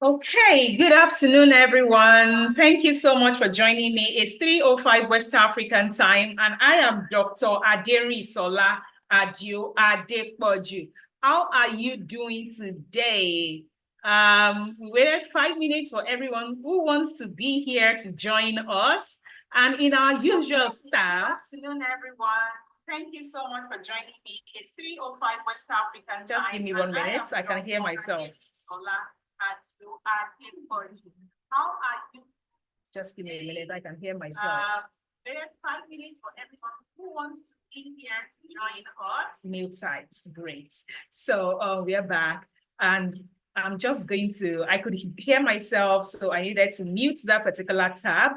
Okay, good afternoon, everyone. Thank you so much for joining me. It's 3:05 West African time, and I am Dr. Aderisola Adio Adepoju. How are you doing today? We waited 5 minutes for everyone who wants to be here to join us. And in our usual style, good afternoon, everyone. Thank you so much for joining me. It's 3:05 West African time. Just give me 1 minute. I can hear myself. How are you? Just give me a minute. I can hear myself. There are 5 minutes for everyone who wants to be here to join us. Mute sites. Great. So we are back, and I'm just going to, I could hear myself, so I needed to mute that particular tab,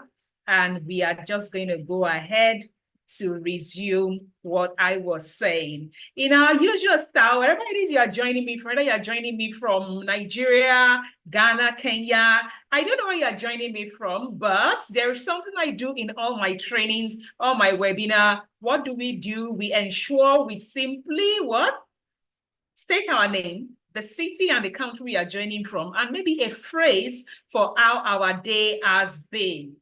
and we are just going to go ahead to resume what I was saying. In our usual style, wherever it is you are joining me from, whether you are joining me from Nigeria, Ghana, Kenya, I don't know where you are joining me from, but there is something I do in all my trainings, all my webinar. What do? We ensure we simply what? State our name, the city and the country we are joining from, and maybe a phrase for how our day has been.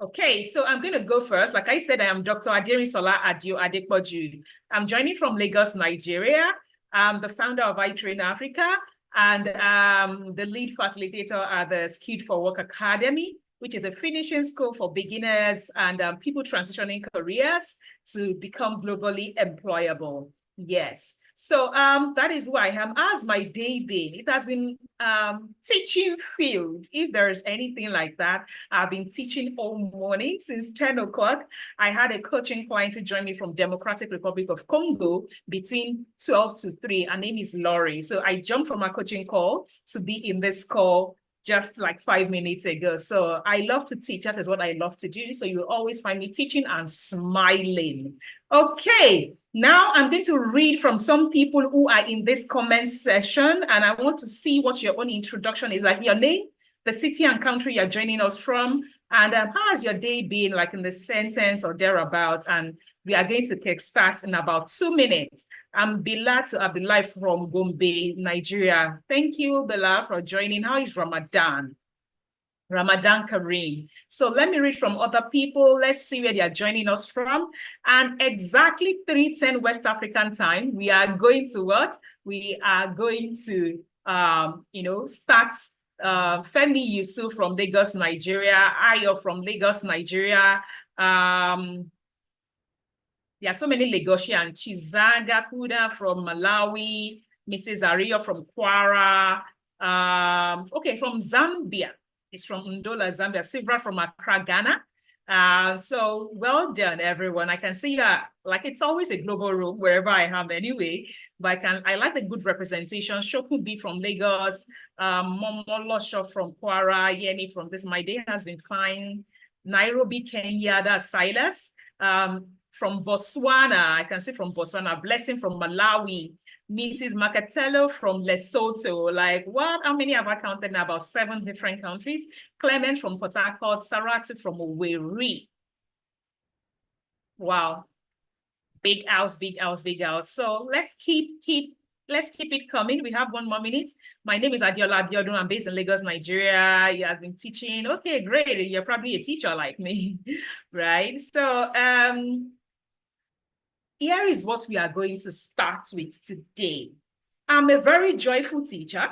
Okay, so I'm going to go first. Like I said, I am Dr. Aderisola Adio Adepoju. I'm joining from Lagos, Nigeria. I'm the founder of iTrain Africa and the lead facilitator at the Skilled for Work Academy, which is a finishing school for beginners and people transitioning careers to become globally employable. Yes. So that is who I am. As my day been? It has been teaching field. If there's anything like that, I've been teaching all morning since 10 o'clock. I had a coaching client to join me from Democratic Republic of Congo between 12 to 3. Her name is Laurie. So I jumped from a coaching call to be in this call just like 5 minutes ago. So I love to teach. That is what I love to do. So you will always find me teaching and smiling. Okay, now I'm going to read from some people who are in this comment session, and I want to see what your own introduction is, like your name, the city and country you're joining us from, and how has your day been, like in the sentence or thereabouts. And we are going to kickstart in about 2 minutes. I'm Bila to Abdullah from Gombe, Nigeria. Thank you, Bila, for joining. How is Ramadan? Ramadan Kareem. So let me read from other people. Let's see where they are joining us from. And exactly 3:10 West African time, we are going to what? We are going to, start Femi Yusuf from Lagos, Nigeria. Ayo from Lagos, Nigeria. There are so many Lagosian. Chizaga Kuda from Malawi. Mrs. Ario from Kwara. Okay, from Zambia. It's from Ndola, Zambia. Silvia from Accra, Ghana. So well done, everyone. I can see that, like, it's always a global room wherever I am anyway, but I like the good representation. Shoku B from Lagos, Momo Losho from Kwara, Yeni from this. My day has been fine. Nairobi, Kenya, that's Silas. From Botswana, I can see from Botswana. Blessing from Malawi. Mrs. Macatello from Lesotho. Like, what? How many have I counted now? About 7 different countries. Clement from Port Harcourt. Saratu from Owerri. Wow. Big house, big house, big house. So let's keep it coming. We have 1 more minute. My name is Adiola Abiodun. I'm based in Lagos, Nigeria. You have been teaching. Okay, great. You're probably a teacher like me, right? So here is what we are going to start with today. I'm a very joyful teacher.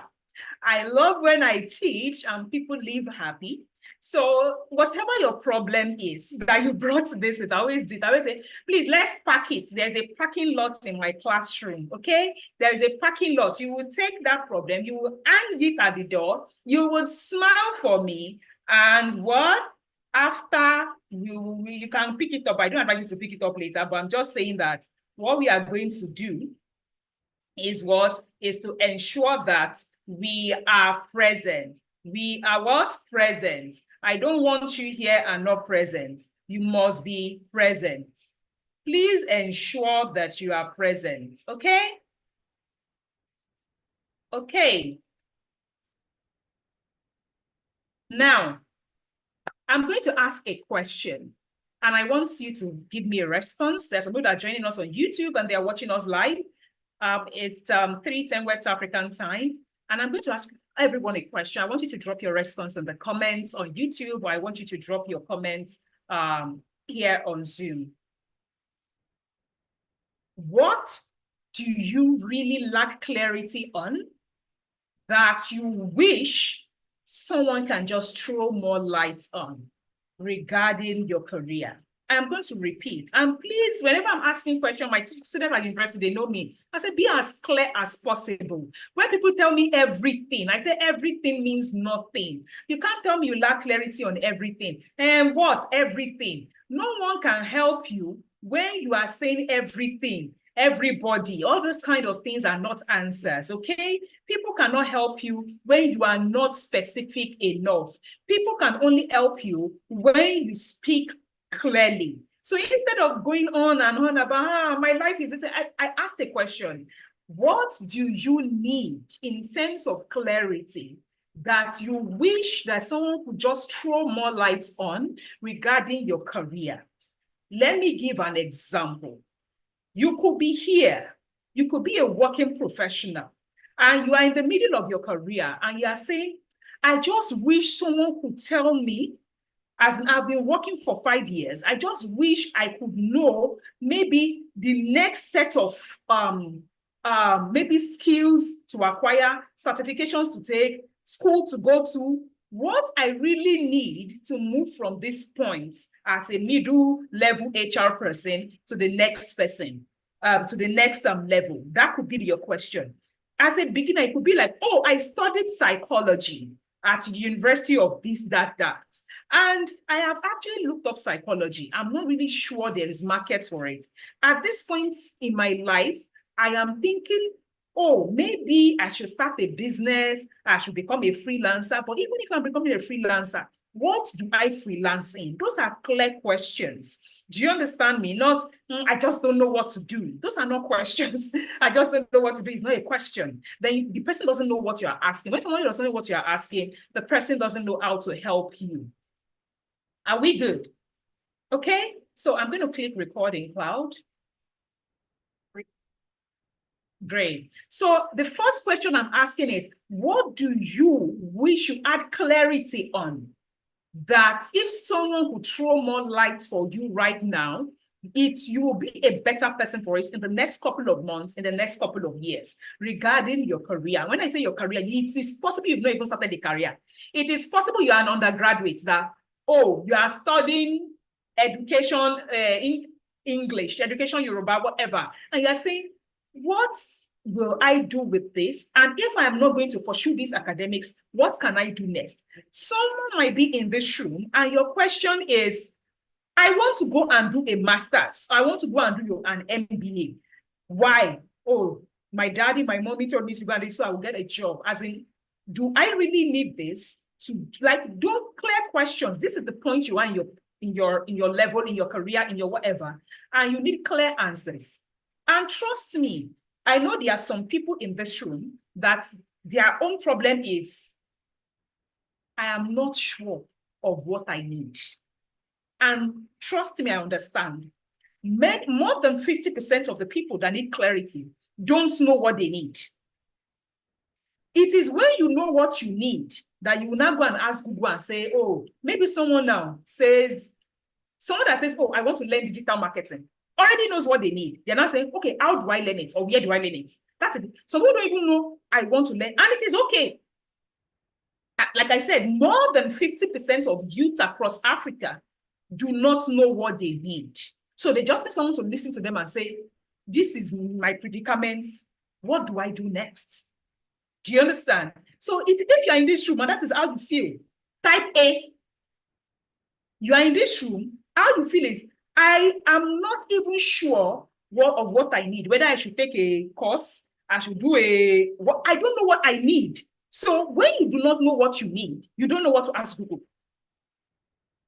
I love when I teach and people leave happy. So whatever your problem is that you brought this with, I always say, please, let's pack it. There's a parking lot in my classroom, okay? There's a parking lot. You will take that problem, you will hang it at the door, you would smile for me, and what? After you can pick it up. I don't advise you to pick it up later, but I'm just saying that what we are going to do is what? Is to ensure that we are present. We are what? Present. I don't want you here and not present. You must be present. Please ensure that you are present, okay? Okay. Now, I'm going to ask a question, and I want you to give me a response. There's some people that are joining us on YouTube and they're watching us live. It's 3:10 West African time. And I'm going to ask everyone a question. I want you to drop your response in the comments on YouTube, or I want you to drop your comments here on Zoom. What do you really lack clarity on that you wish someone can just throw more light on regarding your career? I'm going to repeat. And please, whenever I'm asking questions, my students at university, they know me. I say, be as clear as possible. When people tell me everything, I say everything means nothing. You can't tell me you lack clarity on everything. And what? Everything. No one can help you when you are saying everything. Everybody, all those kind of things are not answers, okay? People cannot help you when you are not specific enough. People can only help you when you speak clearly. So instead of going on and on about my life is this, I asked a question. What do you need in terms of clarity that you wish that someone could just throw more light on regarding your career? Let me give an example. You could be here, you could be a working professional, and you are in the middle of your career, and you are saying, I just wish someone could tell me, as I've been working for 5 years, I just wish I could know maybe the next set of maybe skills to acquire, certifications to take, school to go to, what I really need to move from this point as a middle level HR person to the next person, to the next level. That could be your question. As a beginner, it could be like, oh, I studied psychology at the University of this, that. And I have actually looked up psychology. I'm not really sure there is market for it. At this point in my life, I am thinking, oh, maybe I should start a business. I should become a freelancer. But even if I'm becoming a freelancer, what do I freelance in? Those are clear questions. Do you understand me? Not, I just don't know what to do. Those are not questions. I just don't know what to do. It's not a question. Then the person doesn't know what you're asking. When someone doesn't know what you're asking, the person doesn't know how to help you. Are we good? Okay, so I'm going to click recording, Cloud. Great. So the first question I'm asking is, what do you wish you add clarity on? That if someone could throw more light for you right now, you will be a better person for it in the next couple of months, in the next couple of years, regarding your career. When I say your career, it is possible you've not even started a career. It is possible you are an undergraduate that, oh, you are studying education in English, education Yoruba, whatever. And you're saying, what will I do with this? And if I am not going to pursue these academics, what can I do next? Someone might be in this room and your question is, I want to go and do a master's. I want to go and do an MBA. Why? Oh, my daddy, my mommy told me to go and do it, so I will get a job. As in, do I really need this? To like, do clear questions. This is the point you are in your level, in your career, in your whatever, and you need clear answers. And trust me, I know there are some people in this room that their own problem is, I am not sure of what I need. And trust me, I understand. More than 50% of the people that need clarity don't know what they need. It is when you know what you need that you will now go and ask Google and say, oh, maybe someone that says, oh, I want to learn digital marketing, already knows what they need. They're not saying, okay, how do I learn it? Or where do I learn it? That's it. So we don't even know I want to learn. And it is okay. Like I said, more than 50% of youth across Africa do not know what they need. So they just need someone to listen to them and say, this is my predicament. What do I do next? Do you understand? So if you're in this room and that is how you feel, type A. You are in this room, how you feel is, I am not even sure of what I need, whether I should take a course, I should do I don't know what I need. So when you do not know what you need, you don't know what to ask Google.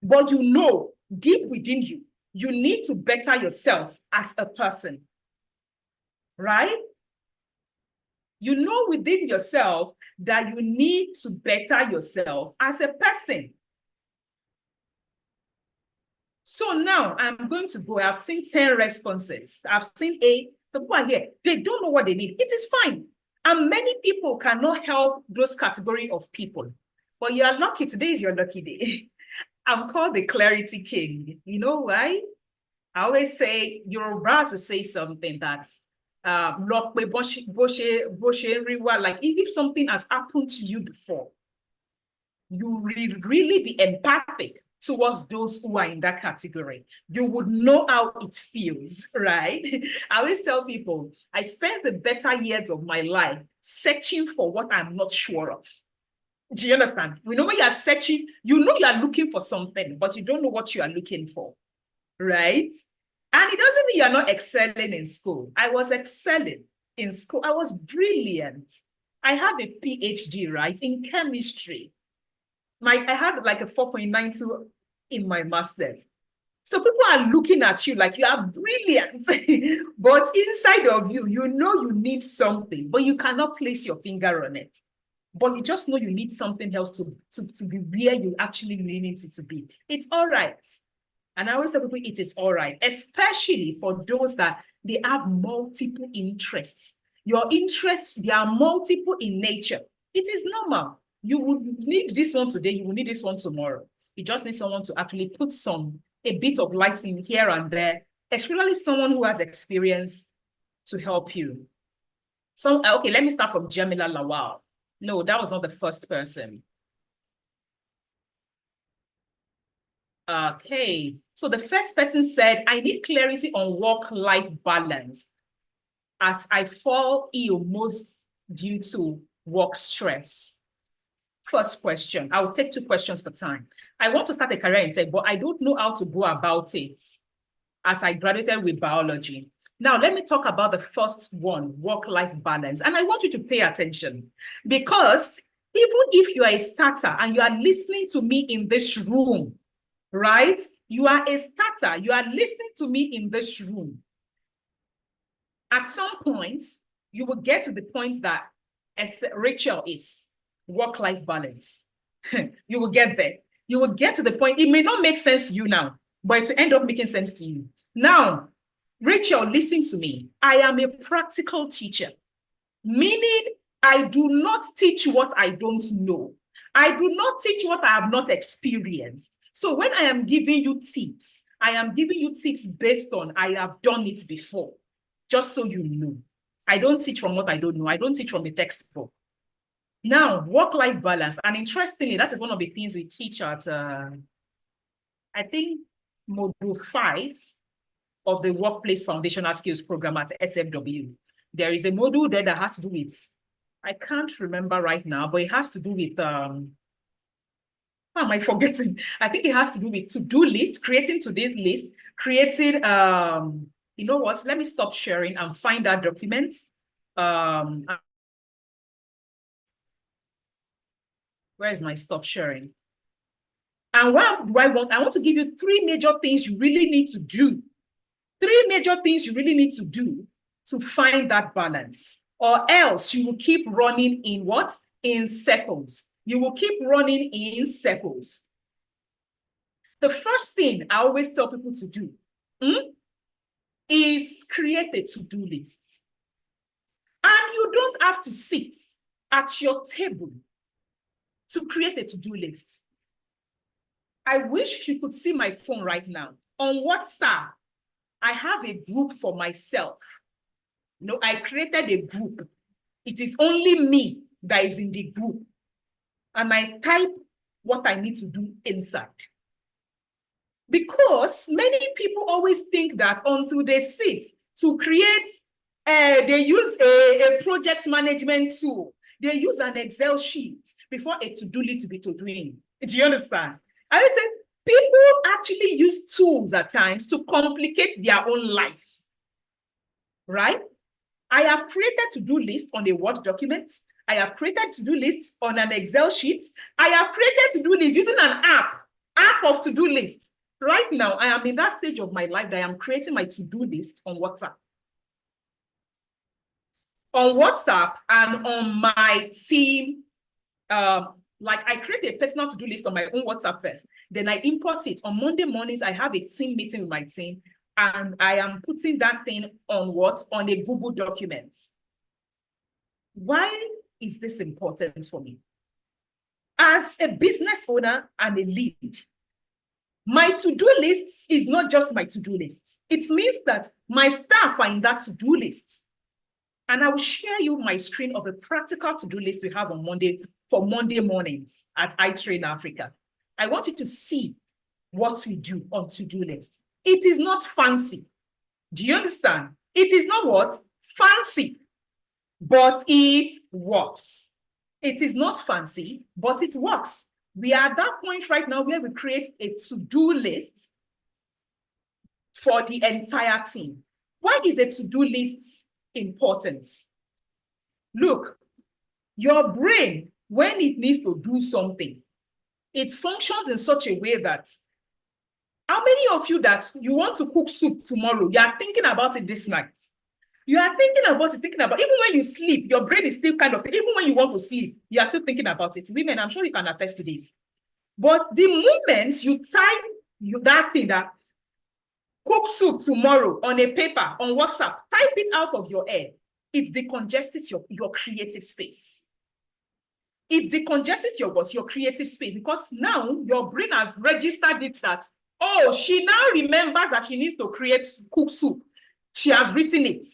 But you know, deep within you, you need to better yourself as a person, right? You know within yourself that you need to better yourself as a person. So now I'm going to go. I've seen 10 responses. I've seen the people are here. They don't know what they need. It is fine. And many people cannot help those category of people. But you are lucky. Today is your lucky day. I'm called the Clarity King. You know why? I always say, your brass will say something that's like if something has happened to you before, you really be empathic towards those who are in that category. You would know how it feels, right? I always tell people, I spent the better years of my life searching for what I'm not sure of. Do you understand? You know, when you are searching, you know you are looking for something, but you don't know what you are looking for, right? And it doesn't mean you are not excelling in school. I was excelling in school. I was brilliant. I have a PhD, right, in chemistry. I had like a 4.92 in my master's. So people are looking at you like you are brilliant, but inside of you, you know you need something, but you cannot place your finger on it. But you just know you need something else to be where you actually need it to be. It's all right. And I always tell people it is all right, especially for those that they have multiple interests. Your interests, they are multiple in nature. It is normal. You would need this one today, you will need this one tomorrow. You just need someone to actually put a bit of light in here and there, especially someone who has experience to help you. So, okay, let me start from Jamila Lawal. No, that was not the first person. Okay, so the first person said, I need clarity on work-life balance as I fall ill most due to work stress. First question, I will take 2 questions per time. I want to start a career in tech, but I don't know how to go about it as I graduated with biology. Now, let me talk about the first one, work-life balance. And I want you to pay attention because even if you are a starter and you are listening to me in this room, right? You are a starter. You are listening to me in this room. At some point, you will get to the point that, as Rachel is, work-life balance. You will get there. You will get to the point, it may not make sense to you now, but it will end up making sense to you. Now, Rachel, listen to me. I am a practical teacher, meaning I do not teach what I don't know. I do not teach what I have not experienced. So when I am giving you tips, I am giving you tips based on I have done it before, just so you know. I don't teach from what I don't know. I don't teach from the textbook. Now, work-life balance. And interestingly, that is one of the things we teach at, I think, Module 5 of the Workplace Foundational Skills Program at SFW. There is a module there that has to do with, I can't remember right now, but it has to do with, how am I forgetting? I think it has to do with to-do list, creating to-do list, creating, you know what? Let me stop sharing and find that document. Where is my stop sharing? And what do I want? I want to give you 3 major things you really need to do. 3 major things you really need to do to find that balance, or else you will keep running in what? In circles. You will keep running in circles. The first thing I always tell people to do is create a to-do list. And you don't have to sit at your table to create a to-do list. I wish you could see my phone right now. On WhatsApp, I have a group for myself. No, I created a group. It is only me that is in the group. And I type what I need to do inside. Because many people always think that until they sit to create, they use a project management tool. They use an Excel sheet before a to-do list to be doing. Do you understand? I say people actually use tools at times to complicate their own life, right? I have created to-do lists on a Word document. I have created to-do lists on an Excel sheet. I have created to-do lists using an app of to-do lists. Right now, I am in that stage of my life that I am creating my to-do list on WhatsApp. On WhatsApp and on my team, like I create a personal to-do list on my own WhatsApp first. Then I import it. On Monday mornings, I have a team meeting with my team. And I am putting that thing on what? On a Google document. Why is this important for me? As a business owner and a lead, my to-do list is not just my to-do list. It means that my staff are in that to-do list. And I will share you my screen of a practical to-do list we have on Monday for Monday mornings at iTrain Africa. I want you to see what we do on to-do list. It is not fancy. Do you understand? It is not what? Fancy, but it works. It is not fancy, but it works. We are at that point right now where we create a to-do list for the entire team. Why is a to-do list important? Look, your brain, when it needs to do something, it functions in such a way that how many of you that you want to cook soup tomorrow, you are thinking about it this night? You are thinking about it, even when you sleep, your brain is still kind of, even when you want to sleep, you are still thinking about it. Women, I'm sure you can attest to this. But the moment you type that thing, that cook soup tomorrow on a paper, on WhatsApp, type it out of your head, it decongests your creative space. It decongests your creative space, because now your brain has registered it that, oh, she now remembers that she needs to cook soup. She has written it.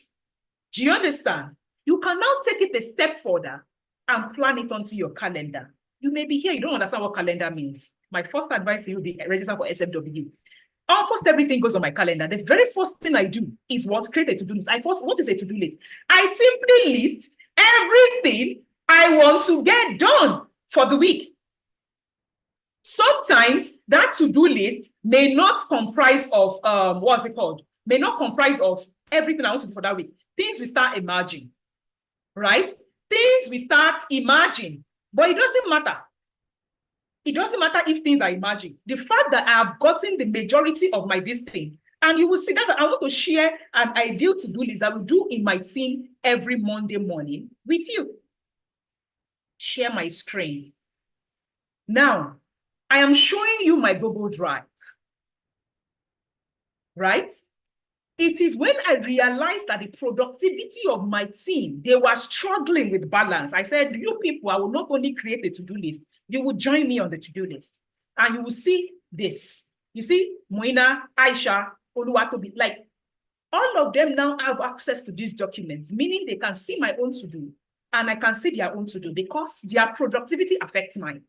Do you understand? You can now take it a step further and plan it onto your calendar. You may be here, you don't understand what calendar means. My first advice to you will be register for SFW. Almost everything goes on my calendar. The very first thing I do is what? Create a to-do list. What is a to-do list? I simply list everything I want to get done for the week. Sometimes that to-do list may not comprise of, may not comprise of everything I want to do for that week. Things we start emerging, right? Things we start emerging, but it doesn't matter. It doesn't matter if things are emerging. The fact that I have gotten the majority of this thing, and you will see that I want to share an ideal to-do list I will do in my team every Monday morning with you. Share my screen. Now, I am showing you my Google Drive, right? It is when I realized that the productivity of my team, they were struggling with balance. I said, you people, I will not only create a to-do list, you will join me on the to-do list. And you will see this. You see, Moina, Aisha, Oluwatobi, like all of them now have access to these documents, meaning they can see my own to-do and I can see their own to-do because their productivity affects mine.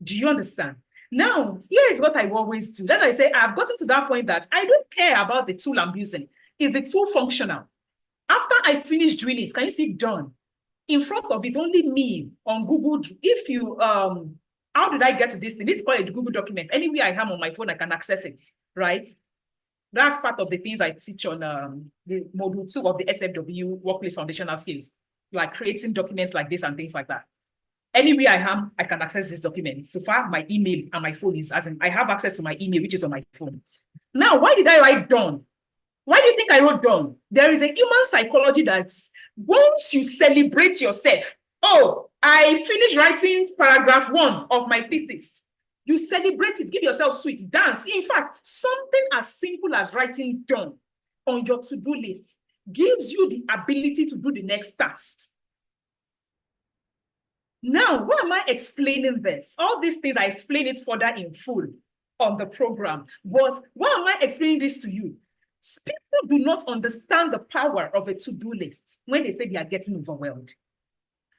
Do you understand? Now, here is what I always do. Then I say, I've gotten to that point that I don't care about the tool I'm using. Is the tool functional? After I finish doing it, can you see done? In front of it, only me on Google. If you, how did I get to this thing? It's called a Google document. Anywhere I am on my phone, I can access it, right? That's part of the things I teach on the module 2 of the SFW Workplace Foundational Skills, like creating documents like this and things like that. Anywhere I am, I can access this document. So far, my email and my phone is, as in, I have access to my email, which is on my phone. Now, why did I write done? Why do you think I wrote done? There is a human psychology that once you celebrate yourself, oh, I finished writing paragraph 1 of my thesis. You celebrate it, give yourself sweet, dance. In fact, something as simple as writing done on your to-do list gives you the ability to do the next task. Now, why am I explaining this? All these things, I explain it further in full on the program. But why am I explaining this to you? People do not understand the power of a to-do list when they say they are getting overwhelmed.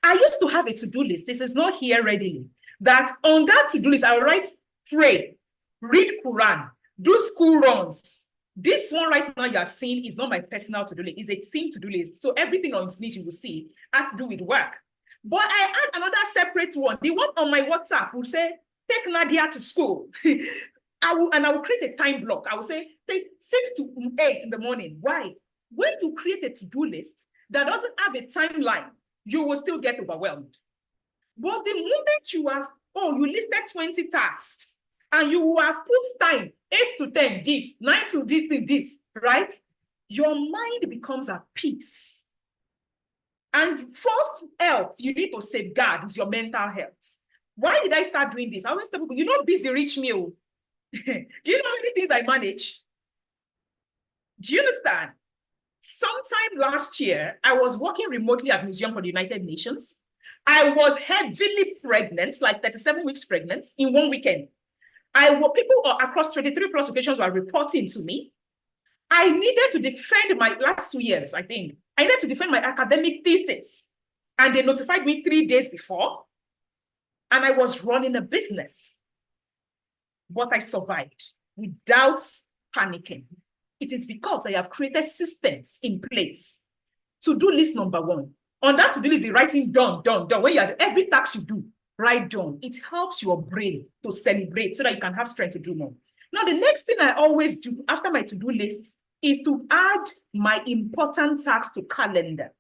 I used to have a to-do list. This is not here readily. That on that to-do list, I will write, pray, read Quran, do school runs. This one right now you are seeing is not my personal to-do list. It's a team to-do list. So everything on this list you will see has to do with work. But I add another separate one. The one on my WhatsApp will say, take Nadia to school. I will create a time block. I will say, take 6 to 8 in the morning. Why? When you create a to-do list that doesn't have a timeline, you will still get overwhelmed. But the moment you have, you listed 20 tasks, and you have put time, 8 to 10, this, 9 to this, right? Your mind becomes at peace. And first health you need to safeguard is your mental health. Why did I start doing this? I always tell people, busy rich meal. Do you know how many things I manage? Do you understand? Sometime last year, I was working remotely at Museum for the United Nations. I was heavily pregnant, like 37 weeks pregnant in one weekend. People across 23 plus locations were reporting to me. I needed to defend my last 2 years, I think. I needed to defend my academic thesis. And they notified me 3 days before. And I was running a business. But I survived without panicking. It is because I have created systems in place. To-do list number 1. On that to-do list, be writing done. When you have every task you do, write done. It helps your brain to celebrate so that you can have strength to do more. Now, the next thing I always do after my to-do list is to add my important tasks to calendar.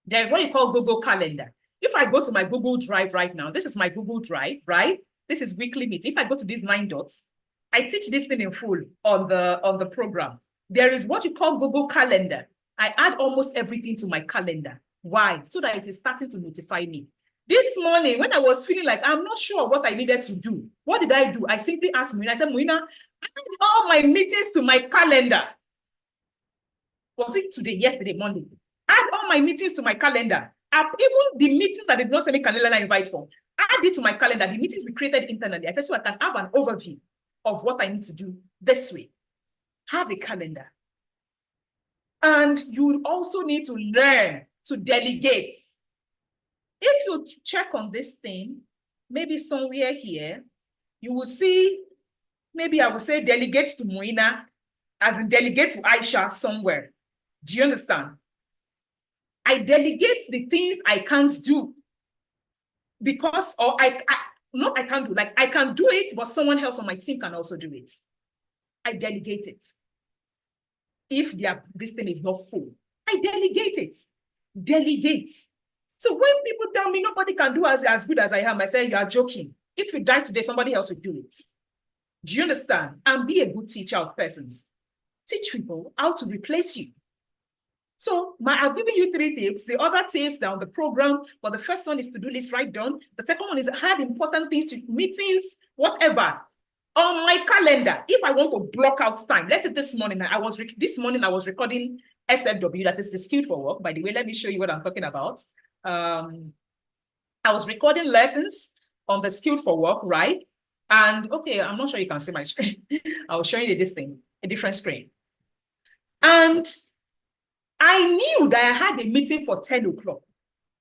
There's what you call Google Calendar. If I go to my Google Drive right now, this is my Google Drive, right? This is weekly meeting. If I go to these 9 dots, I teach this thing in full on the program. There is what you call Google Calendar. I add almost everything to my calendar. Why? So that it is starting to notify me. This morning, when I was feeling like I'm not sure what I needed to do, what did I do? I simply asked Muina. I said, Muina, add all my meetings to my calendar. Was it today, yesterday, Monday? Add all my meetings to my calendar. Even the meetings that did not send me calendar invite for, add it to my calendar. The meetings we created internally. I said, so I can have an overview of what I need to do this week. Have a calendar. And you also need to learn to delegate. If you check on this thing, maybe somewhere here, you will see, maybe I will say delegate to Muina, as in delegate to Aisha somewhere. Do you understand? I delegate the things I can't do because, or I can't do, like I can do it, but someone else on my team can also do it. I delegate it. If this thing is not full, I delegate it. Delegate. So when people tell me nobody can do as good as I am, I say, you are joking. If you die today, somebody else will do it. Do you understand? And be a good teacher of persons. Teach people how to replace you. So I've given you 3 tips. The other tips are on the program, but the first one is to-do list, write down. The second one is add important things to meetings, whatever. On my calendar, if I want to block out time, let's say this morning I was recording SFW, that is the Skilled for Work. By the way, let me show you what I'm talking about. I was recording lessons on the Skilled for Work, right? And okay, I'm not sure you can see my screen. I was showing you this thing, a different screen. And I knew that I had a meeting for 10 o'clock,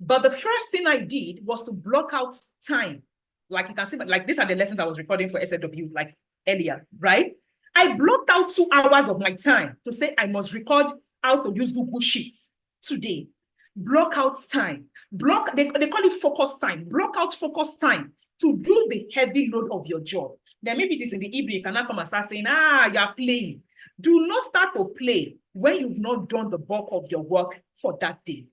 but the first thing I did was to block out time. Like you can see, like these are the lessons I was recording for SFW like earlier, right? I blocked out 2 hours of my time to say I must record how to use Google Sheets today. Block out time. They call it focus time. Block out focus time to do the heavy load of your job. Then maybe it is in the evening, you cannot come and start saying, you're playing. Do not start to play when you've not done the bulk of your work for that day.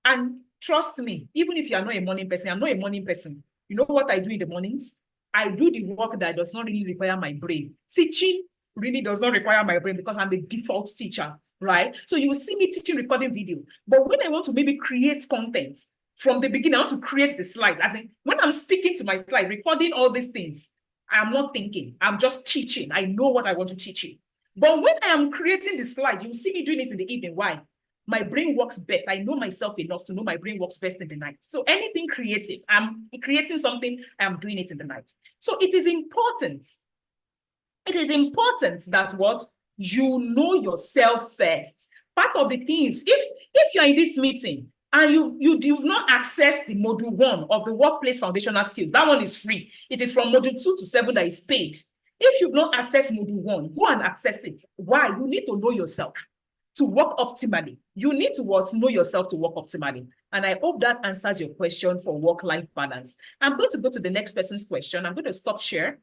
And trust me, even if you are not a morning person, I'm not a morning person. You know what I do in the mornings? I do the work that does not really require my brain. Teaching really does not require my brain because I'm a default teacher, right? So you will see me teaching, recording video. But when I want to maybe create content from the beginning, I want to create the slide. As in, when I'm speaking to my slide, recording all these things, I'm not thinking. I'm just teaching. I know what I want to teach you. But when I am creating the slide, you will see me doing it in the evening. Why? My brain works best. I know myself enough to know my brain works best in the night. So anything creative, I'm creating something, I'm doing it in the night. So it is important. It is important that what? You know yourself first. Part of the things, if you're in this meeting and you've not accessed the module 1 of the workplace foundational skills, that one is free. It is from module 2 to 7 that is paid. If you've not accessed module 1, go and access it. Why? You need to know yourself to work optimally. You need to know yourself to work optimally. And I hope that answers your question for work-life balance. I'm going to go to the next person's question. I'm going to stop share.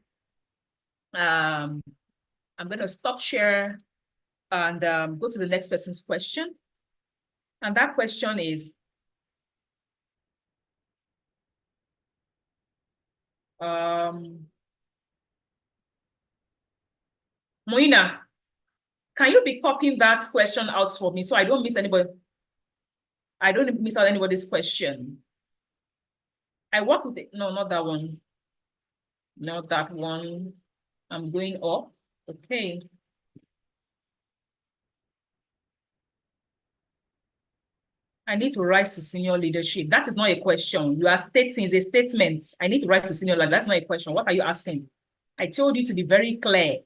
I'm going to stop share and go to the next person's question. And that question is, Moina, can you be copying that question out for me so I don't miss anybody? I don't miss out anybody's question. I work with it. No, not that one. Not that one. I'm going up. Okay. I need to rise to senior leadership. That is not a question. You are stating, it's a statement. I need to rise to senior leadership. That's not a question. What are you asking? I told you to be very clear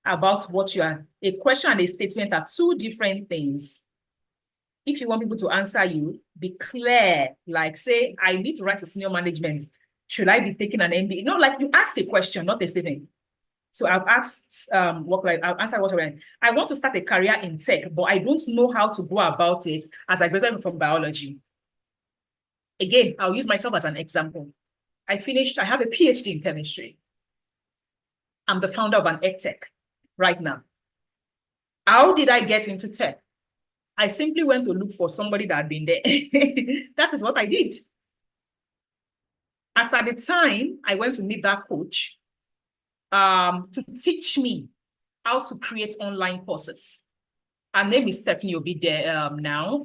about what you are. A question and a statement are two different things. If you want people to answer you, be clear. Like say, I need to rise to senior management. Should I be taking an MBA? No, like you ask a question, not a statement. So I've asked, I've answered what I want to start a career in tech, but I don't know how to go about it as I graduated from biology. Again, I'll use myself as an example. I have a PhD in chemistry. I'm the founder of an EdTech right now. How did I get into tech? I simply went to look for somebody that had been there. That is what I did. As at the time, I went to meet that coach to teach me how to create online courses. Her name is Stephanie Obide now.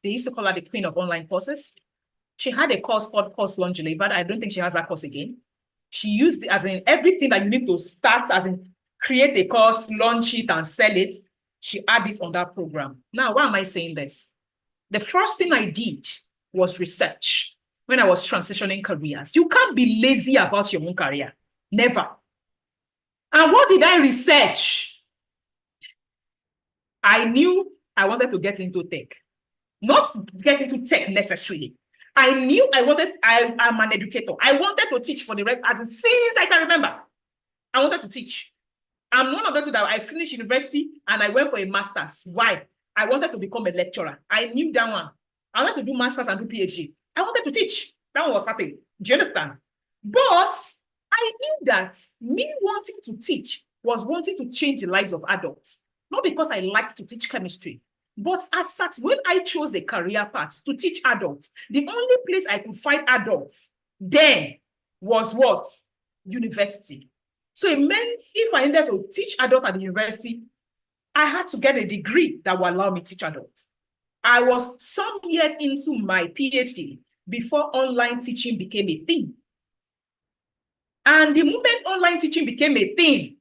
They used to call her the queen of online courses. She had a course called Course Launch Delivered. I don't think she has that course again. She used it as in everything that you need to start, as in create a course, launch it, and sell it. She added it on that program. Now, why am I saying this? The first thing I did was research when I was transitioning careers. You can't be lazy about your own career. Never. And what did I research? I knew I wanted to get into tech. Not get into tech necessarily. I knew I'm an educator. I wanted to teach for the rest, since I can remember. I wanted to teach. I'm one of those that I finished university and I went for a master's. Why? I wanted to become a lecturer. I knew that one. I wanted to do master's and do PhD. I wanted to teach. That one was certain. Do you understand? But I knew that me wanting to teach was wanting to change the lives of adults. Not because I liked to teach chemistry, but as such, when I chose a career path to teach adults, the only place I could find adults then was what? University. So it meant if I needed to teach adults at the university, I had to get a degree that would allow me to teach adults. I was some years into my PhD before online teaching became a thing. And the moment online teaching became a thing,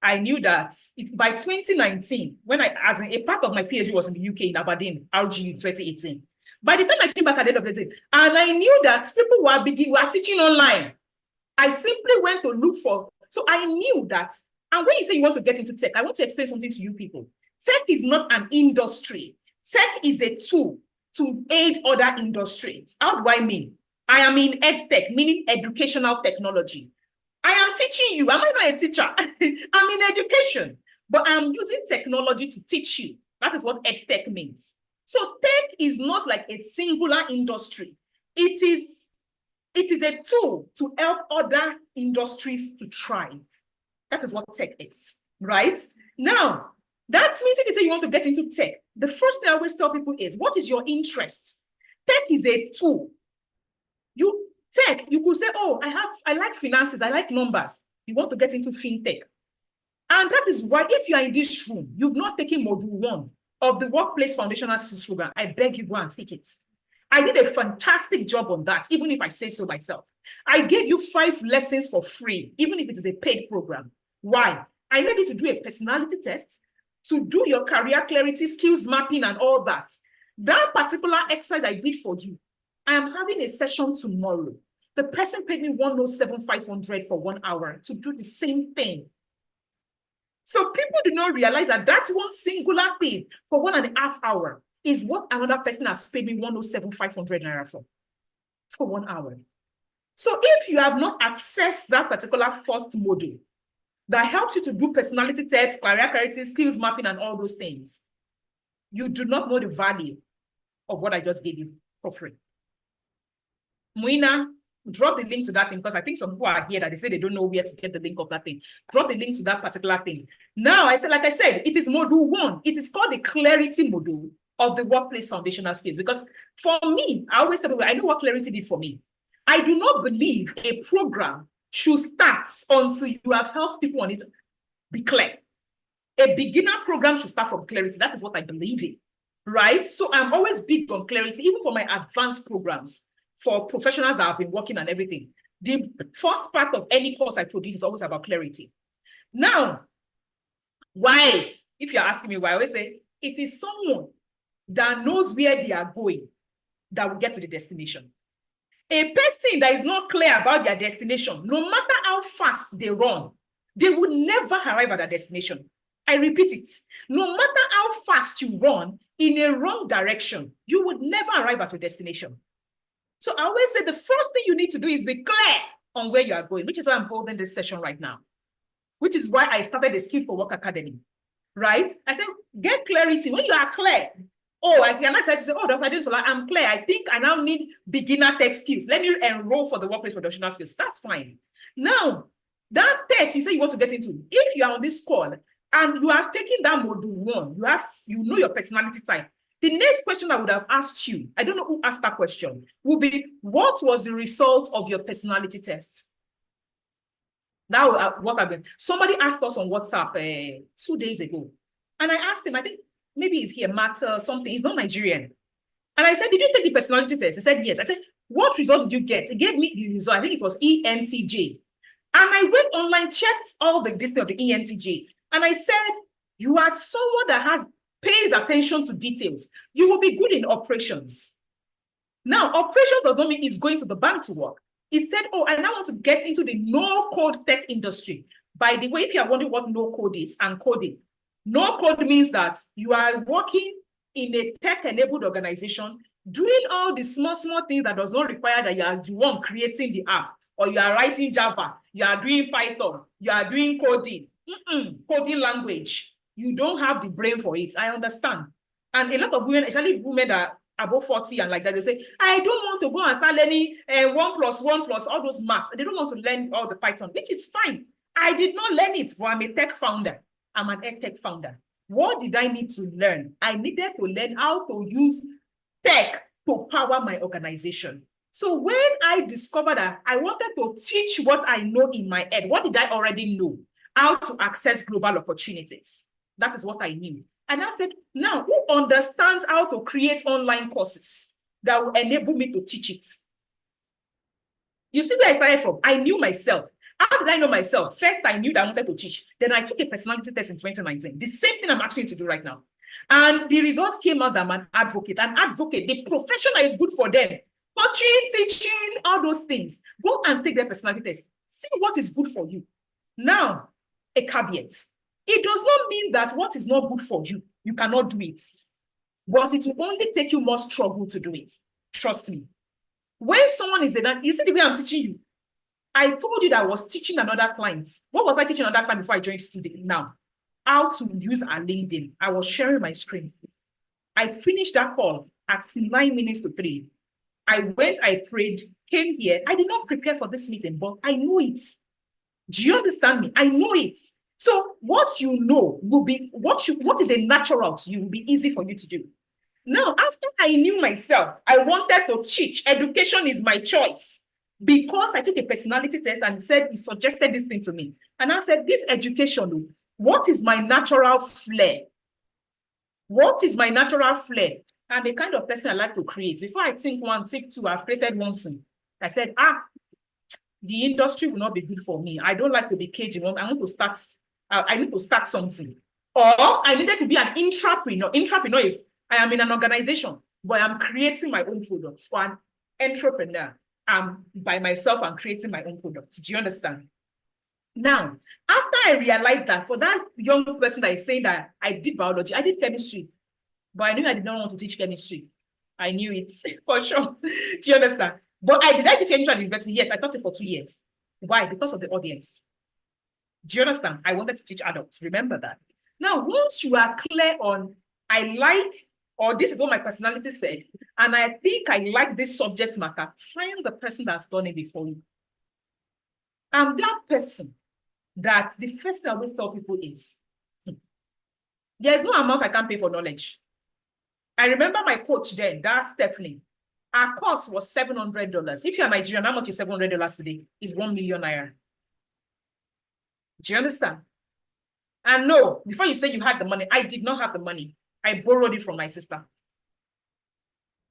I knew that by 2019, when as a part of my PhD was in the UK in Aberdeen, RGU 2018. By the time I came back at the end of the day, and I knew that people were teaching online, I simply went to look for. So I knew that. And when you say you want to get into tech, I want to explain something to you people. Tech is not an industry. Tech is a tool to aid other industries. How do I mean? I am in EdTech, meaning educational technology. I am teaching you. Am I not a teacher? I'm in education, but I'm using technology to teach you. That is what EdTech means. So tech is not like a singular industry. It is a tool to help other industries to thrive. That is what tech is, right? Now, that means if you say you want to get into tech, the first thing I always tell people is, what is your interest? Tech is a tool. Tech, you could say, oh, I like finances, I like numbers. You want to get into fintech. And that is why if you are in this room, you've not taken module 1 of the Workplace Foundational Skills Program, I beg you, go and take it. I did a fantastic job on that, even if I say so myself. I gave you 5 lessons for free, even if it is a paid program. Why? I needed to do a personality test, to do your career clarity, skills mapping, and all that. That particular exercise I did for you, I am having a session tomorrow. The person paid me 107,500 for 1 hour to do the same thing. So people do not realize that that's one singular thing for 1.5 hours is what another person has paid me 107,500 naira for 1 hour. So if you have not accessed that particular first module that helps you to do personality tests, career clarity, skills mapping, and all those things, you do not know the value of what I just gave you for free. Muina, drop the link to that thing, because I think some people are here that they say they don't know where to get the link of that thing. Drop the link to that particular thing. Now, like I said, it is module 1. It is called the clarity module of the Workplace Foundational Skills. Because for me, I always tell people, I know what clarity did for me. I do not believe a program should start until you have helped people on it be clear. A beginner program should start from clarity. That is what I believe in, right? So I'm always big on clarity, even for my advanced programs. For professionals that have been working and everything, the first part of any course I produce is always about clarity. Now, why? If you're asking me why, I always say it is someone that knows where they are going that will get to the destination. A person that is not clear about their destination, no matter how fast they run, they will never arrive at their destination. I repeat it. No matter how fast you run in a wrong direction, you would never arrive at your destination. So I always say the first thing you need to do is be clear on where you are going, which is why I'm holding this session right now, which is why I started the Skill for Work Academy, right? I said, get clarity. When you are clear, oh, I cannot say, oh, Dr. Adenusola, I'm clear. I think I now need beginner tech skills. Let me enroll for the workplace professional skills. That's fine. Now, that tech you say you want to get into, if you are on this call and you have taken that module 1, you know your personality type. The next question I would have asked you, I don't know who asked that question, would be, what was the result of your personality test? Now, what happened? Somebody asked us on WhatsApp 2 days ago, and I asked him, I think maybe he's here, Matt something, he's not Nigerian. And I said, did you take the personality test? He said, yes. I said, what result did you get? He gave me the result. I think it was ENTJ. And I went online, checked all the distance of the ENTJ. And I said, you are someone that pays attention to details. You will be good in operations. Now, operations does not mean it's going to the bank to work. He said, oh, I now want to get into the no-code tech industry. By the way, if you are wondering what no-code is and coding, no-code means that you are working in a tech-enabled organization, doing all the small things that does not require that you are the one creating the app, or you are writing Java, you are doing Python, you are doing coding, coding language. You don't have the brain for it. I understand. And a lot of women, especially women that are above 40 and like that, they say, I don't want to go and start learning 1+1+, all those maths. They don't want to learn all the Python, which is fine. I did not learn it, but I'm a tech founder. I'm an EdTech founder. What did I need to learn? I needed to learn how to use tech to power my organization. So when I discovered that I wanted to teach what I know in my head, what did I already know? How to access global opportunities. That is what I knew. And I said, now, who understands how to create online courses that will enable me to teach it? You see where I started from? I knew myself. How did I know myself? First, I knew that I wanted to teach. Then I took a personality test in 2019. The same thing I'm asking you to do right now. And the results came out that I'm an advocate. An advocate, the profession that is good for them. Coaching, teaching, all those things. Go and take their personality test. See what is good for you. Now, a caveat. It does not mean that what is not good for you, you cannot do it. But it will only take you more struggle to do it. Trust me. When someone is in that, you see the way I'm teaching you. I told you that I was teaching another client. What was I teaching another client before I joined today? Now, how to use a LinkedIn. I was sharing my screen. I finished that call at 9 minutes to 3. I went, I prayed, came here. I did not prepare for this meeting, but I know it. Do you understand me? I know it. So what you know will be, what is a natural to you will be easy for you to do. Now, after I knew myself, I wanted to teach. Education is my choice. Because I took a personality test and he suggested this thing to me. And I said, this education, what is my natural flair? What is my natural flair? I'm the kind of person I like to create. Before I think one, think two, I've created one thing. I said, the industry will not be good for me. I don't like to be cagey. I want to start, I need to start something. Or I needed to be an intrapreneur. Intrapreneur is, I am in an organization, but I'm creating my own products. For an entrepreneur, I'm by myself and creating my own products. Do you understand? Now, after I realized that for that young person that is saying that I did biology, I did chemistry, but I knew I did not want to teach chemistry. I knew it for sure. Do you understand? But I teach chemistry at university. Yes, I taught it for 2 years. Why? Because of the audience. Do you understand? I wanted to teach adults. Remember that. Now, once you are clear on, I like, or this is what my personality said, and I think I like this subject matter, find the person that's done it before you. And that person that the first thing I always tell people is, there's no amount I can't pay for knowledge. I remember my coach then, that's Stephanie. Our course was $700. If you're Nigerian, how much is $700 today? It's 1 million naira. Do you understand? And no, before you say you had the money, I did not have the money. I borrowed it from my sister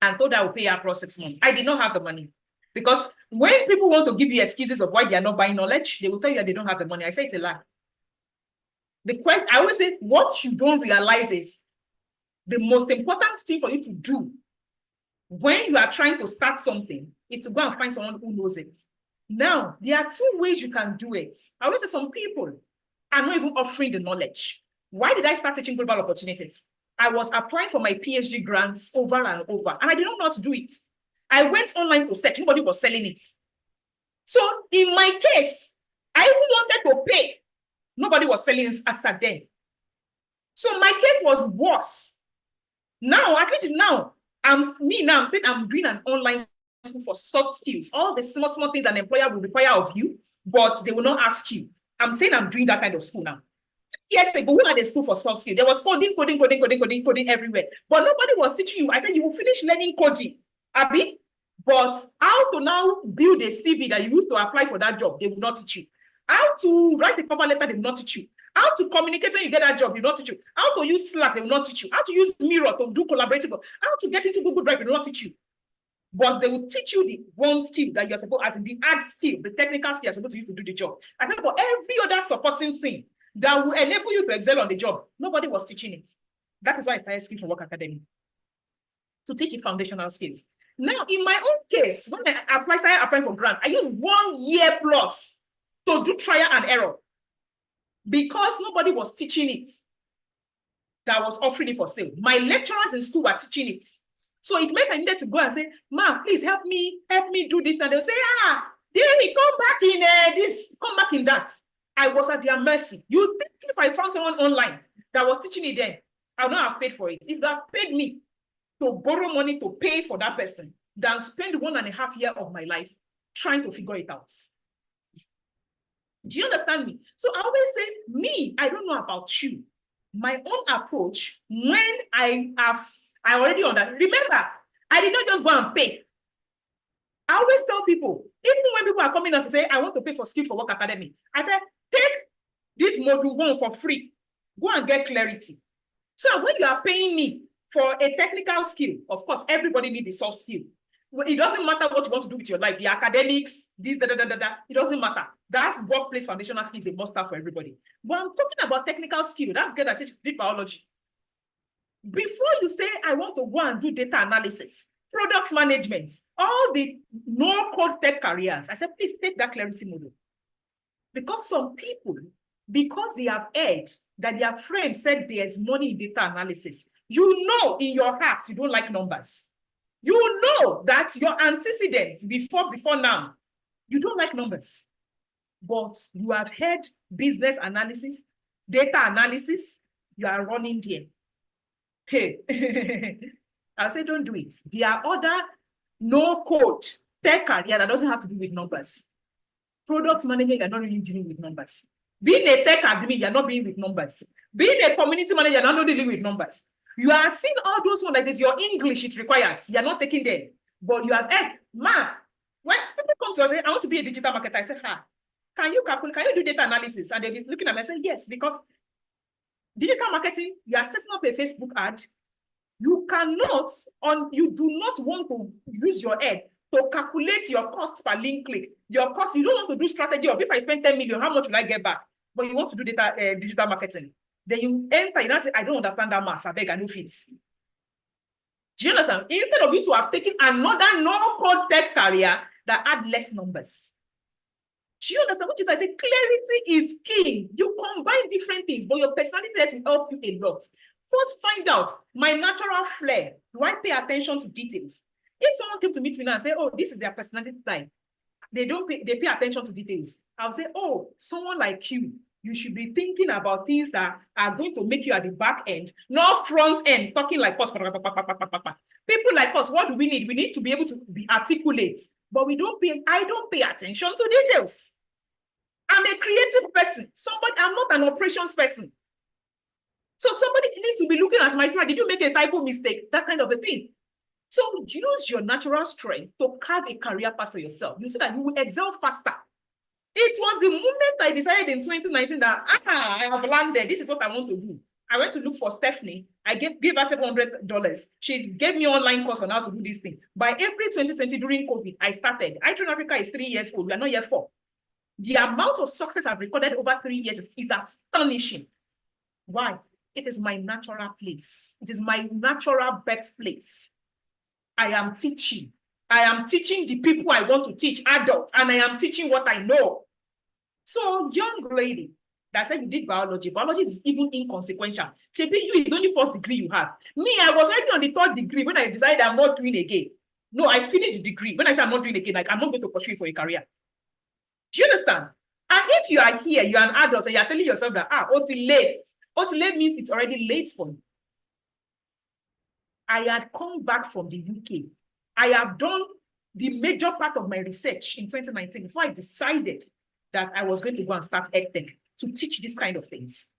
and thought I would pay her across 6 months. I did not have the money. Because when people want to give you excuses of why they are not buying knowledge, they will tell you that they don't have the money. I say it's a lie. I always say, what you don't realize is the most important thing for you to do when you are trying to start something is to go and find someone who knows it. Now, there are two ways you can do it. I always say some people are not even offering the knowledge. Why did I start teaching global opportunities? I was applying for my PhD grants over and over, and I did not know how to do it. I went online to search. Nobody was selling it. So in my case, I even wanted to pay. Nobody was selling it as at then. So my case was worse. Now, at least now, I'm saying I'm doing an online school for soft skills. All the small things an employer will require of you, but they will not ask you. I'm saying I'm doing that kind of school now. Years ago, we had a school for soft skills. There was coding everywhere. But nobody was teaching you. I said, you will finish learning coding, Abby. But how to now build a CV that you used to apply for that job, they will not teach you. How to write a cover letter, they will not teach you. How to communicate when you get that job, they will not teach you. How to use Slack, they will not teach you. How to use Miro to do collaborative. How to get into Google Drive, they will not teach you. But they will teach you the one skill that you're supposed, as in the art skill, the technical skill you're supposed to use to do the job. I said, for every other supporting thing that will enable you to excel on the job, nobody was teaching it. That is why I started Skills for Work Academy, to teach you foundational skills. Now, in my own case, when I started applying for grant, I used 1 year plus to do trial and error because nobody was teaching it that was offering it for sale. My lecturers in school were teaching it. So it meant I needed to go and say, Ma, please help me do this. And they'll say, Danny, come back in this, come back in that. I was at their mercy. You think if I found someone online that was teaching it then, I would not have paid for it. If they have paid me to borrow money to pay for that person than spend 1.5 years of my life trying to figure it out. Do you understand me? So I always say, I don't know about you. My own approach, when I already understand. Remember, I did not just go and pay. I always tell people, even when people are coming out to say, I want to pay for Skills for Work Academy, I said, take this module 1 for free. Go and get clarity. So when you are paying me for a technical skill, of course, everybody needs a soft skill. It doesn't matter what you want to do with your life, the academics, this, it doesn't matter. That's workplace foundational skills a must have for everybody. But I'm talking about technical skill, that girl that teaches biology. Before you say, I want to go and do data analysis, product management, all the no-code tech careers, I said, please take that clarity model. Because some people, because they have heard that their friend said there's money in data analysis, you know in your heart you don't like numbers. You know that your antecedents before now, you don't like numbers. But you have heard business analysis, data analysis, you are running there. Hey, I'll say don't do it. There are other no-code tech career that doesn't have to do with numbers. Product management, you're not really dealing with numbers. Being a tech admin, you're not dealing with numbers. Being a community manager, you're not dealing with numbers. You are seeing all those ones that is your English it requires. You're not taking them. But you have heard, when people come to us and say, I want to be a digital marketer, I say, can you do data analysis? And they'll be looking at me and say, yes, because digital marketing, you are setting up a Facebook ad. You do not want to use your head to calculate your cost per link click. Your cost, you don't want to do strategy of if I spend 10 million, how much will I get back? But you want to do digital marketing. Then you enter, you say, I don't understand that mass, I beg, I no fit. Do you understand? Instead of you to have taken another no-code tech career that add less numbers. Do you understand? Which is, I say, clarity is king. You combine different things, but your personality will help you a lot. First, find out my natural flair. Do I pay attention to details? If someone came to meet me now and say, oh, this is their personality type, they pay attention to details. I'll say, oh, someone like you should be thinking about things that are going to make you at the back end, not front end, talking like us. People like us, what do we need? We need to be able to be articulate, but I don't pay attention to details. I'm a creative person. I'm not an operations person. So somebody needs to be looking at my slide. Did you make a typo mistake? That kind of a thing. So use your natural strength to carve a career path for yourself. You see that you will excel faster. It was the moment I decided in 2019 that I have landed. This is what I want to do. I went to look for Stephanie. I gave her $700. She gave me an online course on how to do this thing. By April 2020, during COVID, I started. iTrain Africa is 3 years old. We are not yet 4. The amount of success I've recorded over 3 years is astonishing. Why? It is my natural place. It is my natural birthplace. I am teaching. I am teaching the people I want to teach, adults, and I am teaching what I know. So, young lady that said you did biology, biology is even inconsequential. Maybe you is only first degree you have. Me, I was already on the third degree when I decided I'm not doing again. No, I finished the degree. When I say I'm not doing again, like I'm not going to pursue it for a career. Do you understand? And if you are here, you're an adult, and you're telling yourself that, late. Late means it's already late for you. I had come back from the UK. I have done the major part of my research in 2019 before I decided that I was going to go and start EdTech to teach this kind of things.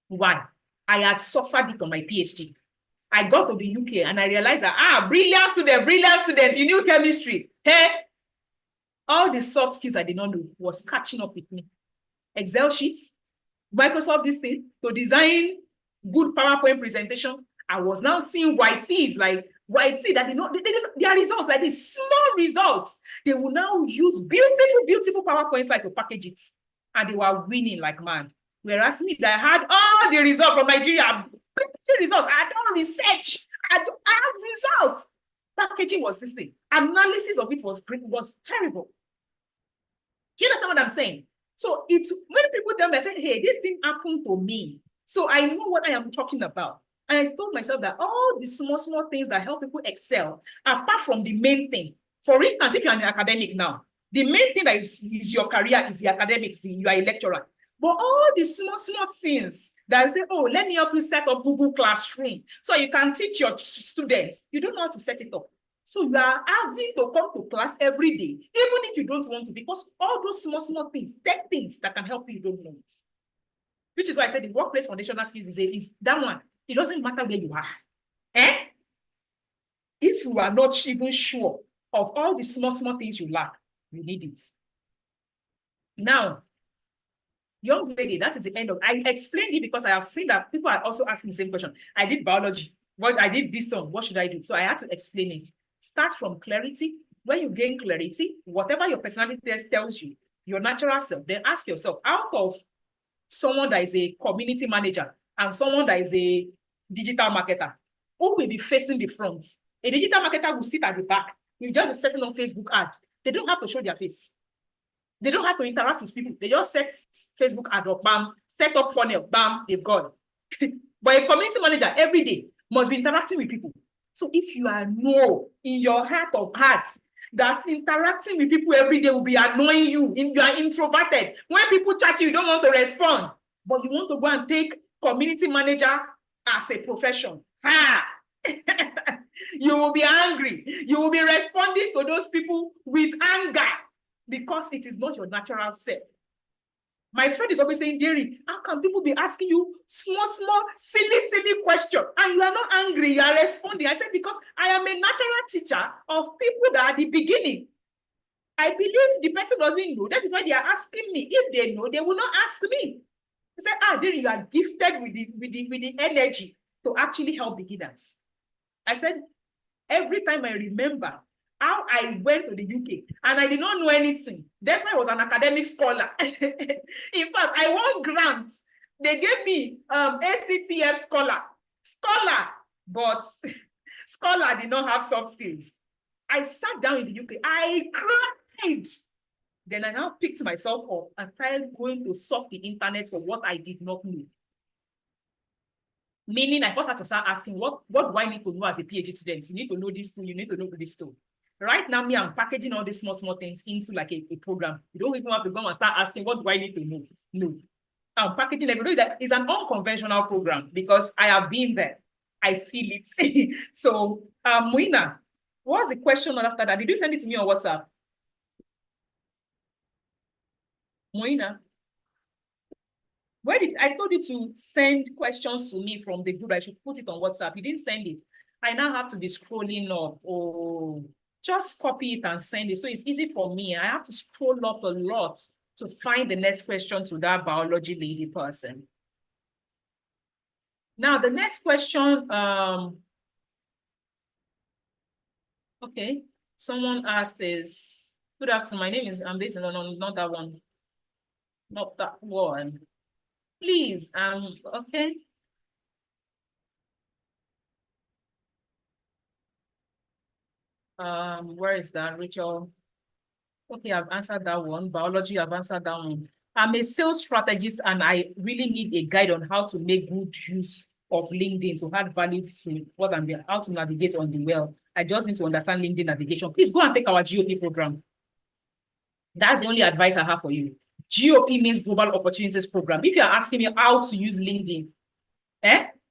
Why? I had suffered it on my PhD. I got to the UK and I realized that, brilliant student, you knew chemistry. Hey, all the soft skills I did not know was catching up with me. Excel sheets, Microsoft this thing, to design good PowerPoint presentation. I was now seeing YTs, like YT that their results, like these small results. They will now use beautiful PowerPoint slides to package it. And they were winning like mad. Whereas me, that I had all the results from Nigeria, results. I don't research. I have results. Packaging was this thing. Analysis of it was terrible. Do you understand what I'm saying? So when people tell me, I say, hey, this thing happened to me. So I know what I am talking about. And I told myself that all the small things that help people excel, apart from the main thing. For instance, if you're an academic now, the main thing that is your career is the academics, you are a lecturer. But all the small things that say, oh, let me help you set up Google Classroom so you can teach your students. You don't know how to set it up. So you are having to come to class every day, even if you don't want to, because all those small things, tech things that can help you don't know it. Which is why I said the workplace foundational skills is that one. It doesn't matter where you are. If you are not even sure of all the small things you lack, you need it. Now, young lady, that is the end of. I explained it because I have seen that people are also asking the same question. I did biology. I did this one. What should I do? So I had to explain it. Start from clarity. When you gain clarity, whatever your personality test tells you, your natural self, then ask yourself, out of someone that is a community manager and someone that is a digital marketer, who will be facing the front? A digital marketer will sit at the back. You just be setting on Facebook ad. They don't have to show their face. They don't have to interact with people. They just set Facebook ad up, bam, set up funnel, bam, they've gone. But a community manager every day must be interacting with people. So if you are in your heart of hearts that interacting with people every day will be annoying you, you are introverted. When people chat you don't want to respond, but you want to go and take community manager as a profession. You will be angry. You will be responding to those people with anger because it is not your natural self. My friend is always saying, Jerry, how can people be asking you small, silly question and you are not angry, you are responding? I said, because I am a natural teacher of people that are at the beginning. I believe the person doesn't know. That is why they are asking me. If they know, they will not ask me. I said, Jerry, you are gifted with the energy to actually help beginners. I said, every time I remember how I went to the UK and I did not know anything. That's why I was an academic scholar. In fact, I won grants. They gave me ACTF scholar, but scholar did not have soft skills. I sat down in the UK. I cried. Then I now picked myself up and started going to surf the internet for what I did not know. Meaning, I first had to start asking, what do I need to know as a PhD student? You need to know this too. You need to know this too. Right now, me, I'm packaging all these small things into like a program. You don't even have to go and start asking, what do I need to know? No. I'm packaging everything. It's an unconventional program because I have been there. I feel it. So, Moina, what's the question after that? Did you send it to me on WhatsApp? Moina? I told you to send questions to me from the group. I should put it on WhatsApp. You didn't send it. I now have to be scrolling up. Oh, just copy it and send it. So it's easy for me. I have to scroll up a lot to find the next question to that biology lady person. Now, the next question, okay. Someone asked is, good afternoon, my name is, I'm based on, not that one. Not that one. Please, okay. Where is that, Rachel? Okay, I've answered that one. Biology, I've answered that one. I'm a sales strategist and I really need a guide on how to make good use of LinkedIn to add value to what I'm doing, how to navigate on the well. I just need to understand LinkedIn navigation. Please go and take our GOP program. That's the only advice I have for you. GOP means Global Opportunities Program. If you're asking me how to use LinkedIn,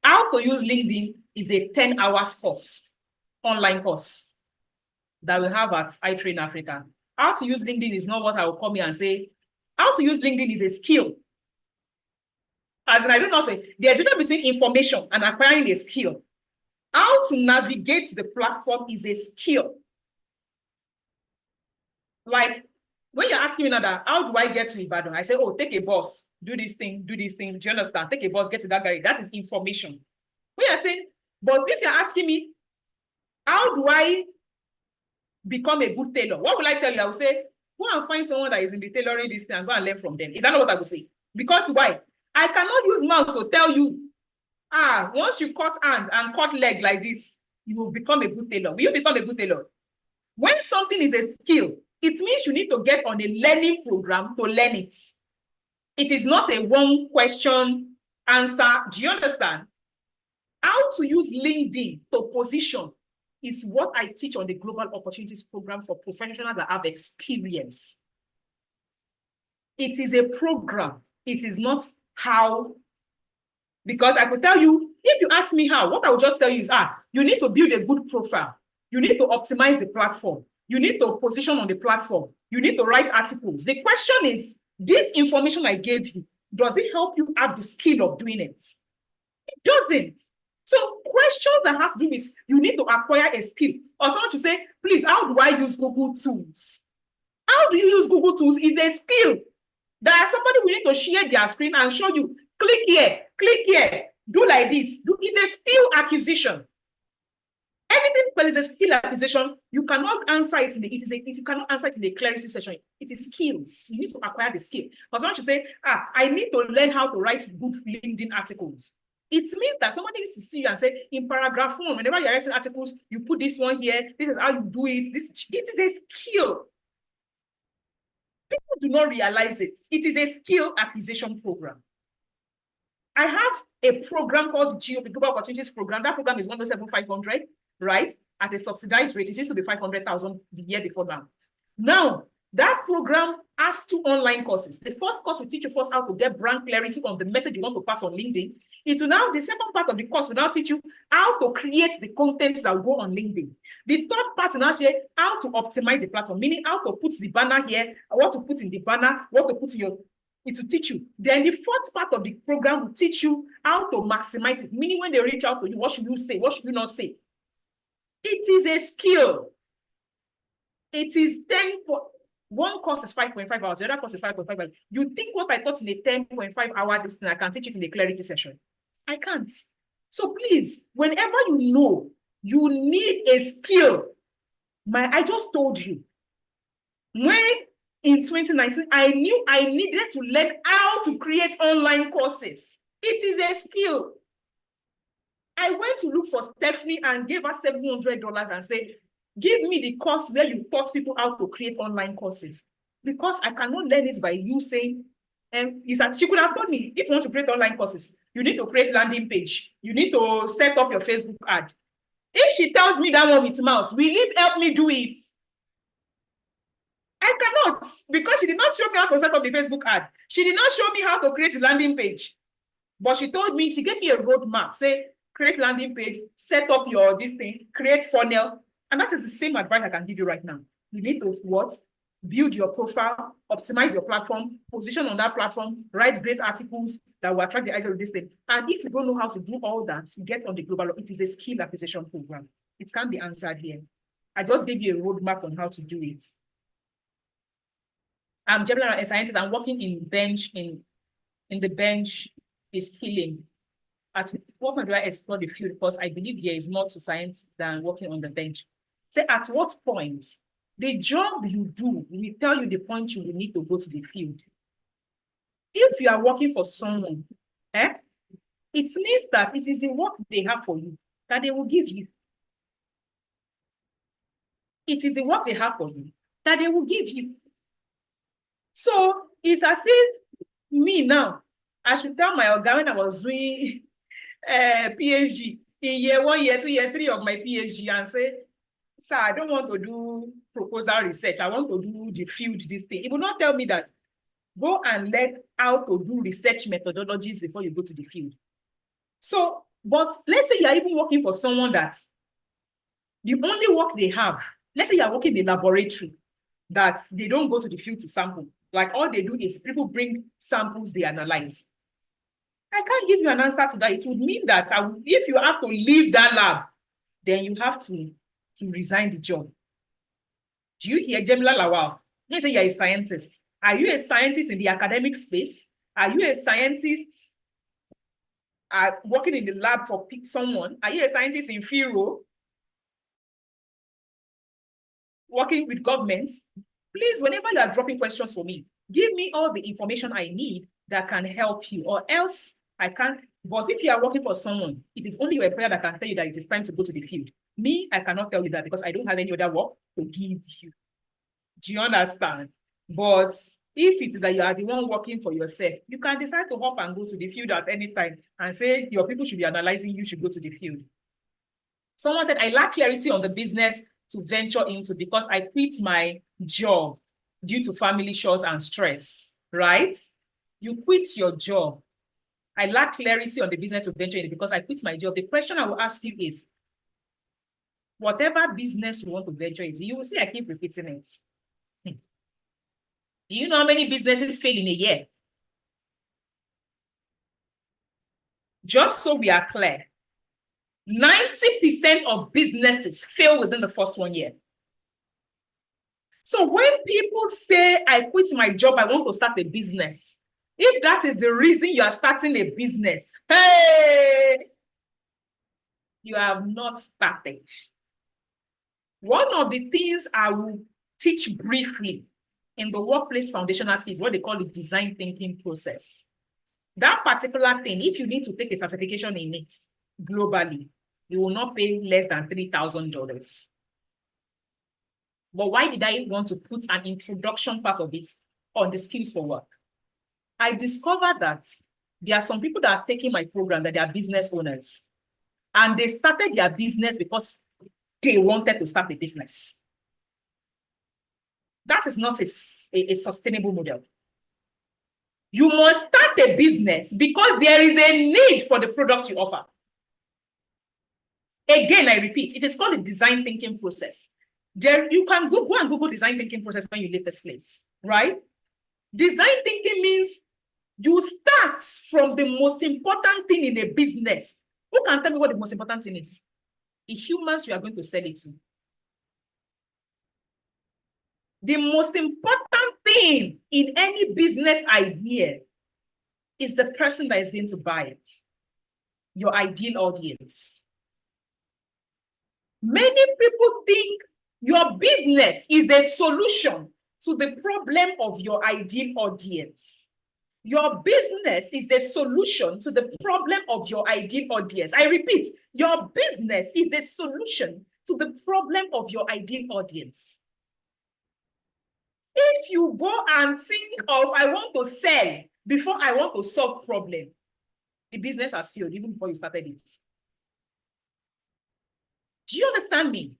how to use LinkedIn is a 10 hours course, online course that we have at iTrain Africa. How to use LinkedIn is not what I will come here and say. How to use LinkedIn is a skill. As in, I don't know how to, there's a difference between information and acquiring a skill. How to navigate the platform is a skill. Like, when you're asking me now, how do I get to Ibadan? I say, oh, take a bus, do this thing, do this thing. Do you understand? Take a bus, get to that garage. That is information. When you're saying, but if you're asking me, how do I become a good tailor? What will I tell you? I will say, go and find someone that is in the tailoring this thing and go and learn from them. Is that not what I will say? Because why? I cannot use mouth to tell you, once you cut hand and cut leg like this, you will become a good tailor. Will you become a good tailor? When something is a skill, it means you need to get on a learning program to learn it. It is not a one question answer. Do you understand? How to use LinkedIn to position is what I teach on the Global Opportunities Program for professionals that have experience. It is a program. It is not how, because I could tell you, if you ask me how, what I will just tell you is, you need to build a good profile. You need to optimize the platform. You need to position on the platform. You need to write articles. The question is, this information I gave you, does it help you have the skill of doing it? It doesn't. So questions that have to do with, you need to acquire a skill. Or someone should say, please, how do I use Google Tools? How do you use Google Tools is a skill. There is somebody we need to share their screen and show you, click here, do like this. It's a skill acquisition. Anything that is a skill acquisition, you cannot answer it in the, you cannot answer it in the clarity session. It is skills. You need to acquire the skill. But someone should say, I need to learn how to write good LinkedIn articles. It means that somebody needs to see you and say, in paragraph 1, whenever you're writing articles, you put this one here, this is how you do it. It is a skill. People do not realize it. It is a skill acquisition program. I have a program called GOP, Global Opportunities Program. That program is 107,500, right? At a subsidized rate. It used to be 500,000 the year before now. Now, that program has 2 online courses. The first course will teach you first how to get brand clarity on the message you want to pass on LinkedIn. It will now, the second part of the course will now teach you how to create the content that will go on LinkedIn. The third part will now share how to optimize the platform, meaning how to put the banner here, what to put in the banner, what to put in your, it will teach you. Then the fourth part of the program will teach you how to maximize it, meaning when they reach out to you, what should you say, what should you not say? It is a skill. It is 10 for one course is 5.5 hours, the other course is 5.5 hours. You think what I taught in a 10.5 hour distance, I can teach it in a clarity session? I can't. So please, whenever you know you need a skill, I just told you, when in 2019, I knew I needed to learn how to create online courses. It is a skill. I went to look for Stephanie and gave her $700 and say, give me the course where you taught people how to create online courses. Because I cannot learn it by you saying, she could have told me, if you want to create online courses, you need to create landing page. You need to set up your Facebook ad. If she tells me that one with mouth, will it help me do it? I cannot, because she did not show me how to set up the Facebook ad. She did not show me how to create a landing page. But she told me, she gave me a roadmap, say, create landing page, set up your this thing, create funnel. And that is the same advice I can give you right now. You need to what? Build your profile, optimize your platform, position on that platform, write great articles that will attract the idea of this thing. And if you don't know how to do all that, get on the global. It is a skill acquisition program. It can't be answered here. I just gave you a roadmap on how to do it. I'm general scientist. I'm working in bench in the bench is healing. At what point do I explore the field? Because I believe there is more to science than working on the bench. Say, at what point the job you do will tell you the point you will need to go to the field. If you are working for someone, it means that it is the work they have for you that they will give you. it is the work they have for you that they will give you. So it's as if me now, I should tell my organ when I was doing PhD in year 1, year 2, year 3 of my PhD and say, sir, I don't want to do proposal research. I want to do the field, this thing. It will not tell me that go and learn how to do research methodologies before you go to the field. So, but let's say you're even working for someone that the only work they have, let's say you're working in a laboratory, that they don't go to the field to sample. Like all they do is people bring samples, they analyze. I can't give you an answer to that. It would mean that if you have to leave that lab, then you have to resign the job. Do you hear Jamila Lawal? Let's say you're a scientist. Are you a scientist in the academic space? Are you a scientist working in the lab for someone? Are you a scientist in FIRO? Working with governments? Please, whenever you are dropping questions for me, give me all the information I need that can help you, or else I can't. But if you are working for someone, it is only your employer that can tell you that it is time to go to the field. Me, I cannot tell you that because I don't have any other work to give you. Do you understand? But if it is that you are the one working for yourself, you can decide to hop and go to the field at any time and say your people should be analyzing, you should go to the field. Someone said, I lack clarity on the business to venture into because I quit my job due to family chores and stress, right? You quit your job. I lack clarity on the business to venture into because I quit my job. The question I will ask you is, whatever business you want to venture into, you will see I keep repeating it. Do you know how many businesses fail in a year? Just so we are clear, 90% of businesses fail within the first 1 year. So when people say, I quit my job, I want to start a business, if that is the reason you are starting a business, hey, you have not started. One of the things I will teach briefly in the workplace foundational skills, what they call the design thinking process. That particular thing, if you need to take a certification in it globally, you will not pay less than $3,000. But why did I want to put an introduction part of it on the skills for work? I discovered that there are some people that are taking my program that they are business owners. And they started their business because they wanted to start a business. That is not a sustainable model. You must start a business because there is a need for the product you offer. Again, I repeat, it is called the design thinking process. You can go and Google design thinking process when you leave this place, right? Design thinking means you start from the most important thing in a business. Who can tell me what the most important thing is? The humans you are going to sell it to. The most important thing in any business idea is the person that is going to buy it, your ideal audience. Many people think your business is a solution to the problem of your ideal audience. Your business is a solution to the problem of your ideal audience. I repeat, your business is a solution to the problem of your ideal audience. If you go and think of, I want to sell before I want to solve problem, the business has failed even before you started it. Do you understand me?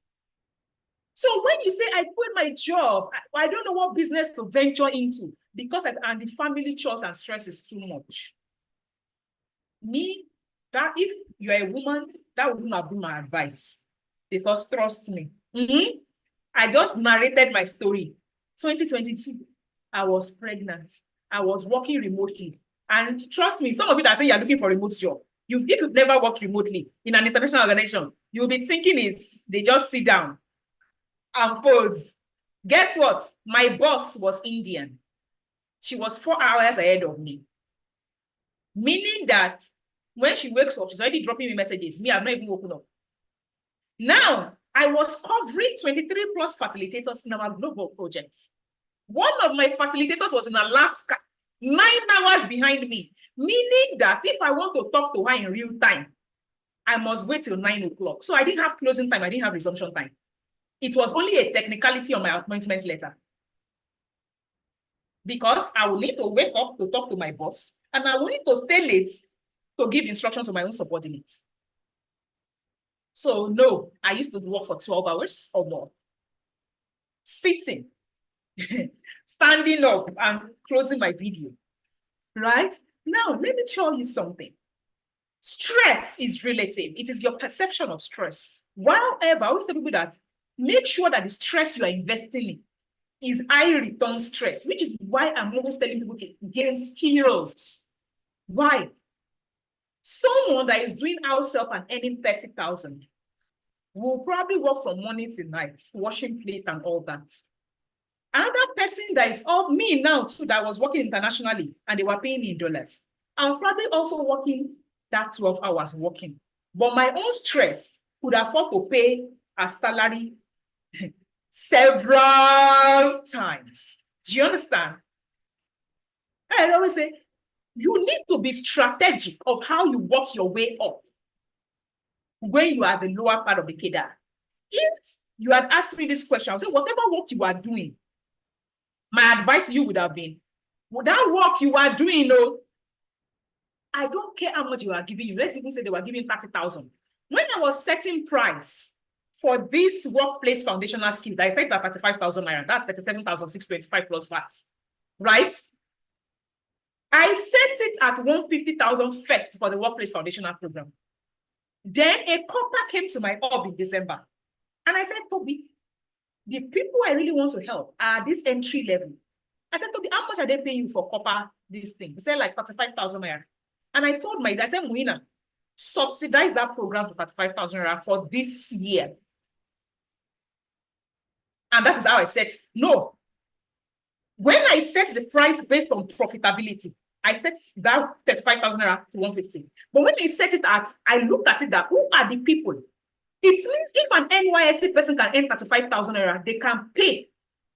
So when you say, I quit my job, I don't know what business to venture into because and the family chores and stress is too much. Me, that if you're a woman, that would not be my advice because trust me, I just narrated my story. 2022, I was pregnant. I was working remotely. And trust me, some of you that say you're looking for a remote job, if you've never worked remotely in an international organization, you'll be thinking they just sit down and pose. Guess what? My boss was Indian. She was 4 hours ahead of me. Meaning that when she wakes up, she's already dropping me messages. Me, I've not even woken up. Now, I was covering 23 plus facilitators in our global projects. One of my facilitators was in Alaska, 9 hours behind me, meaning that if I want to talk to her in real time, I must wait till 9 o'clock. So I didn't have closing time. I didn't have resumption time. It was only a technicality on my appointment letter. Because I will need to wake up to talk to my boss, and I will need to stay late to give instructions to my own subordinates. So no, I used to work for 12 hours or more. Sitting, standing up and closing my video, right? Now, let me tell you something. Stress is relative. It is your perception of stress. However, I always tell people that make sure that the stress you are investing in is high return stress, which is why I'm always telling people to gain skills. Why? Someone that is doing house help and earning 30,000 will probably work from morning to night, washing plate and all that. Another person that is me now too, that was working internationally and they were paying me in dollars. I'm probably also working that 12 hours working. But my own stress could afford to pay a salary several times. Do you understand? I always say, you need to be strategic of how you work your way up when you are at the lower part of the cadre. If you had asked me this question, I would say, whatever work you are doing, my advice to you would have been, that work you are doing, I don't care how much you are giving you. Let's even say they were giving 30,000. When I was setting price for this workplace foundational skill, I said that 35,000 naira, that's 37,625 plus VAT, right? I set it at 150,000 first for the workplace foundational program. Then a copper came to my hub in December. And I said, Toby, the people I really want to help are this entry level. I said, Toby, how much are they paying you for copper, this thing? He said, like 35,000 naira. And I told my dad, I said, Muina, subsidize that program to 35,000 naira for this year. And that is how I said, no. When I set the price based on profitability, I set that 35,000 naira to 150. But when I set it at, I looked at it that who are the people? It means if an NYSC person can earn 35,000 naira, they can pay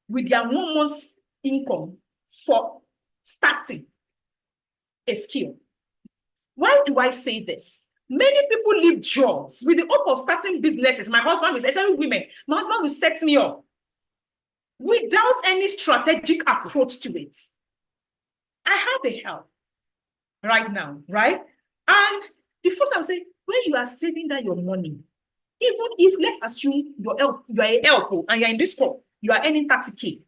with their 1 month's income for starting a skill. Why do I say this? Many people leave jobs with the hope of starting businesses. My husband, especially women, my husband will set me up without any strategic approach to it. I have a help right now, right? And the first I'm saying, when you are saving that your money, even if, let's assume you are a help and you're in this school, you are earning 30K.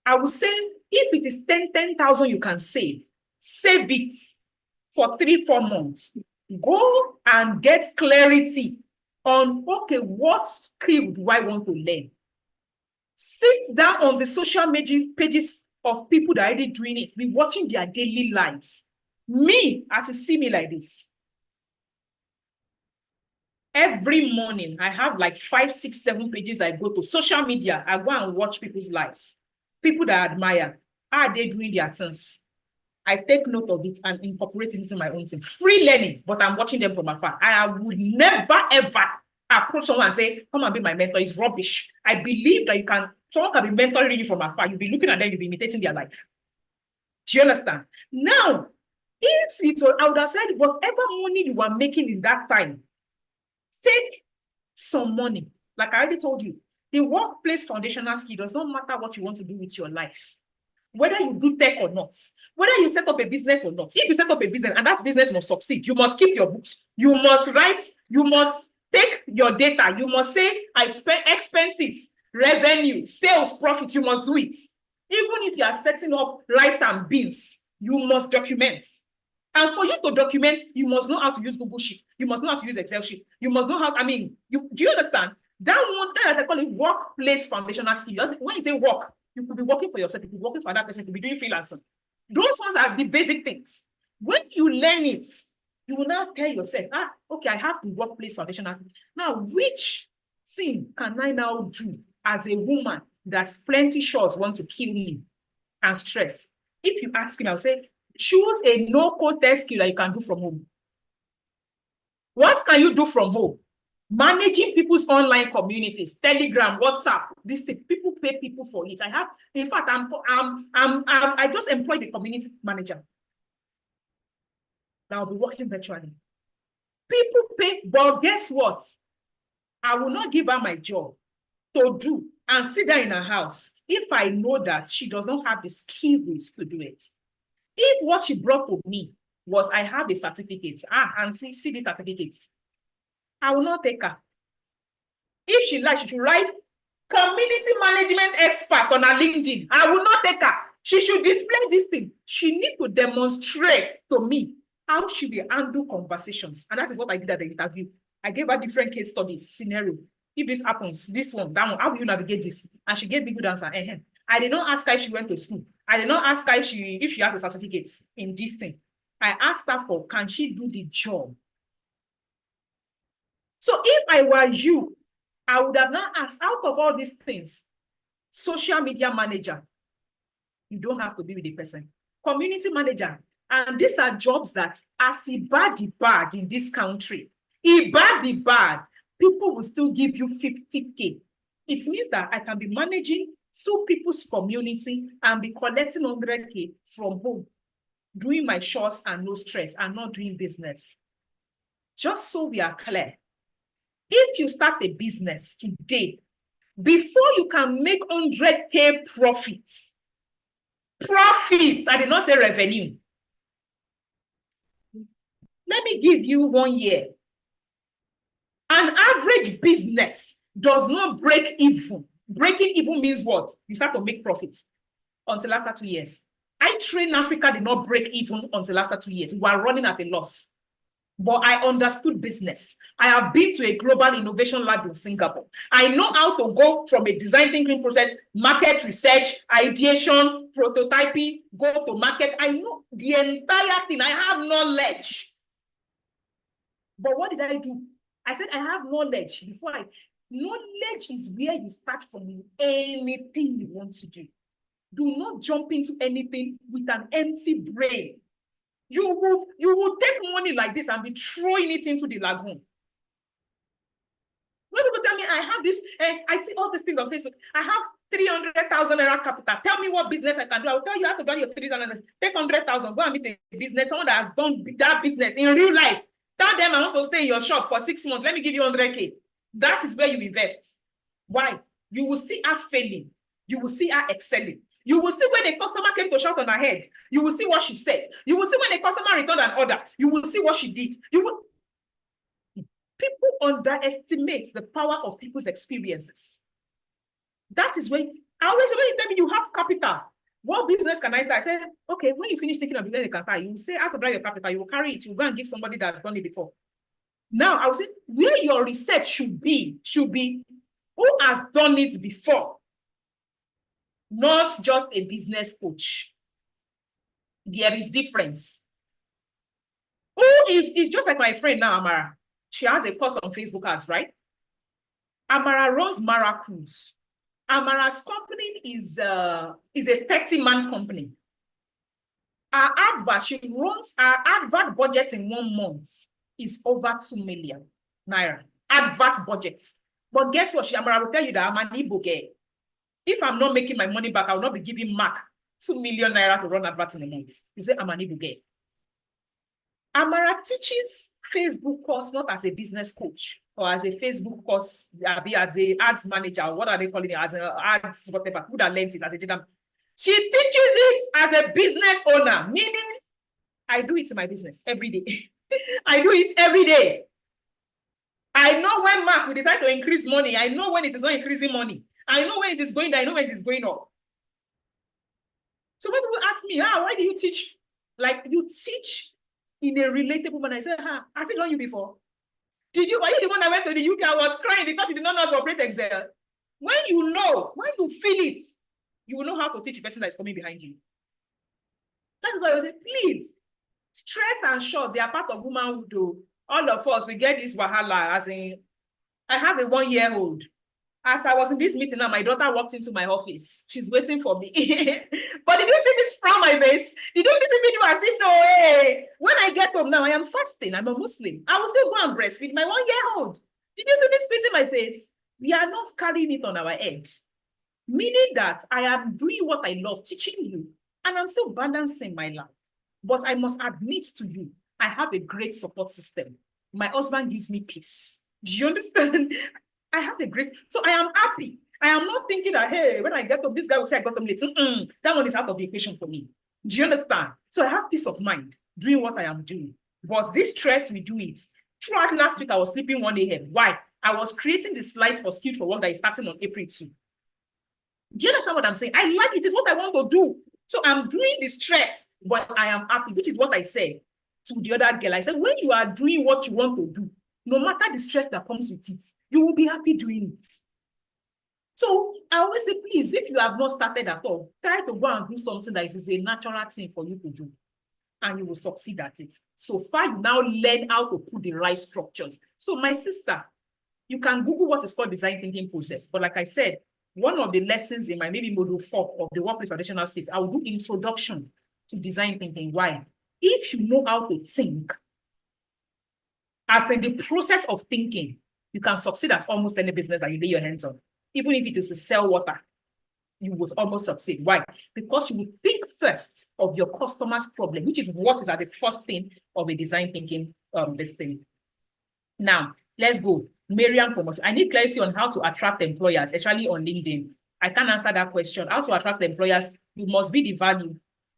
I would say if it is 10,000 you can save it for 3-4 months. Go and get clarity on, okay, what skill do I want to learn? Sit down on the social media pages of people that are already doing it. Be watching their daily lives. Me, as you see me like this, every morning, I have like 5, 6, 7 pages I go to social media. I go and watch people's lives. People that I admire. How are they doing their things? I take note of it and incorporate it into my own thing. Free learning, but I'm watching them from afar. I would never, ever approach someone and say, come and be my mentor. It's rubbish. I believe that someone can be mentoring you from afar. You'll be looking at them, you'll be imitating their life. Do you understand? Now, I would have said, whatever money you are making in that time, take some money. Like I already told you, the workplace foundational skill does not matter what you want to do with your life. Whether you do tech or not, whether you set up a business or not. If you set up a business and that business must succeed, you must keep your books. You must write, you must take your data. You must say, I spend expenses, revenue, sales, profit. You must do it. Even if you are setting up rice and beans, you must document. And for you to document, you must know how to use Google Sheet. You must know how to use Excel sheet. You must know how, do you understand? That one, that I call it workplace foundational skill. When you say work, you could be working for yourself, you could be working for another person, you could be doing freelancing. Those ones are the basic things. When you learn it, you will now tell yourself, okay, I have the workplace foundational skill. Now, which thing can I now do as a woman that's plenty shots want to kill me and stress? If you ask me, I'll say, choose a no-code test skill that you can do from home. What can you do from home? Managing people's online communities, Telegram, WhatsApp, this thing, people pay people for it. I just employed a community manager. I'll be working virtually. People pay, but guess what? I will not give her my job. to do and sit down in her house if I know that she does not have the skills to do it. If what she brought to me was, I have a certificate, auntie, see the certificates, I will not take her. If she likes, she should write community management expert on her LinkedIn. I will not take her. She should display this thing. She needs to demonstrate to me how she will handle conversations. And that is what I did at the interview. I gave her different case studies, scenario. If this happens, this one, that one, how will you navigate this? And she gave me good answer. I did not ask her if she went to school. I did not ask her if she has a certificate in this thing. I asked her for, can she do the job? So if I were you, I would have not asked, out of all these things, social media manager, you don't have to be with the person. Community manager, and these are jobs that, as bad in this country, bad, people will still give you 50K. It means that I can be managing 2 people's community and be collecting 100K from home, doing my chores and no stress, and not doing business. Just so we are clear, if you start a business today, before you can make 100K profits, I did not say revenue. Let me give you 1 year. An average business does not break even. Breaking even means what? You start to make profits until after 2 years. iTrain Africa did not break even until after 2 years. We are running at a loss. But I understood business. I have been to a global innovation lab in Singapore. I know how to go from a design thinking process, market research, ideation, prototyping, go to market. I know the entire thing. I have knowledge. But what did I do? I said, I have knowledge before knowledge is where you start from anything you want to do. Do not jump into anything with an empty brain. You will take money like this and be throwing it into the lagoon. When people tell me, I have this, I see all these things on Facebook, I have 300,000 naira capital. Tell me what business I can do. I will tell you how to do your 300,000. Take 100,000, go and meet a business, someone that has done that business in real life. Tell them, I want to stay in your shop for 6 months. Let me give you 100K. That is where you invest. Why? You will see her failing. You will see her excelling. You will see when a customer came to shout on her head. You will see what she said. You will see when a customer returned an order. You will see what she did. People underestimate the power of people's experiences. That is when you tell me you have capital, what business can I start? I said, okay, when you finish taking a business, you can start. You will say, how to drive your capital, you will carry it, you will go and give somebody that's done it before. Now, I would say, where your research should be, who has done it before? Not just a business coach. There is difference. Who is just like my friend now, Amara. She has a course on Facebook ads, right? Amara runs Mara Cruise. Amara's company is a 30-man company. She runs our advert budget in 1 month is over 2 million naira. Advert budget. But guess what? Amara will tell you that I'm an Igbo girl. If I'm not making my money back, I will not be giving Mark 2 million naira to run adverts in a month. You say I'm an Igbo girl. Amara teaches Facebook course not as a business coach or as a Facebook course, as a ads manager, what are they calling it? As an ads, whatever, who that learns it as a general. She teaches it as a business owner, meaning I do it in my business every day. I do it every day. I know when Mark will decide to increase money. I know when it is not increasing money. I know when it is going down. I know when it is going up. So when people ask me, why do you teach? Like you teach in a relatable manner. I said, has it done you before? Were you the one that went to the UK? I was crying because you did not know how to operate Excel. When you know, when you feel it, you will know how to teach the person that is coming behind you. That is why I say, please, stress and short, they are part of womanhood. All of us, we get this wahala. As in, I have a 1-year-old. As I was in this meeting now, my daughter walked into my office. She's waiting for me. But did you see this from my face? Did you see me do as if no way? When I get home now, I am fasting. I'm a Muslim. I will still go and breastfeed my 1-year-old. Did you see me spit in my face? We are not carrying it on our head. Meaning that I am doing what I love, teaching you, and I'm still balancing my life. But I must admit to you, I have a great support system. My husband gives me peace. Do you understand? I have a great, so I am happy. I am not thinking that, hey, when I get up, this guy will say I got up late. That one is out of the equation for me. Do you understand? So I have peace of mind doing what I am doing. But this stress, we do it. Throughout last week, I was sleeping 1 a.m. Why? I was creating the slides for Skilled for Work that is starting on April 2. Do you understand what I'm saying? I like it. It's what I want to do. So I'm doing the stress, but I am happy, which is what I said to the other girl. I said, when you are doing what you want to do, no matter the stress that comes with it, you will be happy doing it. So I always say, please, if you have not started at all, try to go and do something that is a natural thing for you to do, and you will succeed at it. So far, you now learn how to put the right structures. So my sister, you can Google what is called design thinking process. But like I said, one of the lessons in my maybe module 4 of the workplace foundational skills, I will do introduction to design thinking. Why? If you know how to think, as in the process of thinking, you can succeed at almost any business that you lay your hands on. Even if it is to sell water, you would almost succeed. Why? Because you will think first of your customer's problem, which is what is at the first thing of a design thinking this thing. Now, let's go. Mariam, I need clarity on how to attract employers, especially on LinkedIn. I can't answer that question. How to attract employers? You must be the value.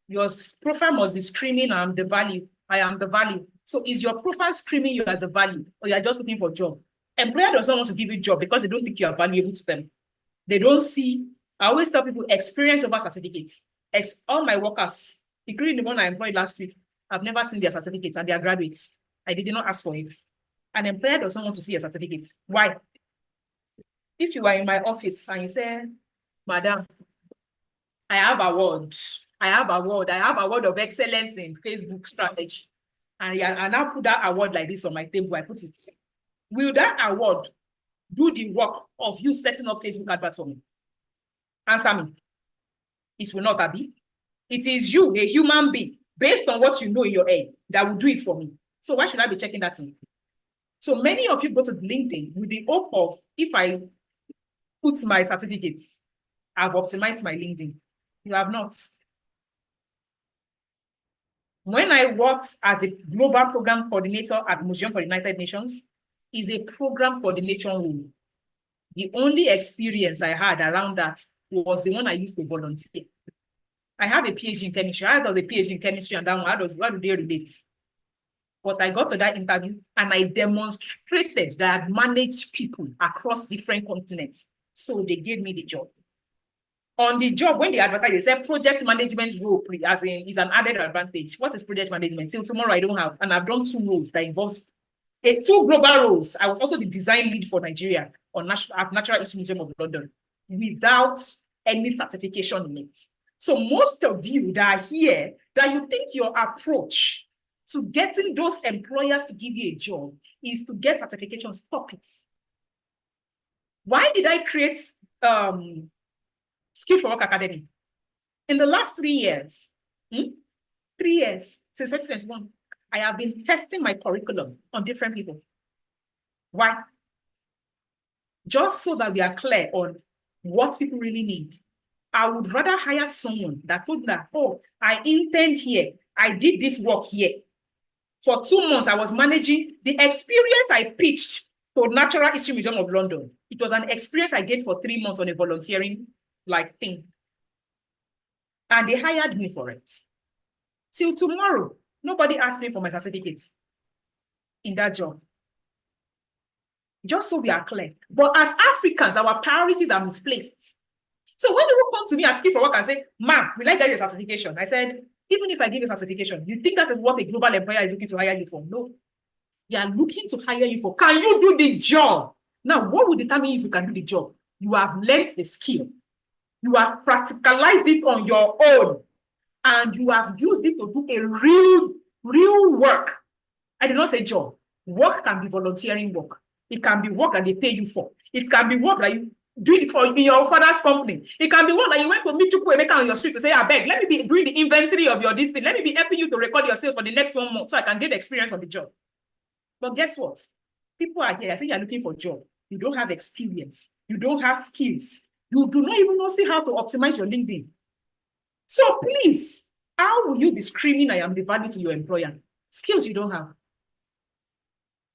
Your profile must be screaming, I'm the value. I am the value. So is your profile screaming you are the value, or you are just looking for a job? Employer doesn't want to give you a job because they don't think you are valuable to them. They don't see. I always tell people experience over certificates. All my workers, including the one I employed last week, I've never seen their certificates and they are graduates. I did not ask for it. An employer doesn't want to see your certificate. Why? If you are in my office and you say, Madam, I have award. I have award of excellence in Facebook strategy. And I now put that award like this on my table. I put it. Will that award do the work of you setting up Facebook adverts for me? Answer me. It will not, Abby. It is you, a human being, based on what you know in your head, that will do it for me. So why should I be checking that in? So many of you go to LinkedIn with the hope of, if I put my certificates, I've optimized my LinkedIn. You have not. When I worked as a global program coordinator at Museum for the United Nations, is a program coordination role. The only experience I had around that was the one I used to volunteer. I have a PhD in chemistry. I was a PhD in chemistry, and that one, how do they relate? But I got to that interview and I demonstrated that I managed people across different continents. So they gave me the job. On the job, when they advertise, they said project management role, as in is an added advantage. What is project management? Till tomorrow, I don't have. And I've done 2 roles that involves 2 global roles. I was also the design lead for Nigeria on Natural History Museum of London without any certification in it. So most of you that are here, that you think your approach to getting those employers to give you a job is to get certification. Stop it. Why did I create Skilled for Work Academy? In the last 3 years, 3 years, since 2021, I have been testing my curriculum on different people. Why? Just so that we are clear on what people really need. I would rather hire someone that told me that, oh, I intend here, I did this work here. For 2 months, I was managing the experience I pitched to Natural History Museum of London. It was an experience I gained for 3 months on a volunteering thing. And they hired me for it. Till tomorrow, nobody asked me for my certificates in that job. Just so we are clear. But as Africans, our priorities are misplaced. So when people come to me asking for work and say, Ma, will I get your certification? I said, even if I give you certification, you think that is what a global employer is looking to hire you for? No. They are looking to hire you for, can you do the job? Now, what will determine if you can do the job? You have learned the skill. You have practicalized it on your own. And you have used it to do a real work. I did not say job. Work can be volunteering work. It can be work that they pay you for. It can be work that you do it for in your father's company. It can be work that you went to meet Chukwuemeka on your street to say, I beg, let me be doing the inventory of your this thing. Let me be helping you to record your sales for the next 1 month so I can get experience on the job. But guess what? People are here. I say you're looking for a job. You don't have experience. You don't have skills. You do not even know how to optimize your LinkedIn. So please, how will you be screaming I am the value to your employer? Skills you don't have.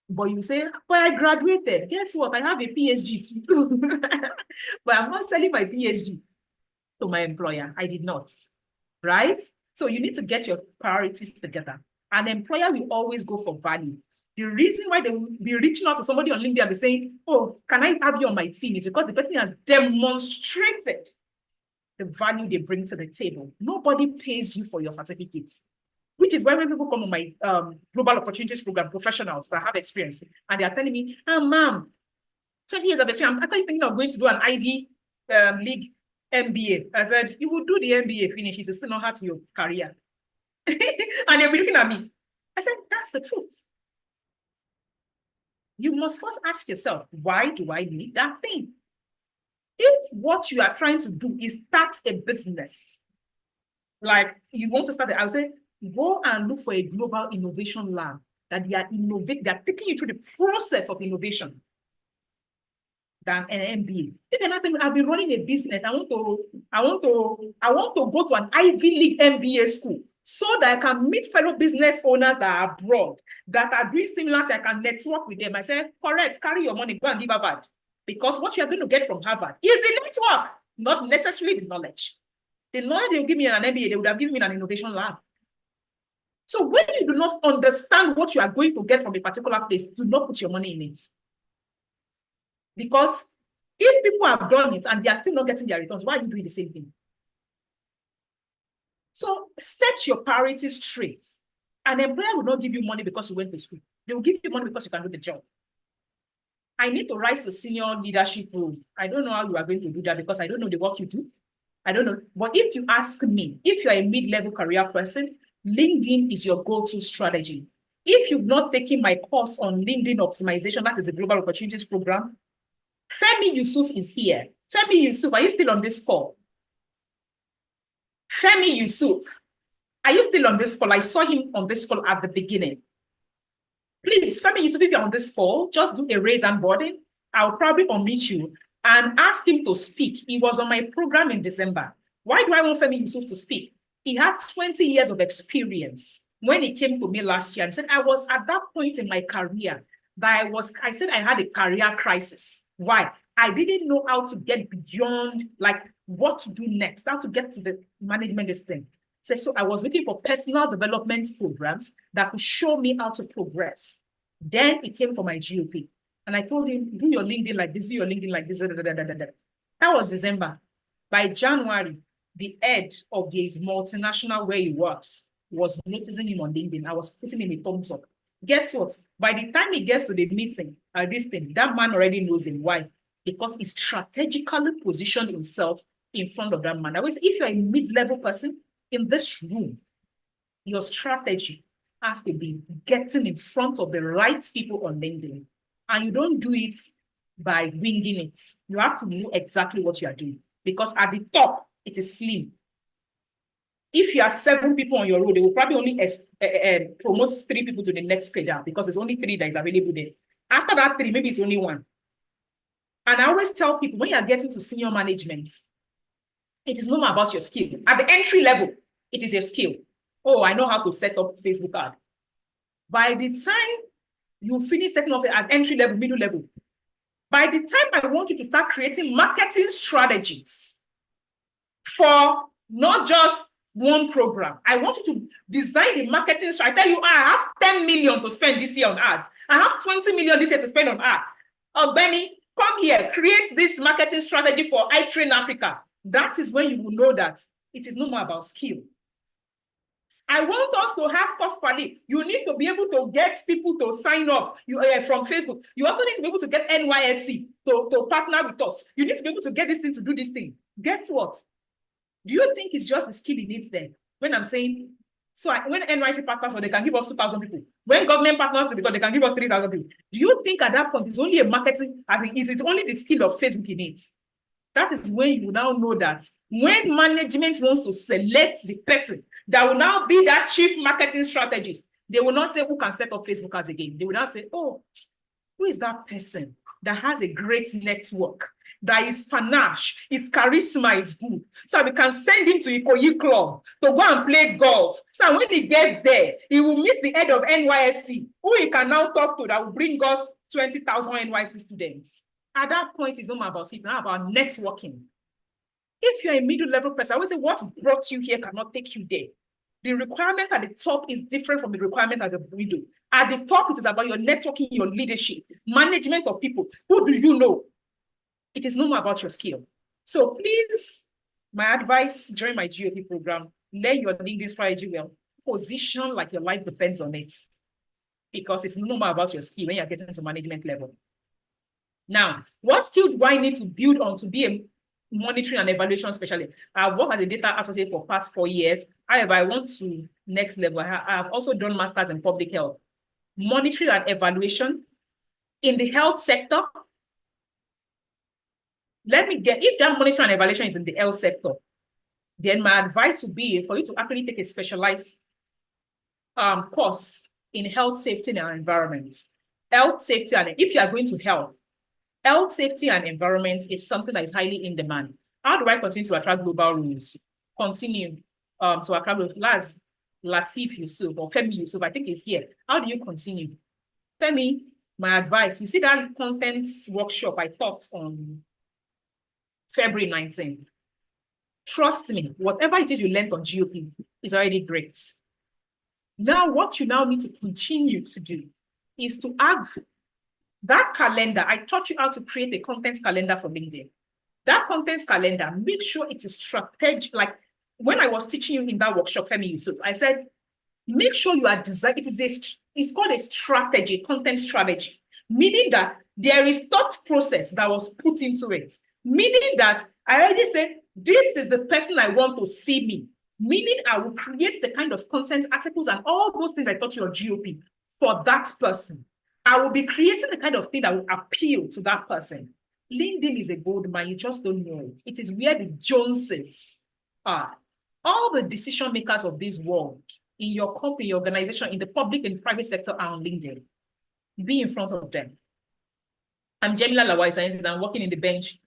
But you say, but I graduated. Guess what? I have a PhD too. But I'm not selling my PhD to my employer. I did not. Right? So you need to get your priorities together. An employer will always go for value. The reason why they will be reaching out to somebody on LinkedIn and be saying, oh, can I have you on my team? Is because the person has demonstrated the value they bring to the table. Nobody pays you for your certificates, which is why when people come on my Global Opportunities Program, professionals that have experience, and they are telling me, ma'am, 20 years of experience, I'm actually thinking of going to do an Ivy League MBA. I said, you will do the MBA, finish it, you still not have your career. And they'll be looking at me. I said, that's the truth. You must first ask yourself, why do I need that thing? If what you are trying to do is start a business, like you want to start it, I'll say, go and look for a global innovation lab that they are taking you through the process of innovation than an MBA. If anything, I've been running a business. I want to go to an Ivy League MBA school so that I can meet fellow business owners that are abroad, that are doing similar, that I can network with them. I said, correct, carry your money, go and give Harvard. Because what you're going to get from Harvard is the network, not necessarily the knowledge. The knowledge they will give me in an MBA, they would have given me in an innovation lab. So when you do not understand what you are going to get from a particular place, do not put your money in it. Because if people have done it and they are still not getting their returns, why are you doing the same thing? So set your priorities straight. An employer will not give you money because you went to school. They will give you money because you can do the job. I need to rise to senior leadership role. I don't know how you are going to do that because I don't know the work you do. I don't know. But if you ask me, if you're a mid-level career person, LinkedIn is your go-to strategy. If you've not taken my course on LinkedIn optimization, that is the Global Opportunities Program, Femi Yusuf is here. Femi Yusuf, are you still on this call? Femi Yusuf, are you still on this call? I saw him on this call at the beginning. Please, Femi Yusuf, if you're on this call, just do a raise hand button. I'll probably unmute you and ask him to speak. He was on my program in December. Why do I want Femi Yusuf to speak? He had 20 years of experience. When he came to me last year and said, I was at that point in my career that I said I had a career crisis. Why? I didn't know how to get beyond, like, what to do next, how to get to the management this thing. So I was looking for personal development programs that could show me how to progress. Then it came for my GOP. And I told him, do your LinkedIn like this, do your LinkedIn like this. That was December. By January, the head of his multinational where he works was noticing him on LinkedIn. I was putting him a thumbs up. Guess what? By the time he gets to the meeting, this thing, that man already knows him. Why? Because he strategically positioned himself in front of that man. I always say, if you're a mid-level person in this room, your strategy has to be getting in front of the right people on LinkedIn. And you don't do it by winging it. You have to know exactly what you are doing. Because at the top, it is slim. If you have 7 people on your road, they will probably only promote 3 people to the next cadre because there's only 3 that is available there. After that 3, maybe it's only 1. And I always tell people, when you are getting to senior management, it is no more about your skill. At the entry level, it is your skill. Oh, I know how to set up Facebook ad. By the time you finish setting up at entry level, middle level, by the time I want you to start creating marketing strategies for not just one program, I want you to design the marketing strategy. I tell you, I have 10 million to spend this year on ads. I have 20 million this year to spend on ads. Oh, Benny, come here, create this marketing strategy for iTrain Africa. That is when you will know that it is no more about skill. I want us to have cost quality. You need to be able to get people to sign up from Facebook. You also need to be able to get NYSC to partner with us. You need to be able to get this thing to do this thing. Guess what? Do you think it's just the skill it needs then? When I'm saying, when NYSC partners, they can give us 2,000 people. When government partners, because they can give us 3,000 people. Do you think at that point it's only a marketing, is it only the skill of Facebook it needs? That is when you now know that when management wants to select the person that will now be that chief marketing strategist, they will not say who can set up Facebook ads again. They will now say, oh, who is that person that has a great network, that is panache, his charisma is good. So we can send him to Ikoyi Club to go and play golf. So when he gets there, he will meet the head of NYSC, who he can now talk to, that will bring us 20,000 NYSC students. At that point, it's not about it, it's not about networking. If you're a middle-level person, I always say what brought you here cannot take you there. The requirement at the top is different from the requirement at the middle. At the top, it is about your networking, your leadership, management of people. Who do you know? It is no more about your skill. So please, my advice during my GOP program, learn your LinkedIn strategy well. Position like your life depends on it. Because it's no more about your skill when you're getting to management level. Now, what skill do I need to build on to be a monitoring and evaluation specialist? I've worked as a data associate for past 4 years. However, I want to next level. I have also done masters in public health. Monitoring and evaluation in the health sector. If that monitoring and evaluation is in the health sector, then my advice would be for you to actually take a specialized course in health safety and environment. Health safety, and if you are going to health safety and environment is something that is highly in demand. How do I continue to attract global rules? Continue to attract Latif Yusuf or Femi Yusuf, I think is here. How do you continue? Femi, my advice, you see that content workshop I taught on February 19th. Trust me, whatever it is you learned on GOP is already great. Now, what you now need to continue to do is to have that calendar. I taught you how to create a content calendar for LinkedIn. That content calendar, make sure it is strategic. Like when I was teaching you in that workshop, Femi Yusuf, I said, make sure you are designing. It's called a strategy, content strategy, meaning that there is thought process that was put into it. Meaning that I already said, this is the person I want to see me. Meaning I will create the kind of content, articles, and all those things I taught you on GOP for that person. I will be creating the kind of thing that will appeal to that person. LinkedIn is a gold mine, you just don't know it. It is where the Joneses are. All the decision makers of this world, in your company, your organization, in the public and private sector are on LinkedIn. Be in front of them. I'm Jamila Lawai, and I'm working in the bench.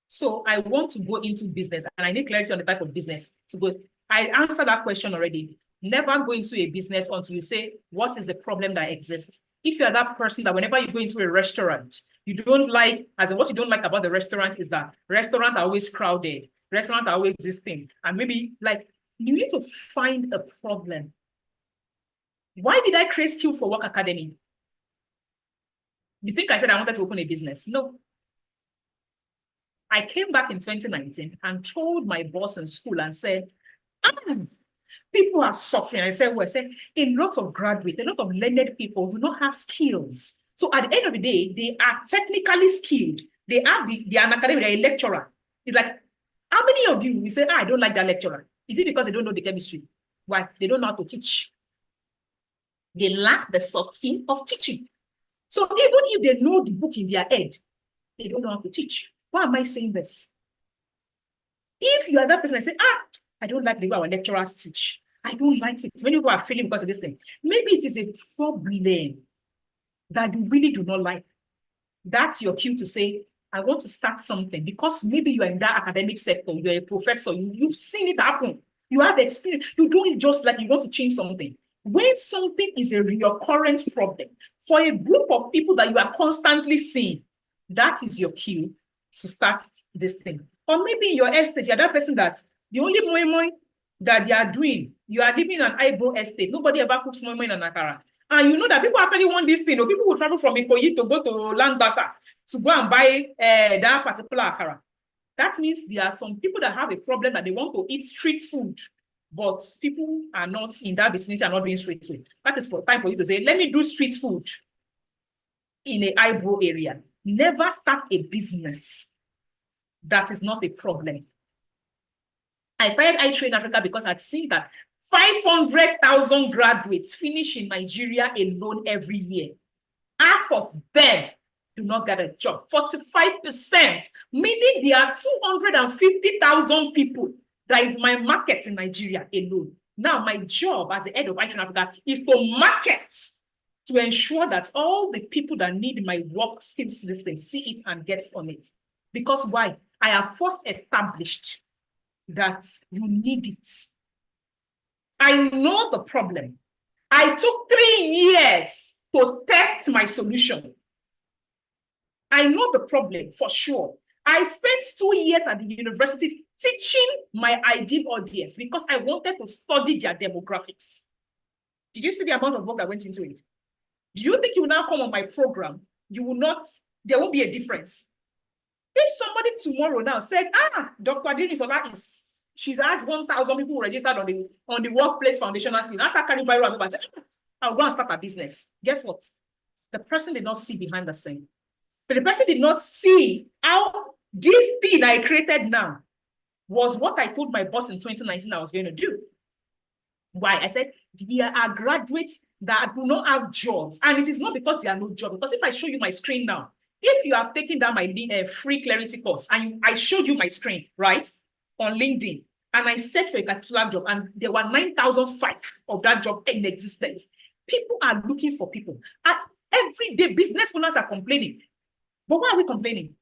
So I want to go into business and I need clarity on the type of business to go. I answered that question already. Never go into a business until you say, what is the problem that exists? If you're that person that whenever you go into a restaurant, you don't like, as in what you don't like about the restaurant is that restaurants are always crowded. Restaurants are always this thing. And maybe like, you need to find a problem. Why did I create Skill for Work Academy? You think I said I wanted to open a business? No. I came back in 2019 and told my boss in school and said, people are suffering. I said, well, I said, a lot of graduates, a lot of learned people do not have skills. So at the end of the day, they are technically skilled. They are an academic, they're a lecturer. It's like, how many of you will say, I don't like that lecturer? Is it because they don't know the chemistry? Why? They don't know how to teach. They lack the soft skill of teaching. So even if they know the book in their head, they don't know how to teach. Why am I saying this? If you are that person, I say, I don't like the way our lecturers teach. I don't like it. Many people are feeling because of this thing. Maybe it is a problem that you really do not like. That's your cue to say, I want to start something, because maybe you are in that academic sector, you're a professor, you've seen it happen. You have experience. You don't just like, you want to change something. When something is a recurrent problem for a group of people that you are constantly seeing, that is your cue to start this thing. Or maybe in your estate, you're that person that the only moi that they are doing, you are living in an eyebrow estate. Nobody ever cooks moi in an akara. And you know that people actually want this thing. Or people will travel from Ikoyi to go to Langbasa to go and buy that particular akara. That means there are some people that have a problem that they want to eat street food, but people are not in that vicinity, are not doing street food. That is for time for you to say, let me do street food in an eyebrow area. Never start a business that is not a problem. I started iTrade Africa because I'd seen that 500,000 graduates finish in Nigeria alone every year. Half of them do not get a job. 45%, meaning there are 250,000 people. That is my market in Nigeria alone. Now, my job as the head of iTrade Africa is to market to ensure that all the people that need my work skills listing see it and get on it. Because why? I have first established that you need it. I know the problem. I took 3 years to test my solution. I know the problem for sure. I spent 2 years at the university teaching my ideal audience because I wanted to study their demographics. Did you see the amount of work that went into it? Do you think you will now come on my program? You will not, there won't be a difference. If somebody tomorrow now said, Dr. Adenisola she's asked 1,000 people registered on the workplace foundational scheme. After carrying by and say, I'll go and start a business. Guess what? The person did not see behind the scene. But the person did not see how this thing I created now was what I told my boss in 2019 I was going to do. Why? I said, there are graduates that do not have jobs. And it is not because there are no jobs. Because if I show you my screen now, if you have taken down my free clarity course and I showed you my screen, right, on LinkedIn, and I searched for a particular job and there were 9,005 of that job in existence, people are looking for people. And every day, business owners are complaining. But why are we complaining?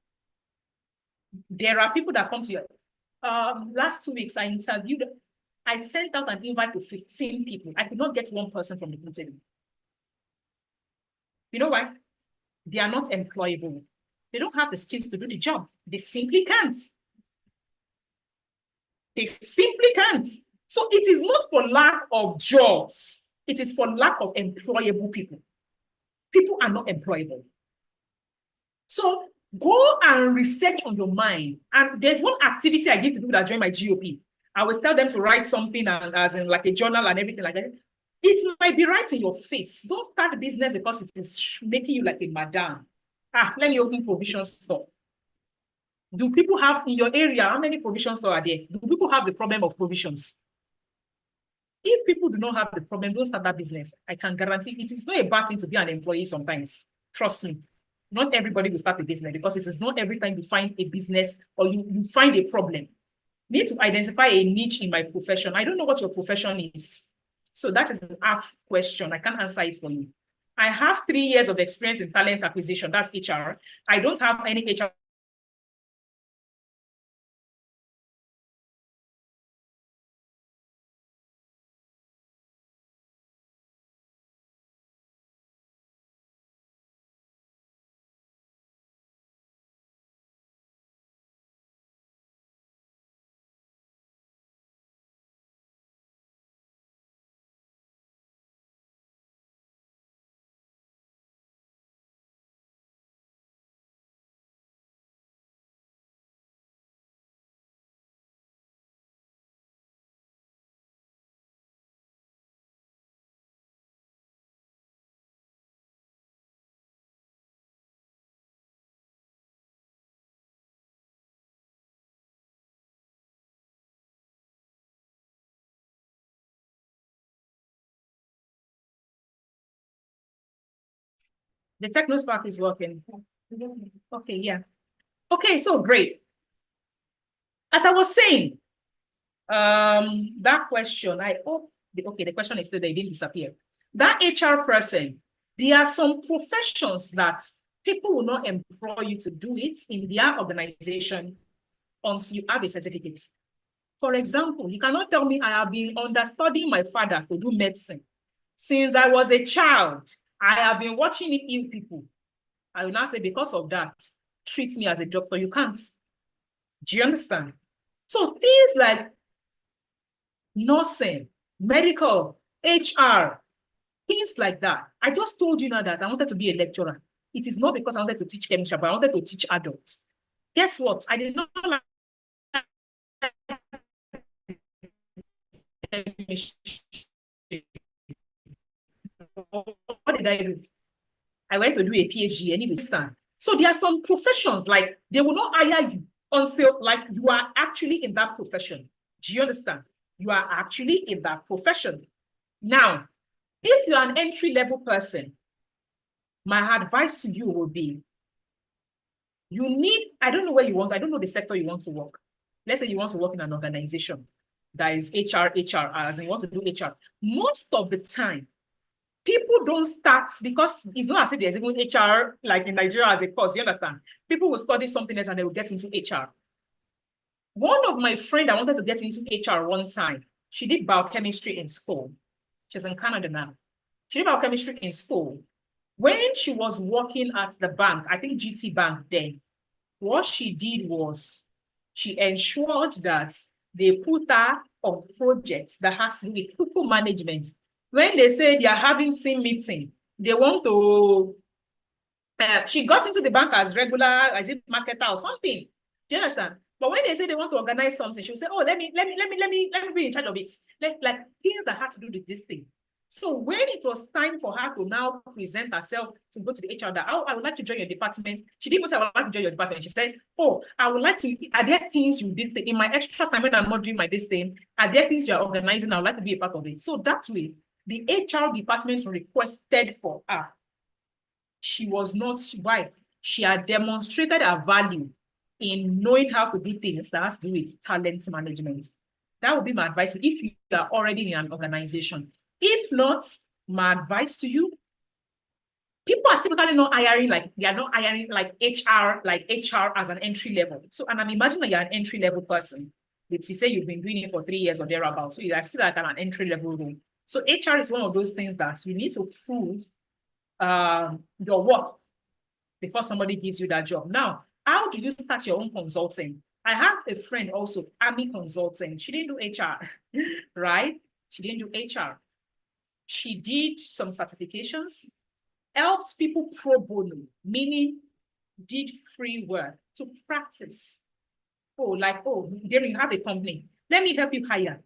There are people that come to you. Last 2 weeks, I sent out an invite to 15 people. I could not get one person from the interview. You know why? They are not employable. They don't have the skills to do the job. They simply can't. They simply can't. So it is not for lack of jobs. It is for lack of employable people. People are not employable. So go and research on your mind. And there's one activity I give to people that join my GOP. I will tell them to write something as in like a journal and everything like that. It might be right in your face. Don't start a business because it is making you like a madam. Let me open provision store. Do people have in your area, how many provision stores are there? Do people have the problem of provisions? If people do not have the problem, don't start that business. I can guarantee it is not a bad thing to be an employee sometimes. Trust me. Not everybody will start a business because it is not every time you find a business or you find a problem. Need to identify a niche in my profession. I don't know what your profession is. So that is a half question. I can't answer it for you. I have 3 years of experience in talent acquisition. That's HR. I don't have any HR. The TechnoSpark is working. Okay, yeah. Okay, so great. As I was saying, that question, the question is still there, it didn't disappear. That HR person, there are some professions that people will not employ you to do it in their organization until you have a certificate. For example, you cannot tell me I have been understudying my father to do medicine. Since I was a child, I have been watching him heal people. I will now say, because of that, treat me as a doctor. You can't. Do you understand? So things like nursing, medical, HR, things like that. I just told you now that I wanted to be a lecturer. It is not because I wanted to teach chemistry, but I wanted to teach adults. Guess what? I did not like what did I do? I went to do a PhD anyway. So there are some professions like they will not hire you until like you are actually in that profession. Do you understand? You are actually in that profession. Now, if you're an entry-level person, my advice to you will be, you need, I don't know where you want, I don't know the sector you want to work. Let's say you want to work in an organization that is HR, as in you want to do HR. Most of the time, People don't start because it's not as if there's even HR like in Nigeria as a course, you understand? People will study something else and they will get into HR. One of my friends, I wanted to get into HR one time. She did biochemistry in school. She's in Canada now. She did biochemistry in school. When she was working at the bank, I think GT Bank then, what she did was she ensured that they put her on projects that has to do with people management. When they say they are having team meeting, they want to, she got into the bank as regular, as a marketer or something. Do you understand? But when they say they want to organize something, she'll say, oh, let me be in charge of it. Like things that had to do with this thing. So when it was time for her to now present herself to go to the HR, that I would like to join your department. She didn't say I would like to join your department. She said, oh, I would like to, are there things you did in my extra time when I'm not doing my this thing? Are there things you're organizing? I would like to be a part of it. So that way, the HR department requested for her. She was not, why? She had demonstrated her value in knowing how to do things that has to do with talent management. That would be my advice if you are already in an organization. If not, my advice to you, people are typically not hiring like, they are not hiring like HR as an entry level. So, and I'm imagining you're an entry level person. Let's say you've been doing it for 3 years or thereabouts. So you're still like an entry level role. So HR is one of those things that you need to prove your work before somebody gives you that job. Now, how do you start your own consulting? I have a friend also, Army Consulting. She didn't do HR, right? She didn't do HR. She did some certifications, helped people pro bono, meaning did free work to practice. Oh, like, oh, then you have a company. Let me help you hire.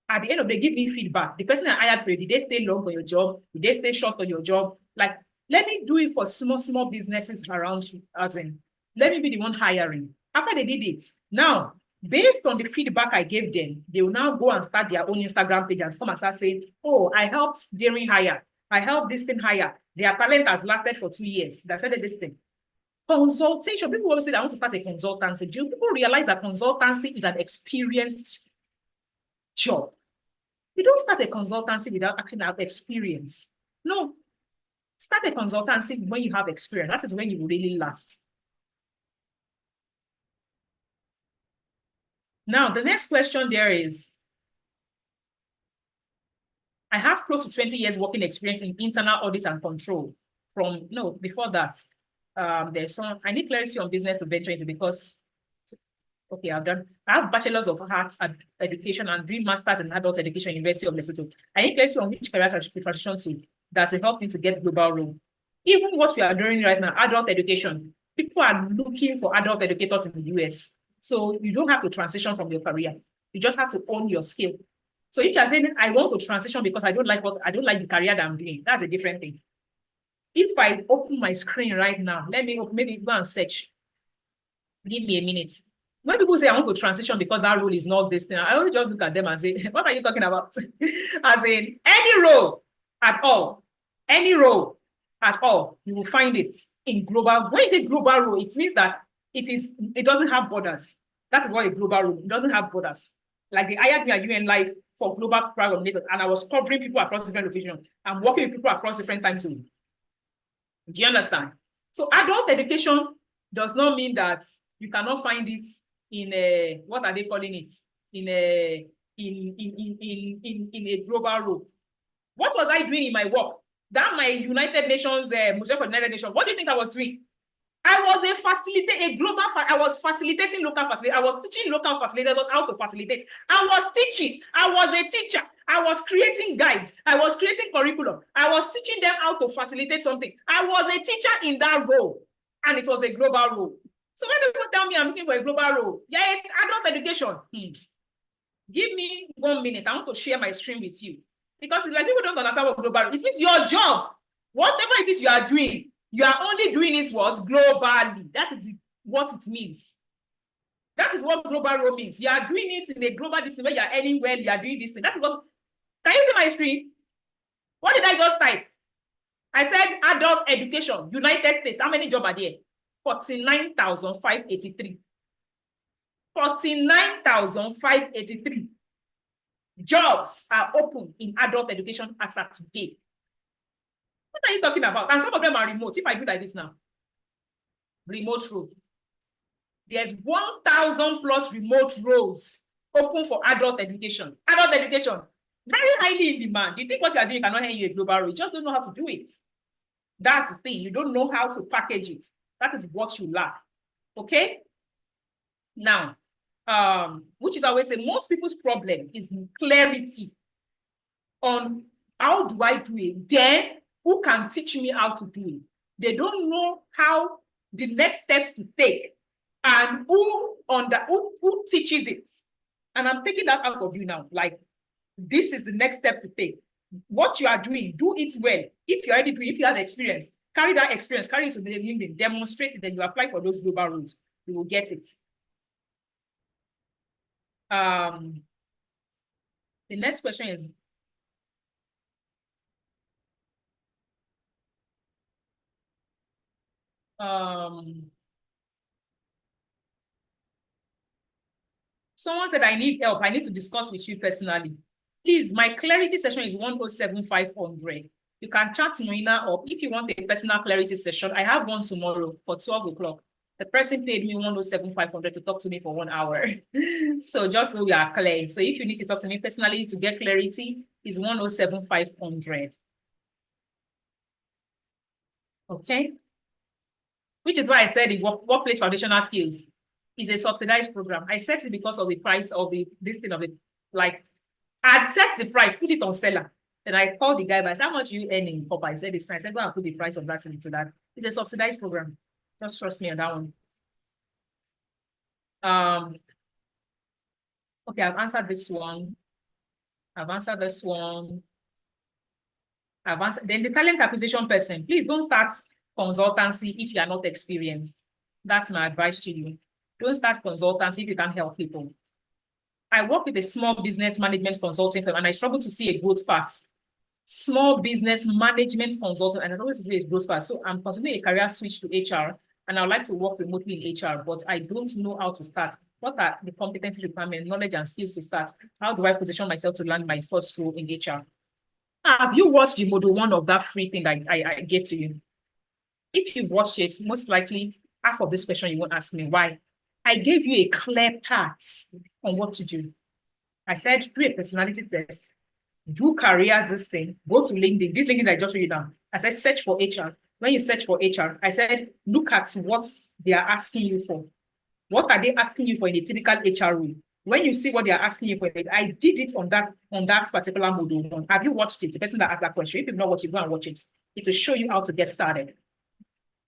At the end of the day, give me feedback. The person I hired for you, did they stay long on your job? Did they stay short on your job? Like, let me do it for small businesses around you, as in, let me be the one hiring. After they did it, now, based on the feedback I gave them, they will now go and start their own Instagram page and come and start saying, oh, I helped Daring hire. I helped this thing hire. Their talent has lasted for 2 years. They said this thing. Consultation, people always say, I want to start a consultancy. Do people realize that consultancy is an experienced job? You don't start a consultancy without actually have experience. No. Start a consultancy when you have experience. That is when you will really last. Now, the next question there is, I have close to 20 years working experience in internal audit and control. Before that, there's some, I need clarity on business to venture into because, okay, I have bachelor's of arts education and doing masters in adult education, University of Lesotho. I need clarity on which career I should transition to that will help me to get global role. Even what we are doing right now, adult education, people are looking for adult educators in the US. So you don't have to transition from your career. You just have to own your skill. So if you're saying, I want to transition because I don't like the career that I'm doing, that's a different thing. If I open my screen right now, let me maybe go and search. Give me a minute. When people say I want to transition because that role is not this thing, I always just look at them and say, what are you talking about? As in any role at all, any role at all, you will find it in global. When you say global role, it means that it doesn't have borders. That is what a global role, it doesn't have borders. Like they hired me at UN Life for global program, and I was covering people across different locations. I'm working with people across different time zones. Do you understand? So adult education does not mean that you cannot find it in a, what are they calling it? In a global role. What was I doing in my work? That my United Nations, Museum for the United Nations, what do you think I was doing? I was I was facilitating local facilitators. I was teaching local facilitators how to facilitate. I was teaching. I was a teacher. I was creating guides. I was creating curriculum. I was teaching them how to facilitate something. I was a teacher in that role. And it was a global role. So when people tell me I'm looking for a global role, yeah, adult education. Give me 1 minute. I want to share my screen with you. Because it's like people don't understand what global is. It means your job, whatever it is you are doing, you are only doing it what? Globally. That is what it means. That is what global role means. You are doing it in a global distance where you are anywhere, you are doing this thing. That is what. Can you see my screen? What did I just type? I said adult education, United States. How many jobs are there? 49,583. 49,583 jobs are open in adult education as of today. What are you talking about? And some of them are remote. If I do like this now, remote role. There's 1,000 plus remote roles open for adult education. Adult education, very highly in demand. You think what you are doing cannot hand you a global role. You just don't know how to do it. That's the thing. You don't know how to package it. That is what you lack. Okay? Now, which is always say most people's problem is clarity on how do I do it? Then who can teach me how to do it? They don't know how the next steps to take and who teaches it. And I'm taking that out of you now. Like, this is the next step to take. What you are doing, do it well. If you're already doing, if you have experience, carry that experience, carry it to the LinkedIn, demonstrate it, then you apply for those global roles. You will get it. The next question is, someone said, I need help. I need to discuss with you personally. Please, my clarity session is 107,500. You can chat Noina up if you want a personal clarity session. I have one tomorrow for 12 o'clock. The person paid me 107,500 to talk to me for 1 hour. So just so we are clear. So if you need to talk to me personally to get clarity, it's 107,500. Okay. Which is why I said the workplace foundational skills is a subsidized program. I set it because of the price of this thing of it. Like, I'd set the price, put it on seller. And I called the guy, but I said, how much are you earning? I said, it's nice. I said, go and put the price of that into that. It's a subsidized program. Just trust me on that one. Okay, I've answered this one. I've answered this one. I've answered. Then the talent acquisition person, please don't start consultancy if you are not experienced. That's my advice to you. Don't start consultancy if you can't help people. I work with a small business management consulting firm and I struggle to see a growth path. Small business management consultant, and I always see a growth path. So I'm considering a career switch to HR and I would like to work remotely in HR, but I don't know how to start. What are the competency requirements, knowledge and skills to start? How do I position myself to land my first role in HR? Have you watched the module 1 of that free thing that I gave to you? If you've watched it, most likely half of this question you won't ask me why. I gave you a clear path on what to do. I said, do a personality test, do careers, this thing, go to LinkedIn. This LinkedIn I just read down. I said, search for HR. When you search for HR, I said, look at what they are asking you for. What are they asking you for in a typical HR role? When you see what they are asking you for, I did it on that particular module 1. Have you watched it? The person that asked that question, if you've not watched it, go and watch it. It will show you how to get started.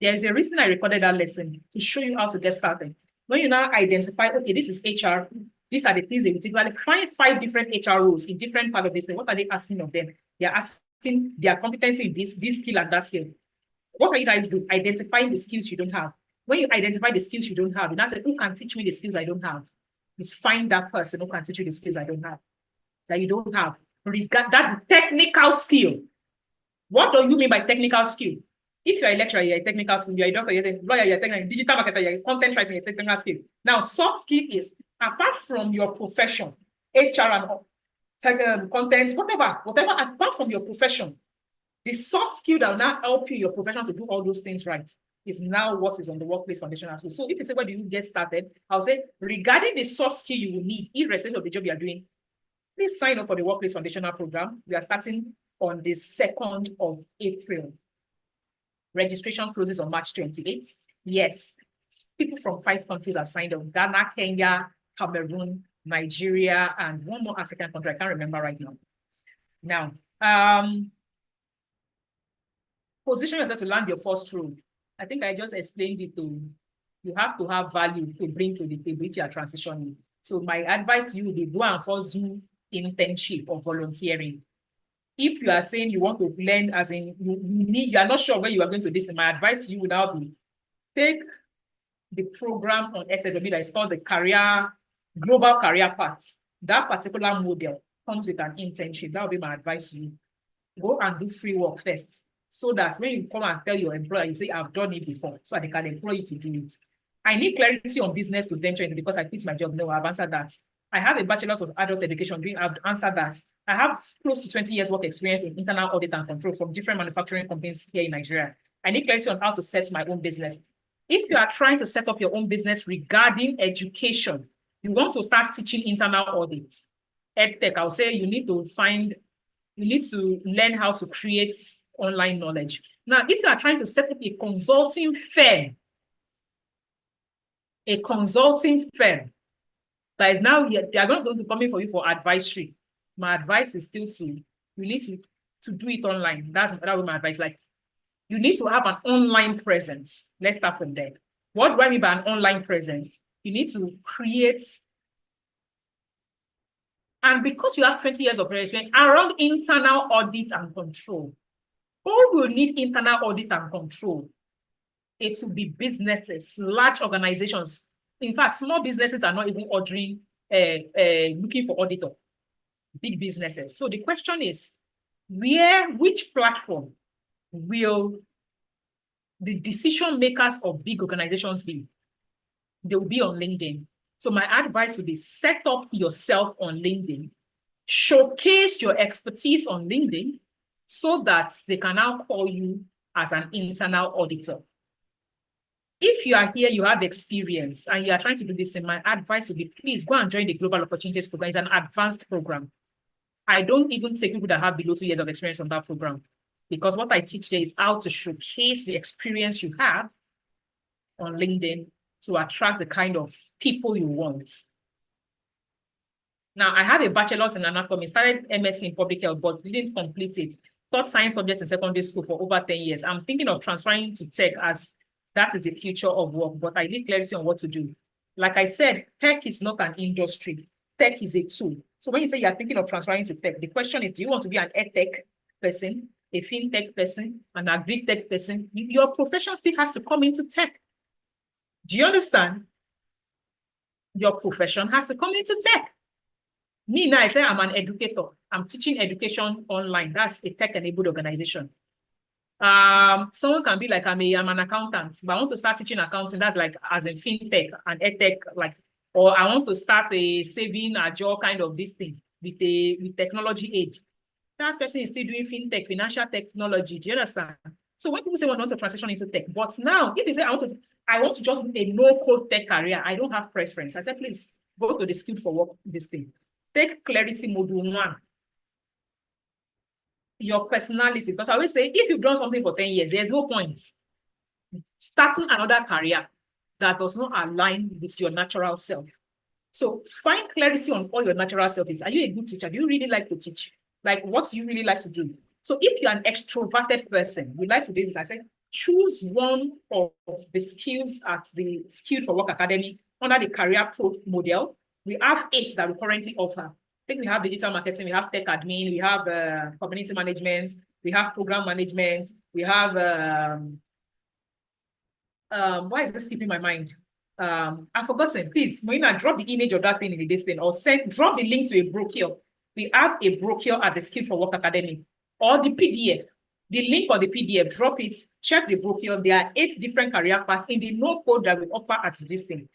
There is a reason I recorded that lesson, to show you how to get started. When you now identify, okay, this is HR, these are the things they will typically find 5 different HR roles in different part of this thing. What are they asking of them? They are asking their competency in this skill and that skill. What are you trying to do? Identifying the skills you don't have. When you identify the skills you don't have, you now say, who can teach me the skills I don't have? You find that person who can teach you the skills I don't have, that you don't have. That's a technical skill. What do you mean by technical skill? If you're a lecturer, you're a technical skill. You're a doctor, you're a lawyer, you're a technical, digital marketer, you're a content writer, you're a technical skill. Now, soft skill is, apart from your profession, HR and content, whatever, apart from your profession, the soft skill that will now help you, your profession, to do all those things right, is now what is on the workplace foundational skill. So if you say, where do you get started? I'll say, regarding the soft skill you will need, irrespective of the job you are doing, please sign up for the workplace foundational program. We are starting on the 2nd of April. Registration closes on March 28th. Yes, people from 5 countries have signed up: Ghana, Kenya, Cameroon, Nigeria, and one more African country. I can't remember right now. Now, position yourself to land your first role. I think I just explained it to you. Have to have value to bring to the table if you are transitioning. So my advice to you would be, go and first do internship or volunteering. If you are saying you want to learn, as in you are not sure where you are going to this, my advice to you would now be, take the program on SSW that is called the Global Career Path. That particular model comes with an internship. That would be my advice to you. Go and do free work first, so that when you come and tell your employer, you say, I've done it before, so they can employ you to do it. I need clarity on business to venture into because I quit my job. No, I've answered that. I have a bachelor's of adult education. I've answered that. I have close to 20 years work experience in internal audit and control from different manufacturing companies here in Nigeria. I need clarity on how to set my own business. If you are trying to set up your own business regarding education, you want to start teaching internal audit, EdTech, I'll say you need to learn how to create online knowledge. Now, if you are trying to set up a consulting firm that is now, they are not going to come in for you for advisory. My advice is still you need to do it online. That's my advice. Like, you need to have an online presence. Let's start from there. What do I mean by an online presence? You need to create, and because you have 20 years of experience around internal audit and control, who will need internal audit and control? It will be businesses, large organizations. In fact, small businesses are not even ordering, looking for auditor, big businesses. So the question is, which platform will the decision makers of big organizations be? They will be on LinkedIn. So my advice would be set up yourself on LinkedIn, showcase your expertise on LinkedIn so that they can now call you as an internal auditor. If you are here, you have experience and you are trying to do this, and my advice would be, please go and join the Global Opportunities Program. It's an advanced program. I don't even take people that have below 2 years of experience on that program, because what I teach there is how to showcase the experience you have on LinkedIn to attract the kind of people you want. Now, I have a bachelor's in anatomy, started MSc in public health, but didn't complete it. Taught science subjects in secondary school for over 10 years. I'm thinking of transferring to tech as that is the future of work, but I need clarity on what to do. Like I said, tech is not an industry. Tech is a tool. So when you say you're thinking of transferring to tech, the question is, do you want to be an EdTech person, a FinTech person, an Agri-Tech person? Your profession still has to come into tech. Do you understand? Your profession has to come into tech. Me now, I say I'm an educator. I'm teaching education online. That's a tech-enabled organization. Someone can be like, I'm an accountant, but I want to start teaching accounting. That's like as in FinTech and EdTech, like, or I want to start a saving a job kind of this thing with technology aid. That person is still doing FinTech, financial technology. Do you understand? So when people say, well, I want to transition into tech, but now if you say I want to just do a no-code tech career, I don't have preference. I said, please go to the Skilled for Work this thing. Take Clarity Module 1. Your personality, because I always say, if you've done something for 10 years, there's no point starting another career that does not align with your natural self. So find clarity on all your natural self is. Are you a good teacher? Do you really like to teach? Like, what do you really like to do? So if you're an extroverted person, you like to do this, I said, choose one of the skills at the Skilled for Work Academy under the Career Pro model. We have 8 that we currently offer. I think we have digital marketing, we have tech admin, we have community management, we have program management, we have, why is this skipping my mind? I've forgotten. Please, Marina, drop the image of that thing in this thing, or drop the link to a brochure. We have a brochure at the Skilled for Work Academy, or the PDF. The link or the PDF, drop it, check the brochure. There are 8 different career paths in the no-code that we offer at this thing.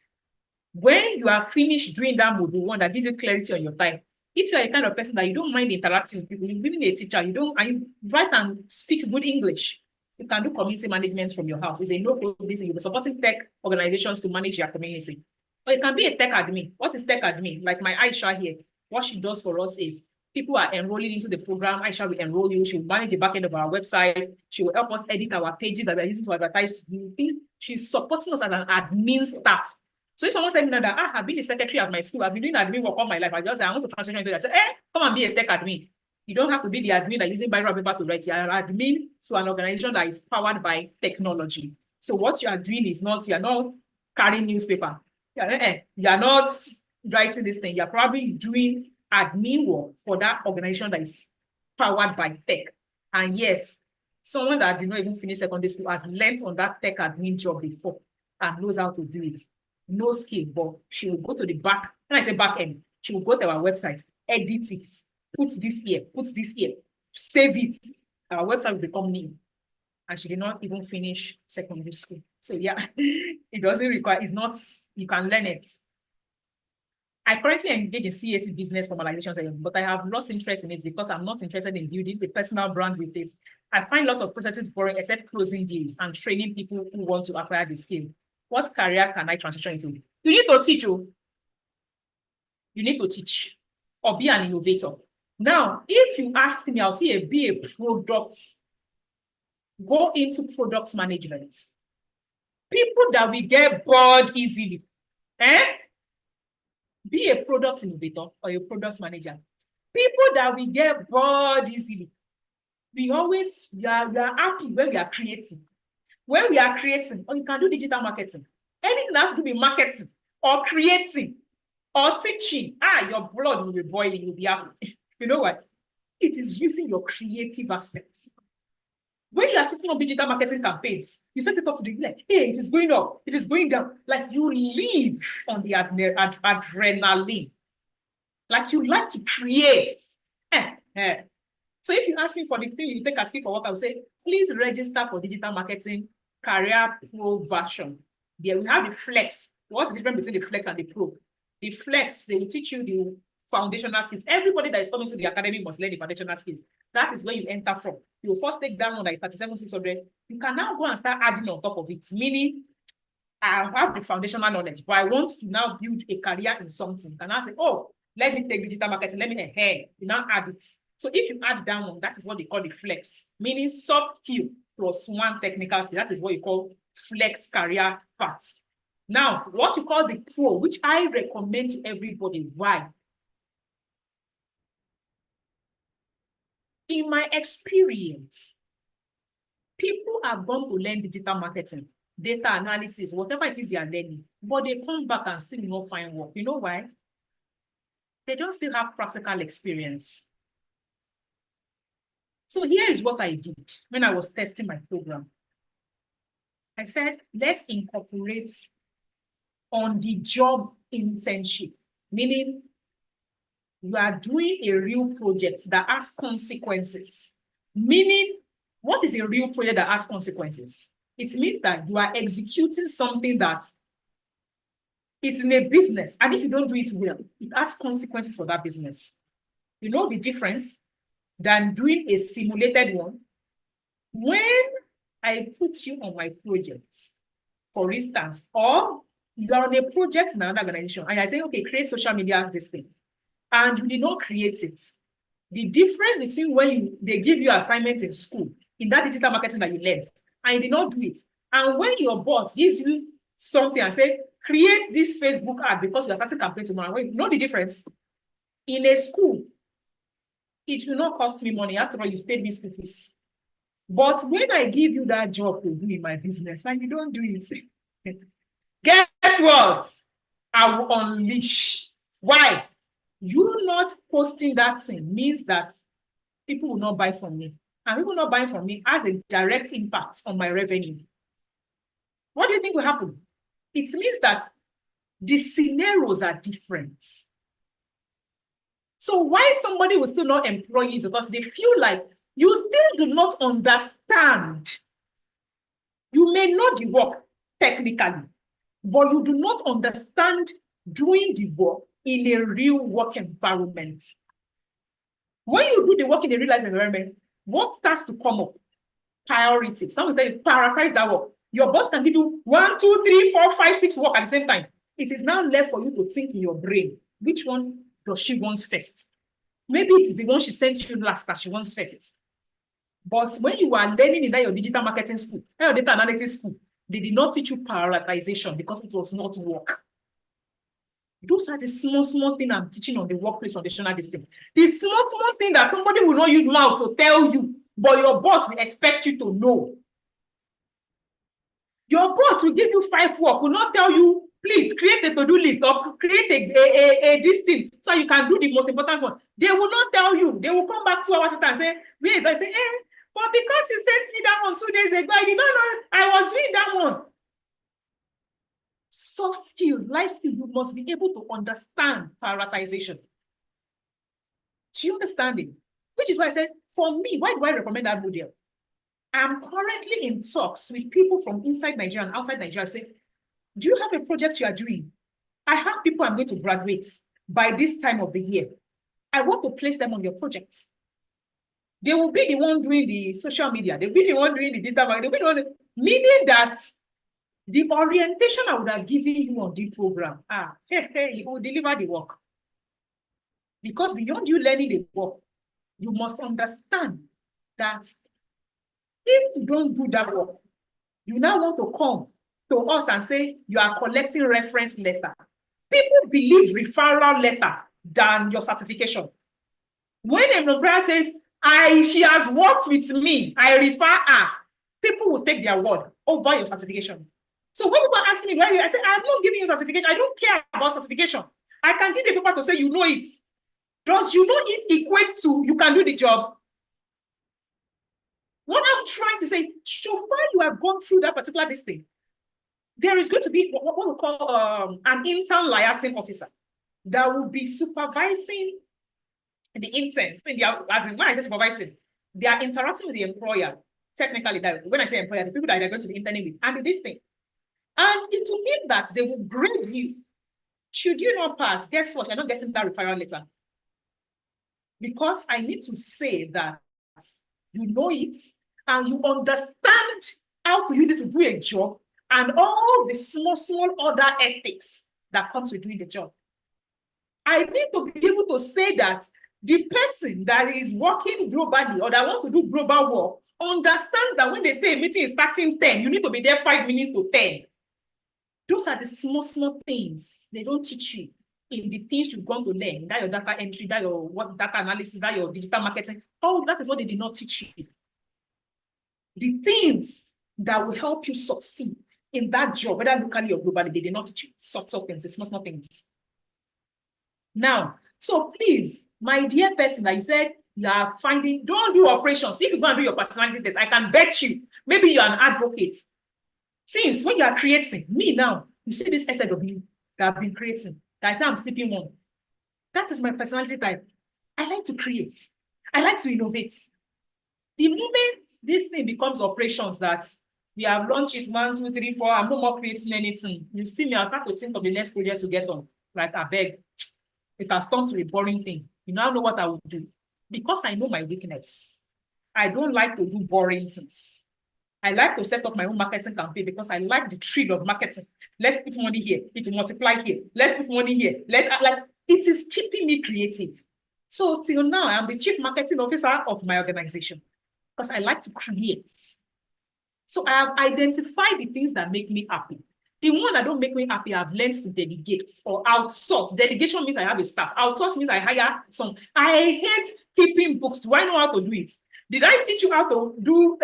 When you are finished doing that module 1 that gives you clarity on your time, if you are a kind of person that you don't mind interacting with people, you're even a teacher, you write and speak good English, you can do community management from your house. It's a no-code business. You'll be supporting tech organizations to manage your community. Or you can be a tech admin. What is tech admin? Like my Aisha here, what she does for us is people are enrolling into the program. Aisha will enroll you. She will manage the back end of our website. She will help us edit our pages that we are using to advertise. She's supporting us as an admin staff. So if someone said me that, I've been a secretary at my school, I've been doing admin work all my life, I just say, I want to transition into that. I said, come and be a tech admin. You don't have to be the admin that using Biro paper to write. You're an admin to an organization that is powered by technology. So what you are doing is not, you're not carrying newspaper. You're not writing this thing. You're probably doing admin work for that organization that is powered by tech. And yes, someone that did not even finish secondary school has learned on that tech admin job before and knows how to do it. No skill, but she will go to the back. When I say back end, she will go to our website, edit it, put this here, save it. Our website will become new. And she did not even finish secondary school. So yeah, it doesn't require, it's not, you can learn it. I currently engage in CAC business formalization, but I have lost interest in it because I'm not interested in building a personal brand with it. I find lots of processes boring except closing deals and training people who want to acquire the skill. What career can I transition into? You need to teach. You need to teach or be an innovator. Now, if you ask me, I'll say be a product. Go into product management. People that will get bored easily. Be a product innovator or a product manager. People that will get bored easily. We are happy when we are creating. When we are creating, or you can do digital marketing. Anything that has to do with marketing or creating or teaching, your blood will be boiling, you'll be happy. You know what? It is using your creative aspects. When you are sitting on digital marketing campaigns, you set it up to the like, hey, it is going up, it is going down. Like you live on the adrenaline. Like you like to create. So if you ask me for the thing you take as key for work, I would say, please register for digital marketing career pro version. There we have the flex. What's the difference between the flex and the pro? The flex, they will teach you the foundational skills. Everybody that is coming to the academy must learn the foundational skills. That is where you enter from. You will first take that one that is 37,600. You can now go and start adding on top of it, meaning I have the foundational knowledge, but I want to now build a career in something. And I say, oh, let me take digital marketing, let me you now add it. So if you add that one, that is what they call the flex, meaning soft skill plus one technical skill. That is what you call flex career path. Now, what you call the pro, which I recommend to everybody. Why? In my experience, people are born to learn digital marketing, data analysis, whatever it is they are learning, but they come back and still not find work. You know why? They don't still have practical experience. So here is what I did when I was testing my program. I said, let's incorporate on-the-job internship, meaning you are doing a real project that has consequences. Meaning, what is a real project that has consequences? It means that you are executing something that is in a business, and if you don't do it well, it has consequences for that business. You know the difference than doing a simulated one? When I put you on my project, for instance, or you are on a project in another organization, and I say, okay, create social media this thing, and you did not create it. The difference between when they give you assignment in school, in that digital marketing that you learned, and you did not do it, and when your boss gives you something and say, create this Facebook ad because you are starting campaign tomorrow, you know the difference? In a school, it will not cost me money. After all, you've paid me school fees. But when I give you that job to do in my business and you don't do it, guess what? I will unleash. Why? You not posting that thing means that people will not buy from me. And people not buying from me has a direct impact on my revenue. What do you think will happen? It means that the scenarios are different. So why somebody will still not employ you? Because they feel like you still do not understand. You may know the work technically, but you do not understand doing the work in a real work environment. When you do the work in a real life environment, what starts to come up? Priority. Some will tell you, prioritize that work. Your boss can give you 1, 2, 3, 4, 5, 6 work at the same time. It is now left for you to think in your brain, which one does she want first? Maybe it is the one she sent you last that she wants first. But when you are learning in that your digital marketing school, your data analytics school, they did not teach you prioritization because it was not work. Those are the small things I'm teaching on the workplace foundational system. The small thing that somebody will not use mouth to tell you, but your boss will expect you to know. Your boss will give you 5 work, will not tell you, please create a to-do list or create a this thing so you can do the most important one. They will not tell you. They will come back 2 hours later and say, wait, I say, but because you sent me that one 2 days ago, I did not know I was doing that one. Soft skills, life skills, you must be able to understand prioritization. Do you understand it? Which is why I said, for me, why do I recommend that model? I'm currently in talks with people from inside Nigeria and outside Nigeria. Say, do you have a project you are doing? I have people I'm going to graduate. by this time of the year. I want to place them on your projects. They will be the one doing the social media. They'll be the one doing the data marketing. They'll be the one, meaning that the orientation I would have given you on the program, you will deliver the work. Because beyond you learning the work, you must understand that if you don't do that work, you now want to come to us and say you are collecting reference letter. People believe referral letter than your certification. When an employer says, she has worked with me, I refer her, people will take their word over your certification. So when people ask me, why I say, I'm not giving you certification. I don't care about certification. I can give you paper to say you know it. Does you know it equate to you can do the job? What I'm trying to say, so far you have gone through that particular thing, there is going to be what we call an intern liaison officer that will be supervising the interns. As in, when I say supervising, they are interacting with the employer. Technically, that when I say employer, the people that they're going to be interning with, and this thing. And it will mean that they will grade you. Should you not pass, guess what? You're not getting that referral letter. Because I need to say that you know it and you understand how to use it to do a job and all the small other ethics that comes with doing the job. I need to be able to say that the person that is working globally or that wants to do global work understands that when they say a meeting is starting 10, you need to be there 5 minutes to 10. Those are the small things they don't teach you in the things you've gone to learn, that your data entry, that your data analysis, that your digital marketing. All that is what they did not teach you. The things that will help you succeed in that job, whether locally or globally, they did not teach you. Soft things, the small things. Now, so please, my dear person that you said you are finding, don't do operations. If you go and do your personality test, I can bet you, maybe you're an advocate. Since when you are creating, me now, you see this SLW that I've been creating, that I say I'm sleeping one. That is my personality type. I like to create. I like to innovate. The moment this thing becomes operations that we have launched it 1, 2, 3, 4, I'm no more creating anything. You see me, I'll start to think of the next project to get on. Like, I beg. It has turned to a boring thing. You now know what I would do. Because I know my weakness. I don't like to do boring things. I like to set up my own marketing campaign because I like the thrill of marketing. Let's put money here. It will multiply here. Let's put money here. It is keeping me creative. So till now, I'm the chief marketing officer of my organization because I like to create. So I have identified the things that make me happy. The one that don't make me happy, I've learned to delegate or outsource. Delegation means I have a staff. Outsource means I hire some. I hate keeping books. Do I know how to do it? Did I teach you how to do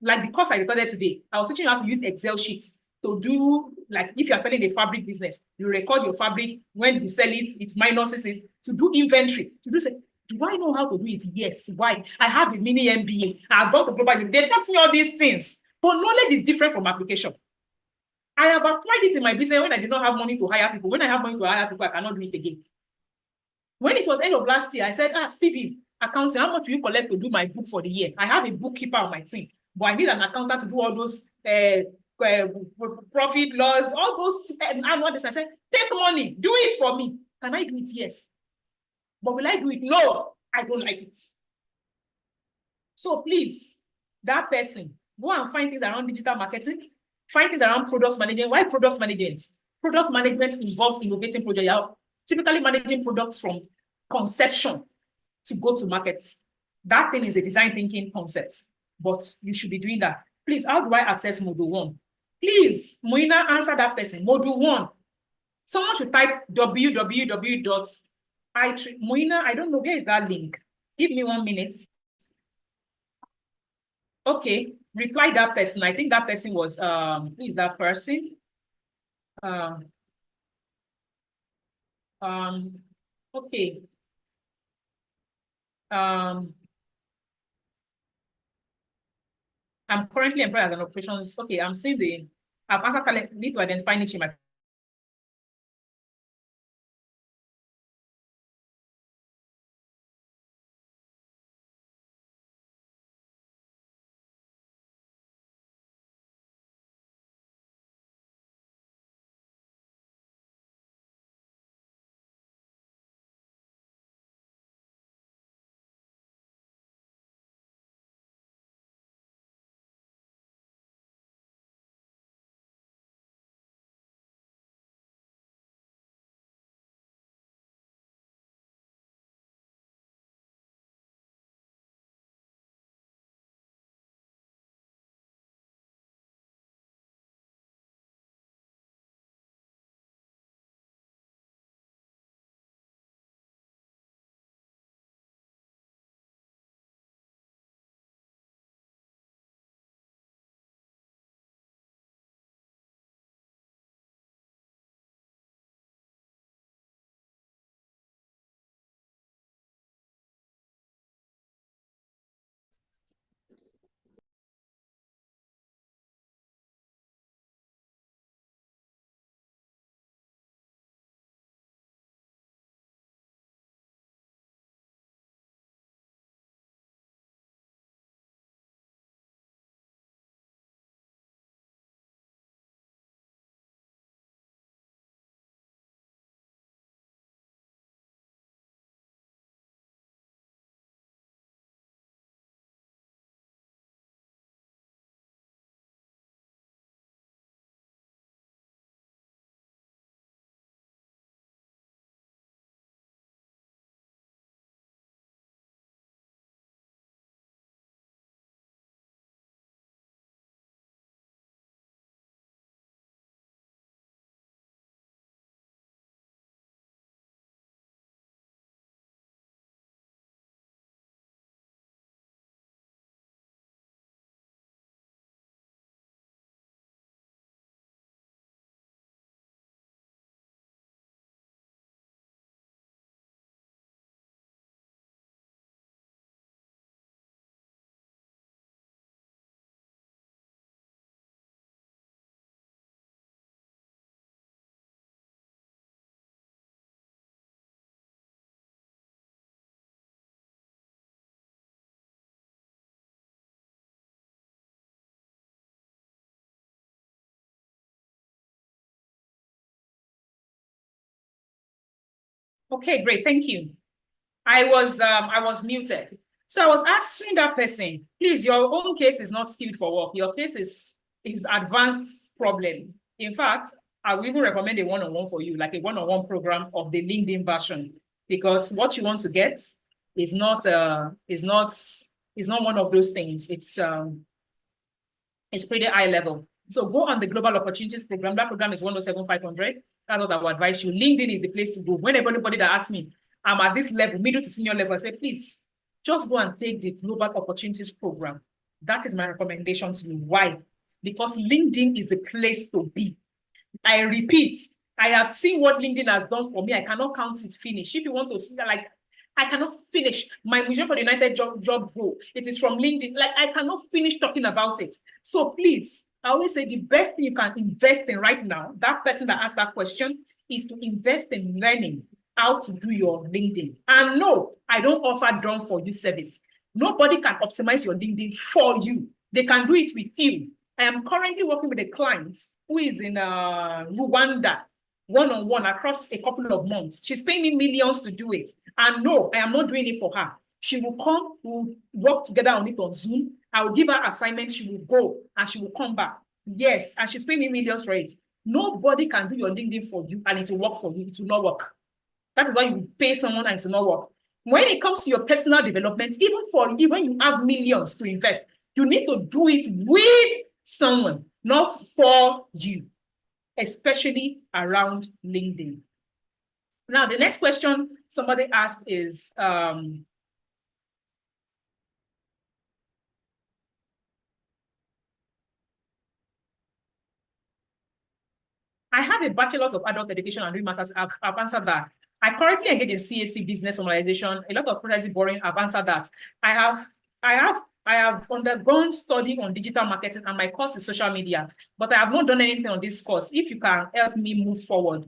like the course I recorded today? I was teaching you how to use Excel sheets to do, like if you're selling a fabric business, you record your fabric. When you sell it, it minuses it. To do inventory, to do say, do I know how to do it? Yes. Why? I have a mini MBA. I've got the global. They taught me all these things. But knowledge is different from application. I have applied it in my business when I did not have money to hire people. When I have money to hire people, I cannot do it again. When it was end of last year, I said, Stevie, accounting, how much will you collect to do my book for the year? I have a bookkeeper on my team, but I need an accountant to do all those profit loss, all those annual business. I said, take money, do it for me. Can I do it? Yes. But will I do it? No, I don't like it. So please, that person, go and find things around digital marketing, find things around product management. Why product management? Product management involves innovating projects. You're typically managing products from conception to go to markets. That thing is a design thinking concept, but you should be doing that. Please, how do I access module 1? Please, Moina, answer that person. Module 1. Someone should type www.i3. Moina, I don't know, where is that link? Give me 1 minute. Okay, reply that person. I think that person was, who is that person? Okay. I'm currently employed as an operations. Okay, I'm seeing I've answered, need to identify niche in my Okay, great. Thank you. I was muted. So I was asking that person, please, your own case is not skilled for work. Your case is advanced problem. In fact, I will even recommend a one-on-one for you, like a one-on-one program of the LinkedIn version, because what you want to get is not one of those things. It's pretty high level. So go on the Global Opportunities Program. That program is 107,500. That's what I would advise you. LinkedIn is the place to go. Whenever anybody that asks me, I'm at this level, middle to senior level, I say, please, just go and take the Global Opportunities Program. That is my recommendation to you. Why? Because LinkedIn is the place to be. I repeat, I have seen what LinkedIn has done for me. I cannot count it finish. If you want to see that, like, I cannot finish my mission for the United Job Role. It is from LinkedIn. Like, I cannot finish talking about it. So please, I always say the best thing you can invest in right now, that person that asked that question, is to invest in learning how to do your LinkedIn. And no, I don't offer done for you service. Nobody can optimize your LinkedIn for you. They can do it with you. I am currently working with a client who is in Rwanda, one-on-one across a couple of months. She's paying me millions to do it. And no, I am not doing it for her. She will come, we'll work together on it on Zoom. I will give her assignments, she will go and she will come back. Yes, and she's paying me millions for it. Nobody can do your LinkedIn for you and it will work for you. It will not work. That is why you pay someone and it will not work. When it comes to your personal development, even when you have millions to invest, you need to do it with someone, not for you, especially around LinkedIn. Now, the next question somebody asked is, I have a bachelor's of adult education and doing master's. I've answered that. I currently engage in CAC business formalization. A lot of projects boring. I've answered that. I have undergone study on digital marketing and my course is social media, but I have not done anything on this course. If you can help me move forward,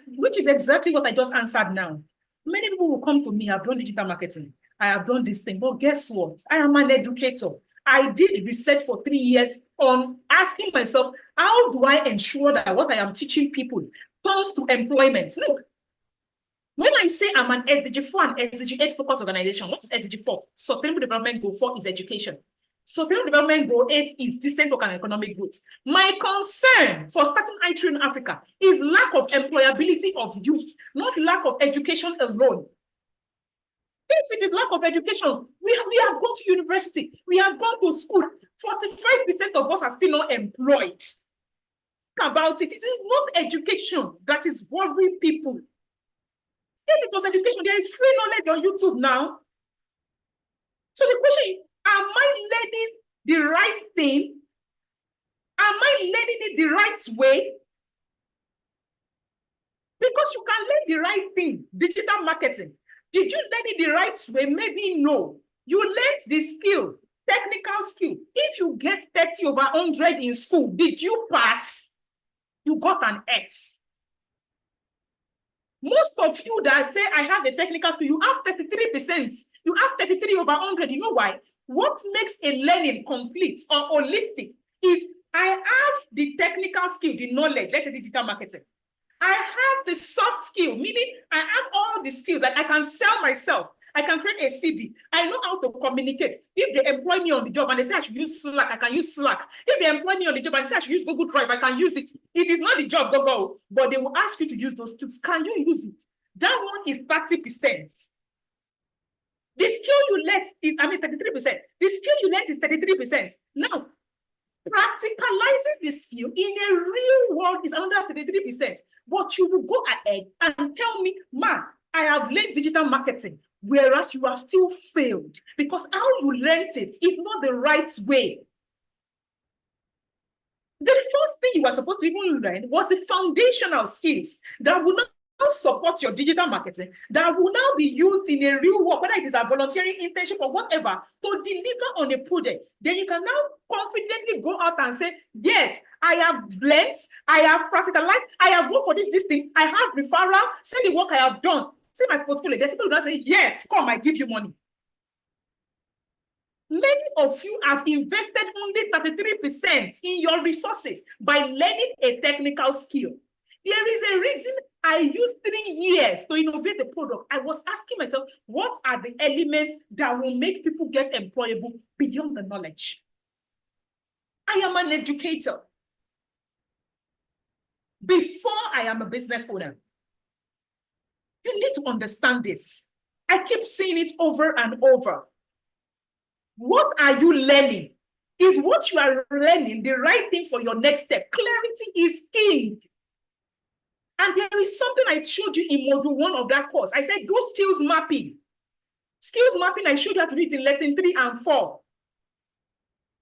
which is exactly what I just answered now. Many people will come to me, I've done digital marketing. I have done this thing, but guess what? I am an educator. I did research for 3 years on asking myself, how do I ensure that what I am teaching people turns to employment? Look, when I say I'm an SDG4 and SDG8 focused organization, what is SDG4? Sustainable Development Goal 4 is education. Sustainable Development Goal 8 is decent work and economic growth. My concern for starting ITRI in Africa is lack of employability of youth, not lack of education alone. If it is lack of education, we have gone to university, we have gone to school, 45% of us are still not employed. Think about it. It is not education that is worrying people. If it was education, there is free knowledge on YouTube now. So the question is, am I learning the right thing? Am I learning it the right way? Because you can learn the right thing, digital marketing. Did you learn it the right way? Maybe no. You learned the skill, technical skill. If you get 30/100 in school, did you pass? You got an F. Most of you that say, I have a technical skill, you have 33%. You have 33/100. You know why? What makes a learning complete or holistic is I have the technical skill, the knowledge, let's say digital marketing. I have the soft skill, meaning I have all the skills that I can sell myself. I can create a CV. I know how to communicate. If they employ me on the job and they say I should use Slack, I can use Slack. If they employ me on the job and they say I should use Google Drive, I can use it. It is not the job, go, but they will ask you to use those tools. Can you use it? That one is 30%. The skill you learn is, 33%. The skill you learn is 33%. Now, practicalizing the skill in a real world is another 33%. But you will go ahead and tell me, Ma, I have learned digital marketing, whereas you have still failed because how you learned it is not the right way. The first thing you were supposed to even learn was the foundational skills that will not support your digital marketing, that will now be used in a real work, whether it is a volunteering internship or whatever, to deliver on a project. Then you can now confidently go out and say, yes, I have learned, I have practicalized, I have worked for this thing, I have referral, see the work I have done, see my portfolio. There's people who say, yes, come, I give you money. Many of you have invested only 33% in your resources by learning a technical skill. There is a reason I used 3 years to innovate the product. I was asking myself, what are the elements that will make people get employable beyond the knowledge? I am an educator. Before I am a business owner. You need to understand this. I keep saying it over and over. What are you learning? Is what you are learning the right thing for your next step? Clarity is king. And there is something I showed you in module 1 of that course. I said, do skills mapping. Skills mapping, I showed you how to do it in lesson 3 and 4.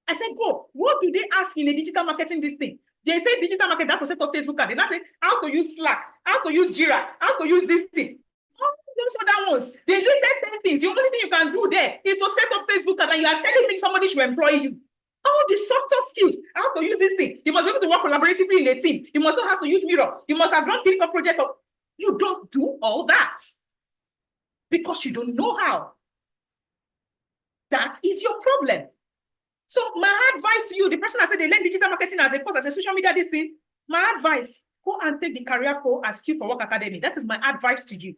I said, go. What do they ask in a digital marketing this thing? They say digital marketing, that to set up Facebook ad. They now say how to use Slack, how to use Jira, how to use this thing. All those other ones, they listed 10 things. The only thing you can do there is to set up Facebook ad, and you are telling me somebody should employ you. All the softer skills, how to use this thing. You must be able to work collaboratively in a team. You must know how to use Miro. You must have done clinical project. You don't do all that because you don't know how. That is your problem. So my advice to you, the person that said they learn digital marketing as a course, as a social media, this thing, my advice, go and take the Career Pro and Skill for Work Academy. That is my advice to you.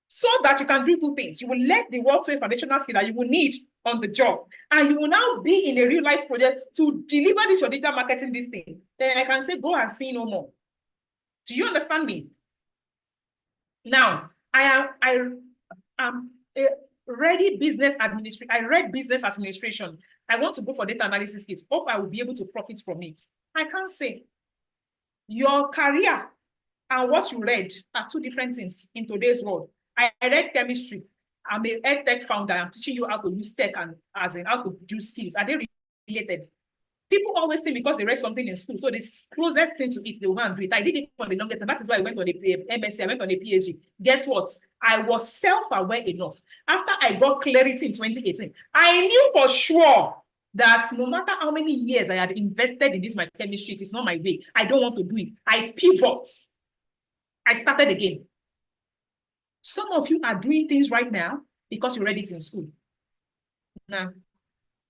So that you can do 2 things. You will learn the workplace foundational skill that you will need on the job. And you will now be in a real life project to deliver this your digital marketing, this thing. Then I can say, go and see no more. Do you understand me? Now, I am a ready business administration. I read business administration. I want to go for data analysis skills. Hope I will be able to profit from it. I can't say. Your career and what you read are 2 different things in today's world. I read chemistry. I'm a EdTech founder. I'm teaching you how to use tech and as in how to do skills. Are they related? People always think because they read something in school, so the closest thing to it, they will go and do it. I did it for the longest time. That is why I went on a MSc, I went on a PhD. Guess what? I was self-aware enough. After I got clarity in 2018, I knew for sure that no matter how many years I had invested in this, my chemistry, it is not my way. I don't want to do it. I pivot. I started again. Some of you are doing things right now because you read it in school. Now,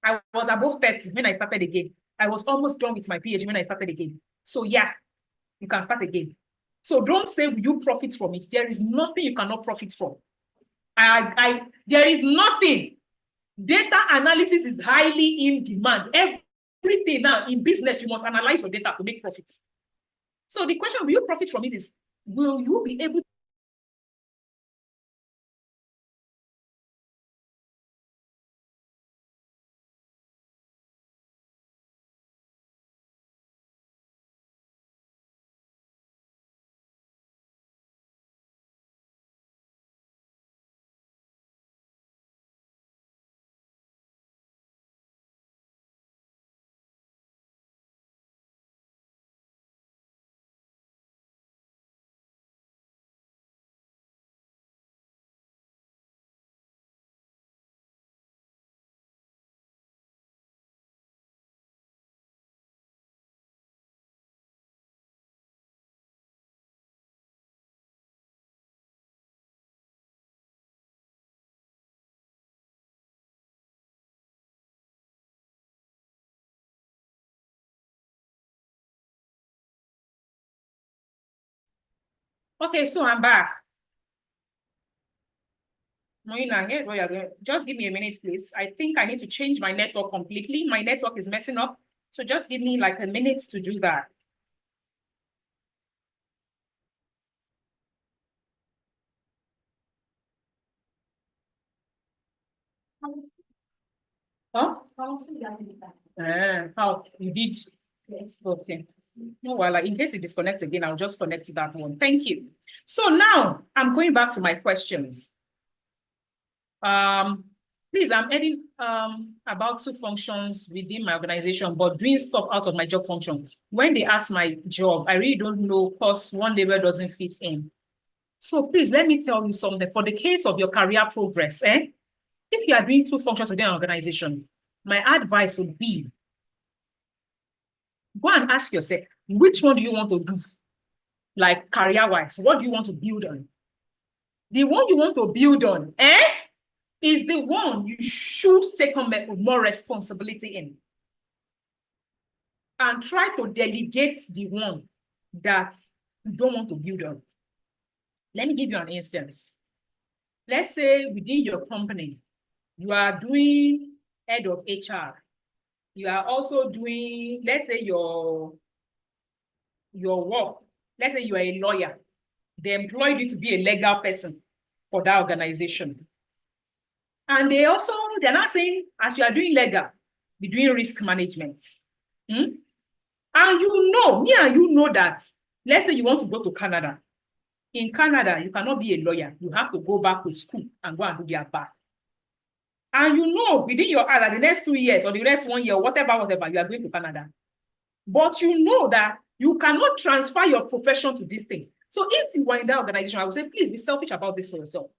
I was above 30 when I started again. I was almost done with my PhD when I started again. So yeah, you can start again. So don't say you profit from it. There is nothing you cannot profit from. There is nothing. Data analysis is highly in demand. Everything now in business, you must analyze your data to make profits. So the question, will you profit from it is, will you be able to Okay, so I'm back. Moina, here's what you're doing. Just give me a minute, please. I think I need to change my network completely. My network is messing up. So just give me like a minute to do that. Huh? How you did? Yes. Okay. No, well, in case it disconnects again, I'll just connect to that one. Thank you. So now I'm going back to my questions. Please, I'm adding about 2 functions within my organization, but doing stuff out of my job function. When they ask my job, I really don't know because one label doesn't fit in. So please let me tell you something. For the case of your career progress, if you are doing 2 functions within an organization, my advice would be go and ask yourself, which one do you want to do? Like career-wise, what do you want to build on? The one you want to build on, is the one you should take on more responsibility in. And try to delegate the one that you don't want to build on. Let me give you an instance. Let's say within your company, you are doing head of HR. You are also doing, let's say your work. Let's say you are a lawyer. They employed you to be a legal person for that organization. And they're not saying, as you are doing legal, be doing risk management. And me and you know that, let's say you want to go to Canada. In Canada, you cannot be a lawyer. You have to go back to school and go and do their bar. And within your heart that the next 2 years or the next 1 year, whatever, you are going to Canada. But you know that you cannot transfer your profession to this thing. So if you were in that organization, I would say, please be selfish about this for yourself.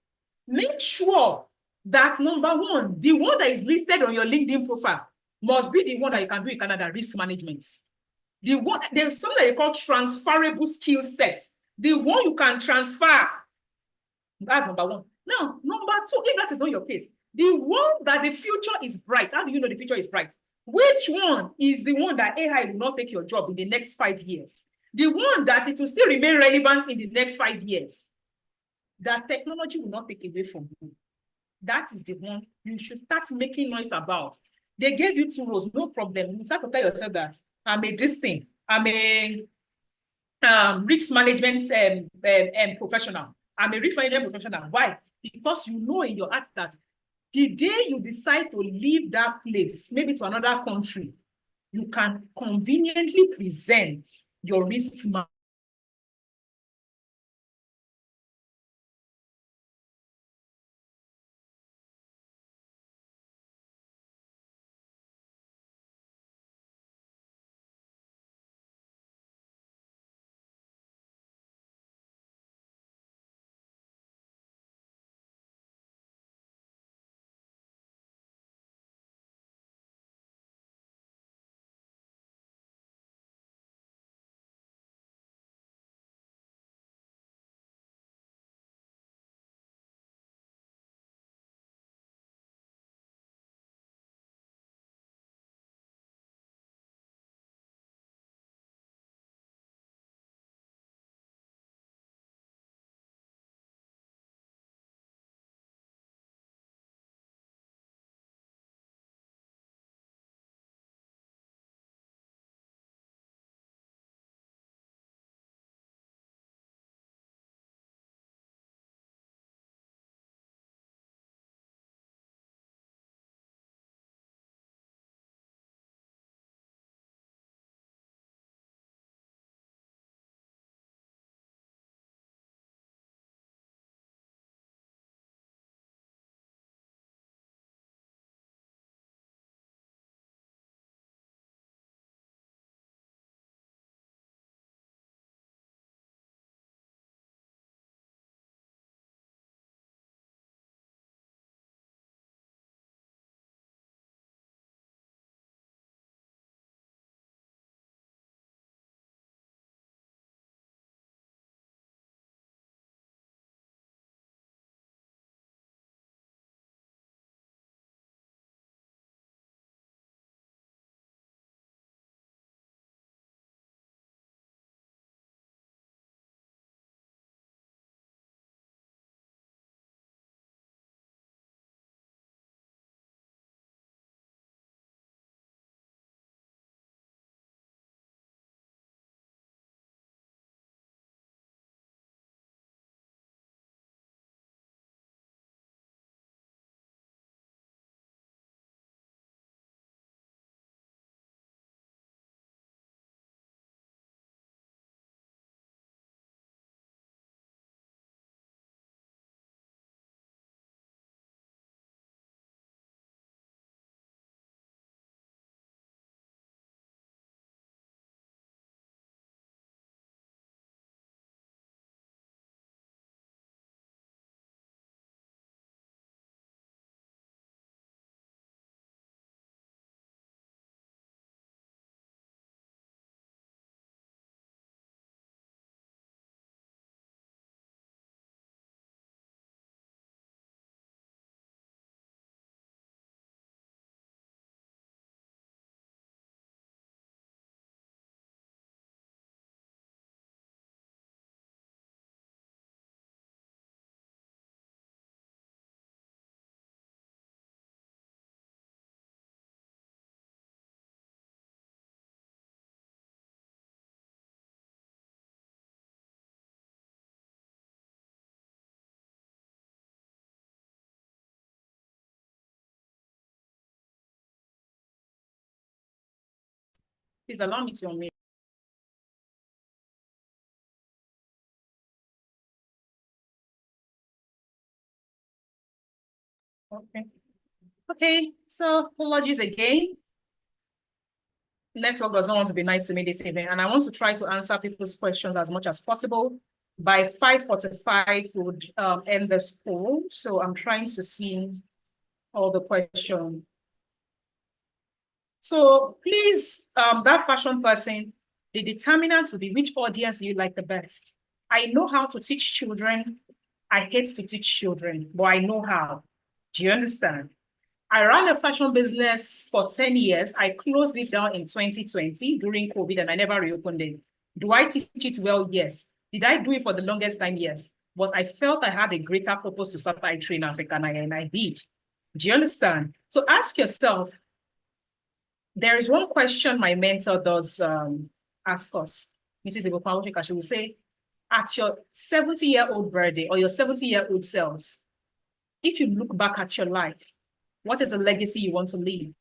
Make sure that number one, the one that is listed on your LinkedIn profile must be the one that you can do in Canada, risk management. There's something that they call transferable skill set. The one you can transfer. That's number one. Now, number two, if that is not your case, the one that the future is bright. How do you know the future is bright? Which one is the one that AI will not take your job in the next 5 years? The one that it will still remain relevant in the next 5 years. That technology will not take away from you. That is the one you should start making noise about. They gave you 2 roles, no problem. You start to tell yourself that I'm a this thing. I'm a risk management professional. I'm a risk management professional. Why? Because you know in your heart that the day you decide to leave that place, maybe to another country, you can conveniently present your risk management Please allow me to unmute. Okay. Okay, so apologies again. Network doesn't want to be nice to me this evening, and I want to try to answer people's questions as much as possible. By 5:45, we would end the poll. So I'm trying to see all the questions. So please, that fashion person, the determinant will be which audience you like the best. I know how to teach children. I hate to teach children, but I know how. Do you understand? I ran a fashion business for 10 years. I closed it down in 2020 during COVID, and I never reopened it. Do I teach it well? Yes. Did I do it for the longest time? Yes. But I felt I had a greater purpose to start by Train Africa, and I did. Do you understand? So ask yourself, there is one question my mentor does ask us. Mrs. Ibokwawuchika, she will say, at your 70-year-old birthday or your 70-year-old selves, if you look back at your life, what is the legacy you want to leave?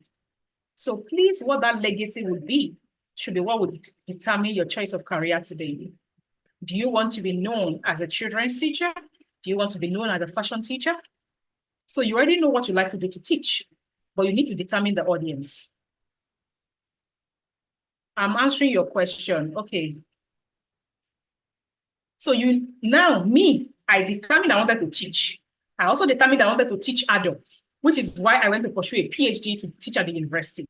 So please, what that legacy would be should be what would determine your choice of career today. Do you want to be known as a children's teacher? Do you want to be known as a fashion teacher? So you already know what you like to do to teach, but you need to determine the audience. I'm answering your question. Okay. So I determined I wanted to teach. I also determined I wanted to teach adults, which is why I went to pursue a PhD to teach at the university.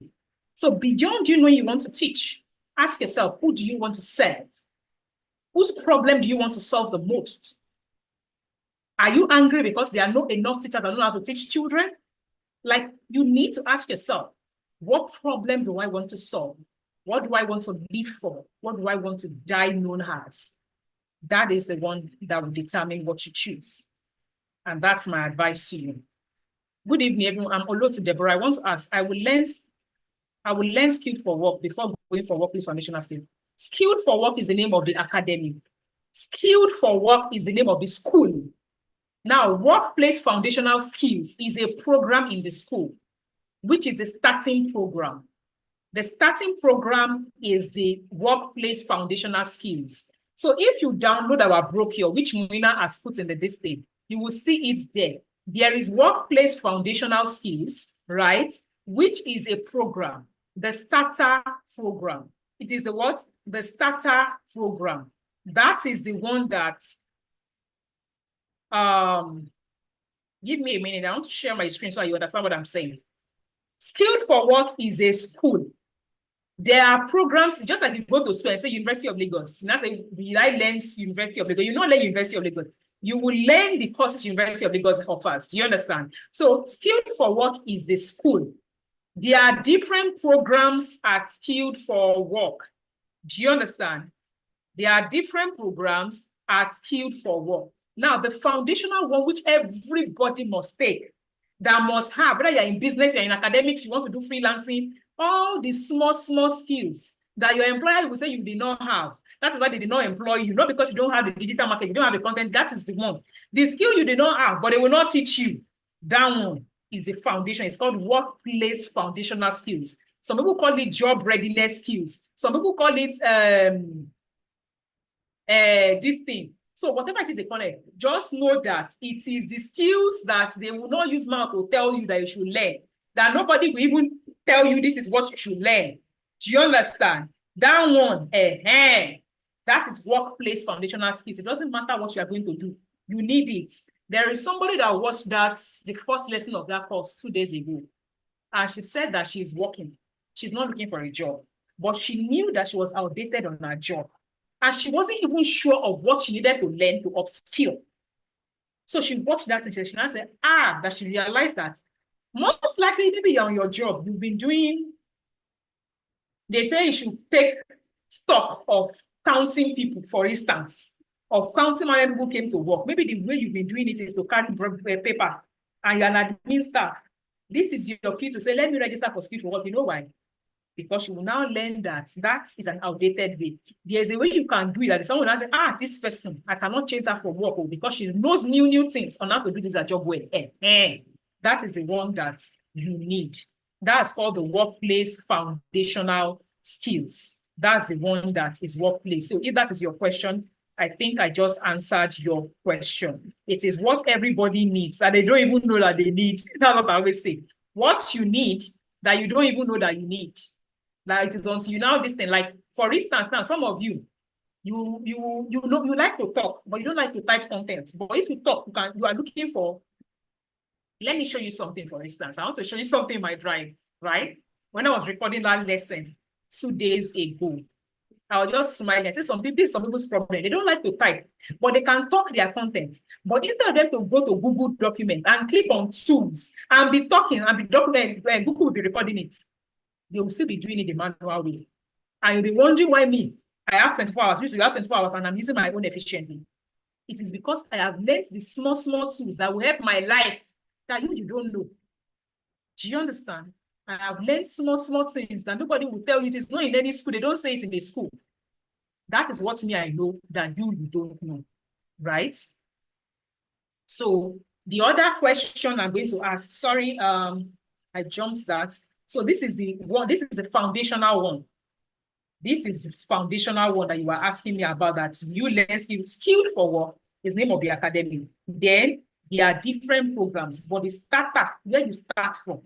So beyond you knowing you want to teach, ask yourself, who do you want to serve? Whose problem do you want to solve the most? Are you angry because there are not enough teachers that know how to teach children? Like, you need to ask yourself, what problem do I want to solve? What do I want to live for? What do I want to die known as? That is the one that will determine what you choose. And that's my advice to you. Good evening, everyone. I'm Olo to Deborah. I want to ask, I will learn Skilled for Work before going for Workplace Foundational Skills. Skilled for Work is the name of the academy. Skilled for Work is the name of the school. Now, Workplace Foundational Skills is a program in the school, which is the starting program. The starting program is the Workplace Foundational Skills. So if you download our brochure, which Moina has put in the listing, you will see it there. There is Workplace Foundational Skills, right? Which is a program, the starter program. It is the what? The starter program. That is the one that, give me a minute. I want to share my screen so you understand what I'm saying. Skilled for Work is a school. There are programs, just like you go to school and say University of Lagos. Now say, will I learn University of Lagos? You don't learn University of Lagos. You will learn the courses University of Lagos offers. Do you understand? So Skilled for Work is the school. There are different programs at Skilled for Work. Do you understand? There are different programs at Skilled for Work. Now, the foundational one, which everybody must take, that must have, whether you're in business, you're in academics, you want to do freelancing, all the small skills that your employer will say you did not have. That is why they did not employ you, not because you don't have the digital market, you don't have the content. That is the one. The skill you did not have, but they will not teach you. That one is the foundation. It's called Workplace Foundational Skills. Some people call it job readiness skills. Some people call it this thing. So whatever it is they call it, just know that it is the skills that they will not use mouth to tell you that you should learn. That nobody will even tell you this is what you should learn. Do you understand? That one, that is Workplace Foundational Skills. It doesn't matter what you are going to do. You need it. There is somebody that watched the first lesson of that course 2 days ago. And she said that she's working. She's not looking for a job. But she knew that she was outdated on her job. And she wasn't even sure of what she needed to learn to upskill. So she watched that and she said, that she realized that most likely, maybe you're on your job, you've been doing, they say you should take stock of counting people, for instance, of counting how many people came to work. Maybe the way you've been doing it is to carry paper and you're an admin staff. This is your key to say, let me register for Skilled for Work. You know why? Because you will now learn that is an outdated way. There's a way you can do it. That if someone will say, this person, I cannot change her for work because she knows new things on how to do this job well. That is the one that you need. That's called the Workplace Foundational skills. That's the one that is workplace. So if that is your question, I think I just answered your question. It is what everybody needs that they don't even know that they need. That's what I always say. What you need that you don't even know that you need. Like it is until you now this thing. Like for instance, now some of you, you know you like to talk, but you don't like to type content. But if you talk, you are looking for. Let me show you something. For instance, I want to show you something in my drive. Right when I was recording that lesson 2 days ago, I'll just smile and say some people's problem. They don't like to type, but they can talk their content. But instead of them to go to Google document and click on tools and be talking and be document, where Google will be recording it, they will still be doing it the manual way. And you'll be wondering why me. I have 24 hours, usually I have 24 hours, and I'm using my own efficiently. It is because I have learned the small tools that will help my life that you don't know. Do you understand? I have learned small things that nobody will tell you. It is not in any school. They don't say it in the school. That is what me I know that you don't know, right? So the other question I'm going to ask, sorry, I jumped that. So this is the one, this is the foundational one. This is the foundational one that you are asking me about, that you learn skilled for work is the name of the academy. Then there are different programs, but the starter, where you start from.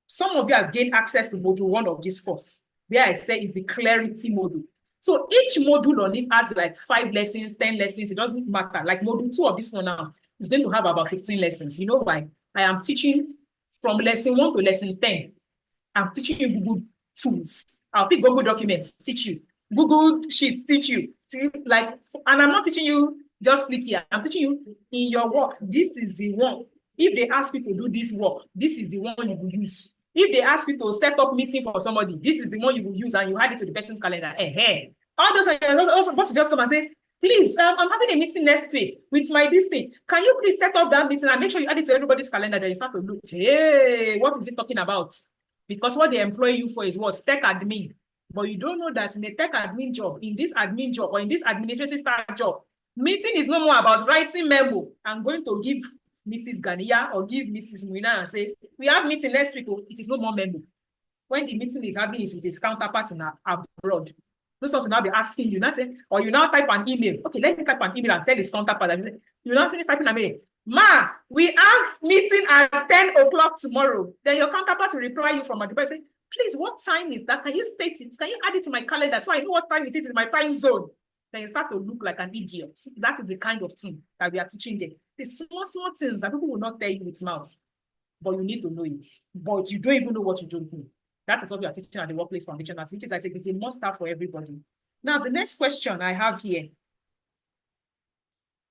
Some of you have gained access to module 1 of this course, where I say is the clarity module. So each module on it has like 5 lessons, 10 lessons, it doesn't matter. Like module 2 of this one now is going to have about 15 lessons. You know why? I am teaching from lesson 1 to lesson 10. I'm teaching you Google tools. I'll pick Google documents, teach you. Google Sheets, teach you. Like, and I'm not teaching you just click here. I'm teaching you in your work. This is the one. If they ask you to do this work, this is the one you will use. If they ask you to set up meeting for somebody, this is the one you will use, and you add it to the person's calendar. All those are supposed to just come and say, please, I'm having a meeting next week with my this thing. Can you please set up that meeting and make sure you add it to everybody's calendar? Then you start to look, hey, what is it talking about? Because what they employ you for is what? Tech admin. But you don't know that in a tech admin job, in this admin job, or in this administrative staff job, meeting is no more about writing memo and going to give Mrs. Ganiya or give Mrs. Muina and say, we have meeting next week. It is no more memo. When the meeting is happening is with his counterpart in abroad. Those ones will now be asking you, now say, or you now type an email. Okay, let me type an email and tell his counterpart. That you now finish typing an email. Ma, we have meeting at 10 o'clock tomorrow. Then your counterpart will reply you from a device saying, please, what time is that? Can you state it? Can you add it to my calendar so I know what time it is in my time zone? Then you start to look like an idiot. That is the kind of thing that we are teaching them. The small things that people will not tell you with mouth, but you need to know it. But you don't even know what you don't know. That is what we are teaching at the Workplace Foundation. As which is, I think, it's a must-have for everybody. Now, the next question I have here.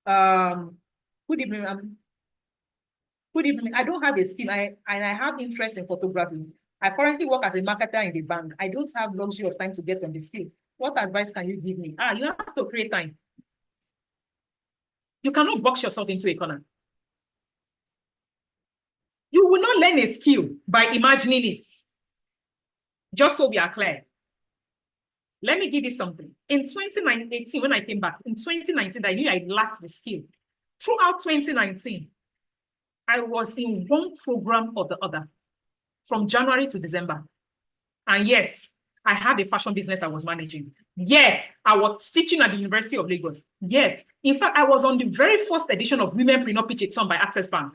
Good evening. Good evening. I don't have a skill. I have interest in photography. I currently work as a marketer in the bank. I don't have luxury of time to get on the skill. What advice can you give me? You have to create time. You cannot box yourself into a corner. You will not learn a skill by imagining it. Just so we are clear. Let me give you something. In 2018, when I came back, in 2019, I knew I lacked the skill. Throughout 2019, I was in one program or the other, from January to December. And yes, I had a fashion business I was managing. Yes, I was teaching at the University of Lagos. Yes, in fact, I was on the very first edition of Women Pre-Nup Pitch It by Access Bank.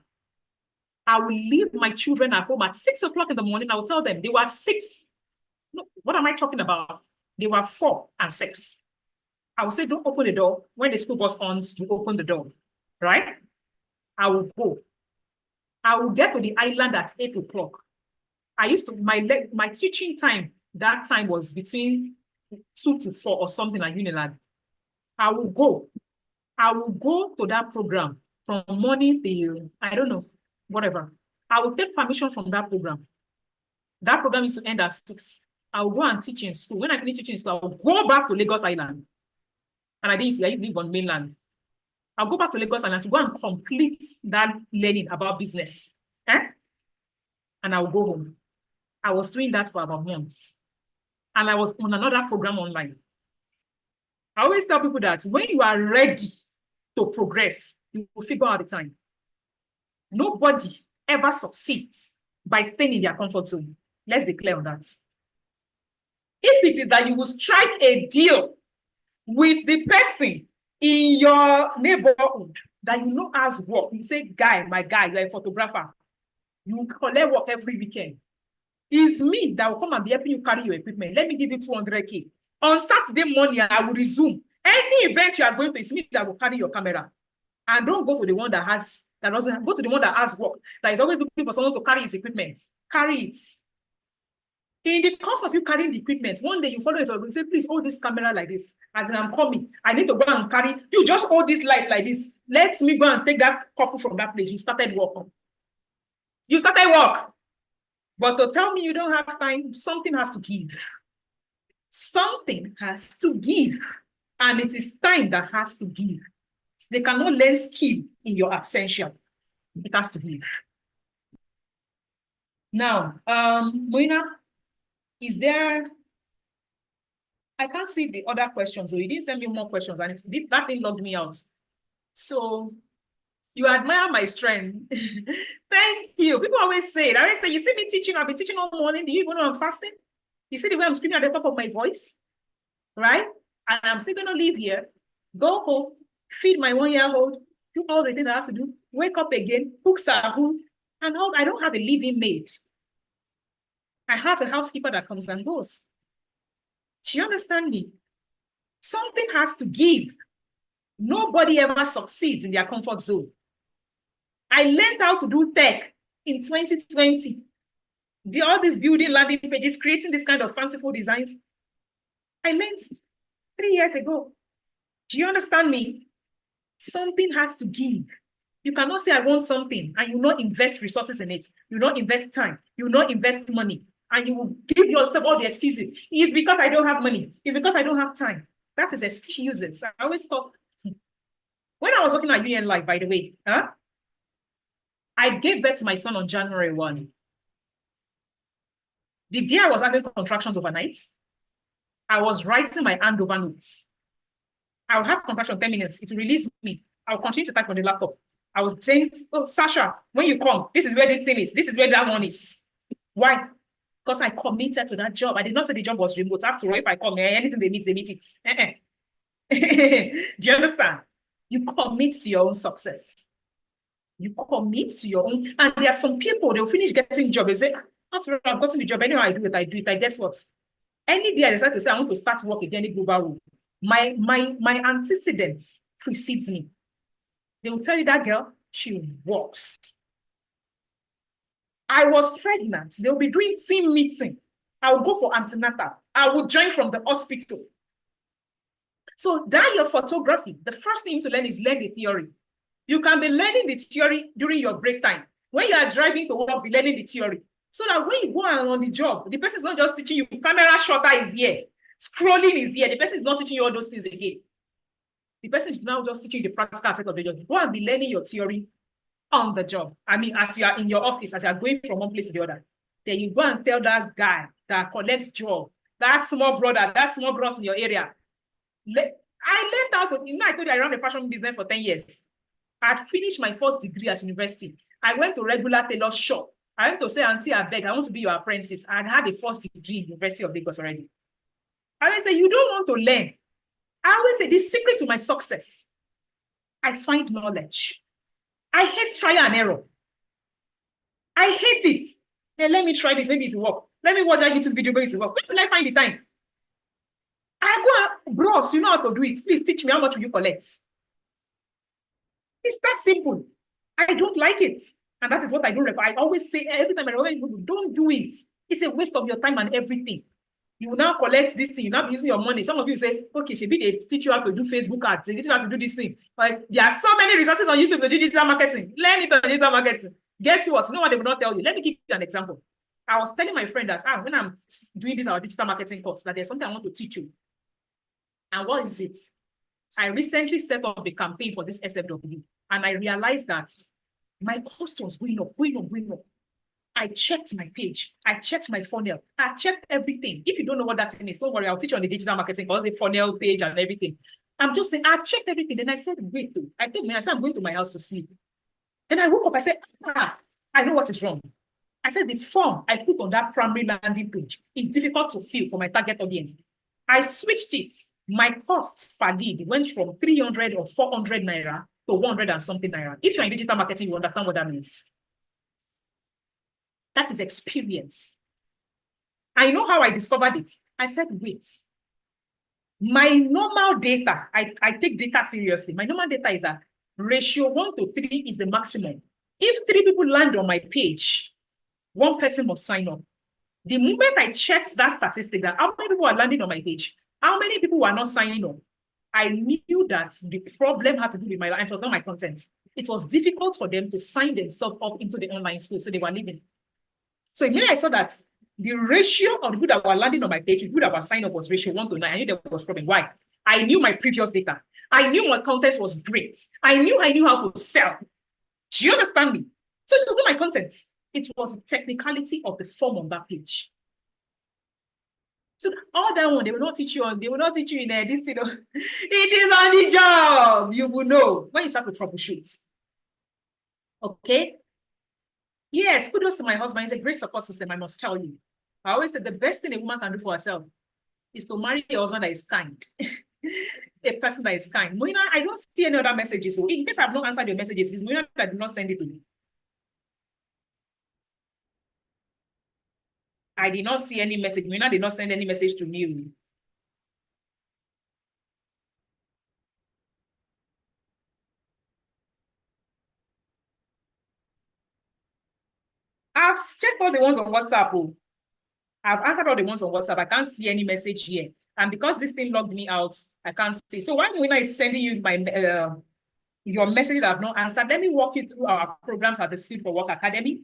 I will leave my children at home at 6 o'clock in the morning. I will tell them they were 6. No, what am I talking about? They were 4 and 6. I will say, don't open the door. When the school bus owns, you open the door, right? I will go. I will get to the island at 8 o'clock. I used to, my teaching time, that time was between 2 to 4 or something like Unilag. I will go to that program from morning till, I don't know, whatever. I will take permission from that program. That program is to end at 6. I will go and teach in school. When I finish teaching in school, I will go back to Lagos Island. And I live on mainland. I'll go back to Lagos Island to go and complete that learning about business. And I will go home. I was doing that for about months. And I was on another program online. I always tell people that when you are ready to progress, you will figure out the time. Nobody ever succeeds by staying in their comfort zone. Let's be clear on that. If it is that you will strike a deal with the person in your neighborhood that you know has work, you say, guy, my guy, you're a photographer. You collect work every weekend. It's me that will come and be helping you carry your equipment. Let me give you 200K. On Saturday morning, I will resume. Any event you are going to, it's me that will carry your camera. And don't go to the one that doesn't go to the one that has work, that is always looking for someone to carry his equipment. Carry it. In the course of you carrying the equipment, one day you follow it and say, please hold this camera like this. As in, I'm coming. I need to go and carry. You just hold this light like this. Let me go and take that couple from that place. You started work. You started work. But to tell me you don't have time, something has to give. Something has to give. And it is time that has to give. They cannot learn skill in your absentia. It has to give. Now, Moina, is there... I can't see the other questions, so you didn't send me more questions, and that thing logged me out. So you admire my strength. Thank you. People always say it. I always say, you see me teaching, I've been teaching all morning. Do you even know I'm fasting? You see the way I'm screaming at the top of my voice? Right? And I'm still going to leave here, go home, feed my 1-year-old, do all the things I have to do, wake up again, cook sahur, and all. I don't have a living maid. I have a housekeeper that comes and goes. Do you understand me? Something has to give. Nobody ever succeeds in their comfort zone. I learned how to do tech in 2020. All these building landing pages, creating this kind of fanciful designs. I learned 3 years ago. Do you understand me? Something has to give. You cannot say, I want something, and you not invest resources in it. You not invest time. You not invest money. And you will give yourself all the excuses. It's because I don't have money. It's because I don't have time. That is excuses. I always thought, when I was working at UN Life, by the way, I gave birth to my son on January 1. The day I was having contractions overnight, I was writing my handover notes. I would have contraction 10 minutes. It will release me. I will continue to type on the laptop. I was saying, oh, Sasha, when you come, this is where this thing is. This is where that one is. Why? Because I committed to that job. I did not say the job was remote. After all, if I come, anything they meet it. Do you understand? You commit to your own success. You commit to your own. And there are some people, they'll finish getting job. They say, after all, I've gotten the job. Anyway, I do it. I guess what? Any day I decide to say, I want to start work again in global role, my antecedents precedes me. They will tell you that girl, she works. I was pregnant. They'll be doing team meeting. I will go for antenatal. I will join from the hospital. So that your photography, the first thing to learn is learn the theory. You can be learning the theory during your break time. When you are driving to work, be learning the theory. So that when you go on the job, the person is not just teaching you, camera shutter is here, scrolling is here. The person is not teaching you all those things again. The person is now just teaching you the practical aspect of the job. Go and be learning your theory on the job. I mean, as you are in your office, as you are going from one place to the other, then you go and tell that guy that collects job, that small brother, that small bros in your area. I learned how to, I told you I ran a fashion business for 10 years. I finished my first degree at university. I went to regular tailor shop. I went to say, Auntie, I beg, I want to be your apprentice. I had a first degree in University of Lagos already. I always say, you don't want to learn. I always say, the secret to my success, I find knowledge. I hate trial and error. I hate it. Hey, let me try this, maybe it will work. Let me watch that YouTube video, maybe it will work. Where will I find the time? I go, bros, you know how to do it. Please teach me, how much will you collect? It's that simple. I don't like it. And that is what I don't require. I always say, every time I don't do it. It's a waste of your time and everything. You will now collect this thing, you will now be using your money. Some of you say, okay, Shebi, they teach you how to do Facebook ads, they teach you how to do this thing. Like, there are so many resources on YouTube to do digital marketing. Learn it on digital marketing. Guess what? You know what they will not tell you? Let me give you an example. I was telling my friend that when I'm doing this our digital marketing course, that there's something I want to teach you. And what is it? I recently set up a campaign for this SFW, and I realized that my cost was going up. I checked my page. I checked my funnel. I checked everything. If you don't know what that thing is, don't worry. I'll teach you on the digital marketing, all the funnel page and everything. I'm just saying, I checked everything. Then I said, wait, I told me, I said, I'm going to my house to sleep. Then I woke up. I said, I know what is wrong. I said the form I put on that primary landing page is difficult to fill for my target audience. I switched it. My cost per lead went from 300 or 400 naira to 100 and something naira. If you're in digital marketing, you understand what that means. That is experience. I know how I discovered it. I said, wait. My normal data, I take data seriously. My normal data is that ratio 1 to 3 is the maximum. If 3 people land on my page, 1 person must sign up. The moment I checked that statistic, that how many people are landing on my page, how many people are not signing up, I knew that the problem had to do with my, and it was not my content. It was difficult for them to sign themselves up into the online school, so they were leaving. So immediately I saw that the ratio of the people that were landing on my page, the people that were signing up was ratio 1 to 9. I knew there was a problem. Why? I knew my previous data. I knew my content was great. I knew how to sell. Do you understand me? So if you look at my content, it was the technicality of the form on that page. So all that one, they will not teach you on, they will not teach you in this, you know. It is on the job. You will know when you start to troubleshoot. Okay. Yes, kudos to my husband. He's a great support system, I must tell you. I always say the best thing a woman can do for herself is to marry a husband that is kind. A person that is kind. Moina, I don't see any other messages. So in case I've not answered your messages, it's Moina that did not send it to me. I did not see any message. Moina did not send any message to me. I've checked all the ones on WhatsApp. Oh. I've answered all the ones on WhatsApp. I can't see any message here. And because this thing logged me out, I can't see. So when Moina is sending you my your message that I've not answered, let me walk you through our programs at the Speed for Work Academy.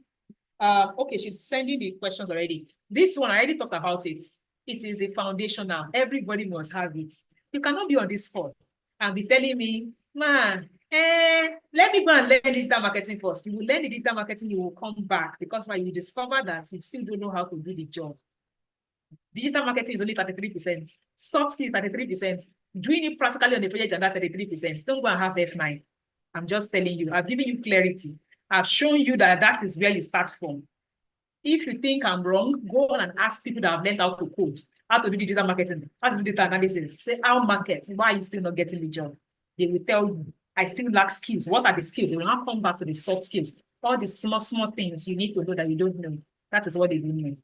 Okay, she's sending the questions already. This one, I already talked about it. It is a foundational. Everybody must have it. You cannot be on this call and be telling me, man, let me go and learn digital marketing first. You will learn the digital marketing, you will come back because when you discover that you still don't know how to do the job. Digital marketing is only 33%. Soft skills 33%. Doing it practically on the project and that 33%. Don't go and have F9. I'm just telling you. I've given you clarity. I've shown you that that is where you start from. If you think I'm wrong, go on and ask people that have learned how to code, how to do digital marketing, how to do data analysis. Say, how market? Why are you still not getting the job? They will tell you, I still lack skills. What are the skills? They will not come back to the soft skills. All the small things you need to know that you don't know. That is what they don't know.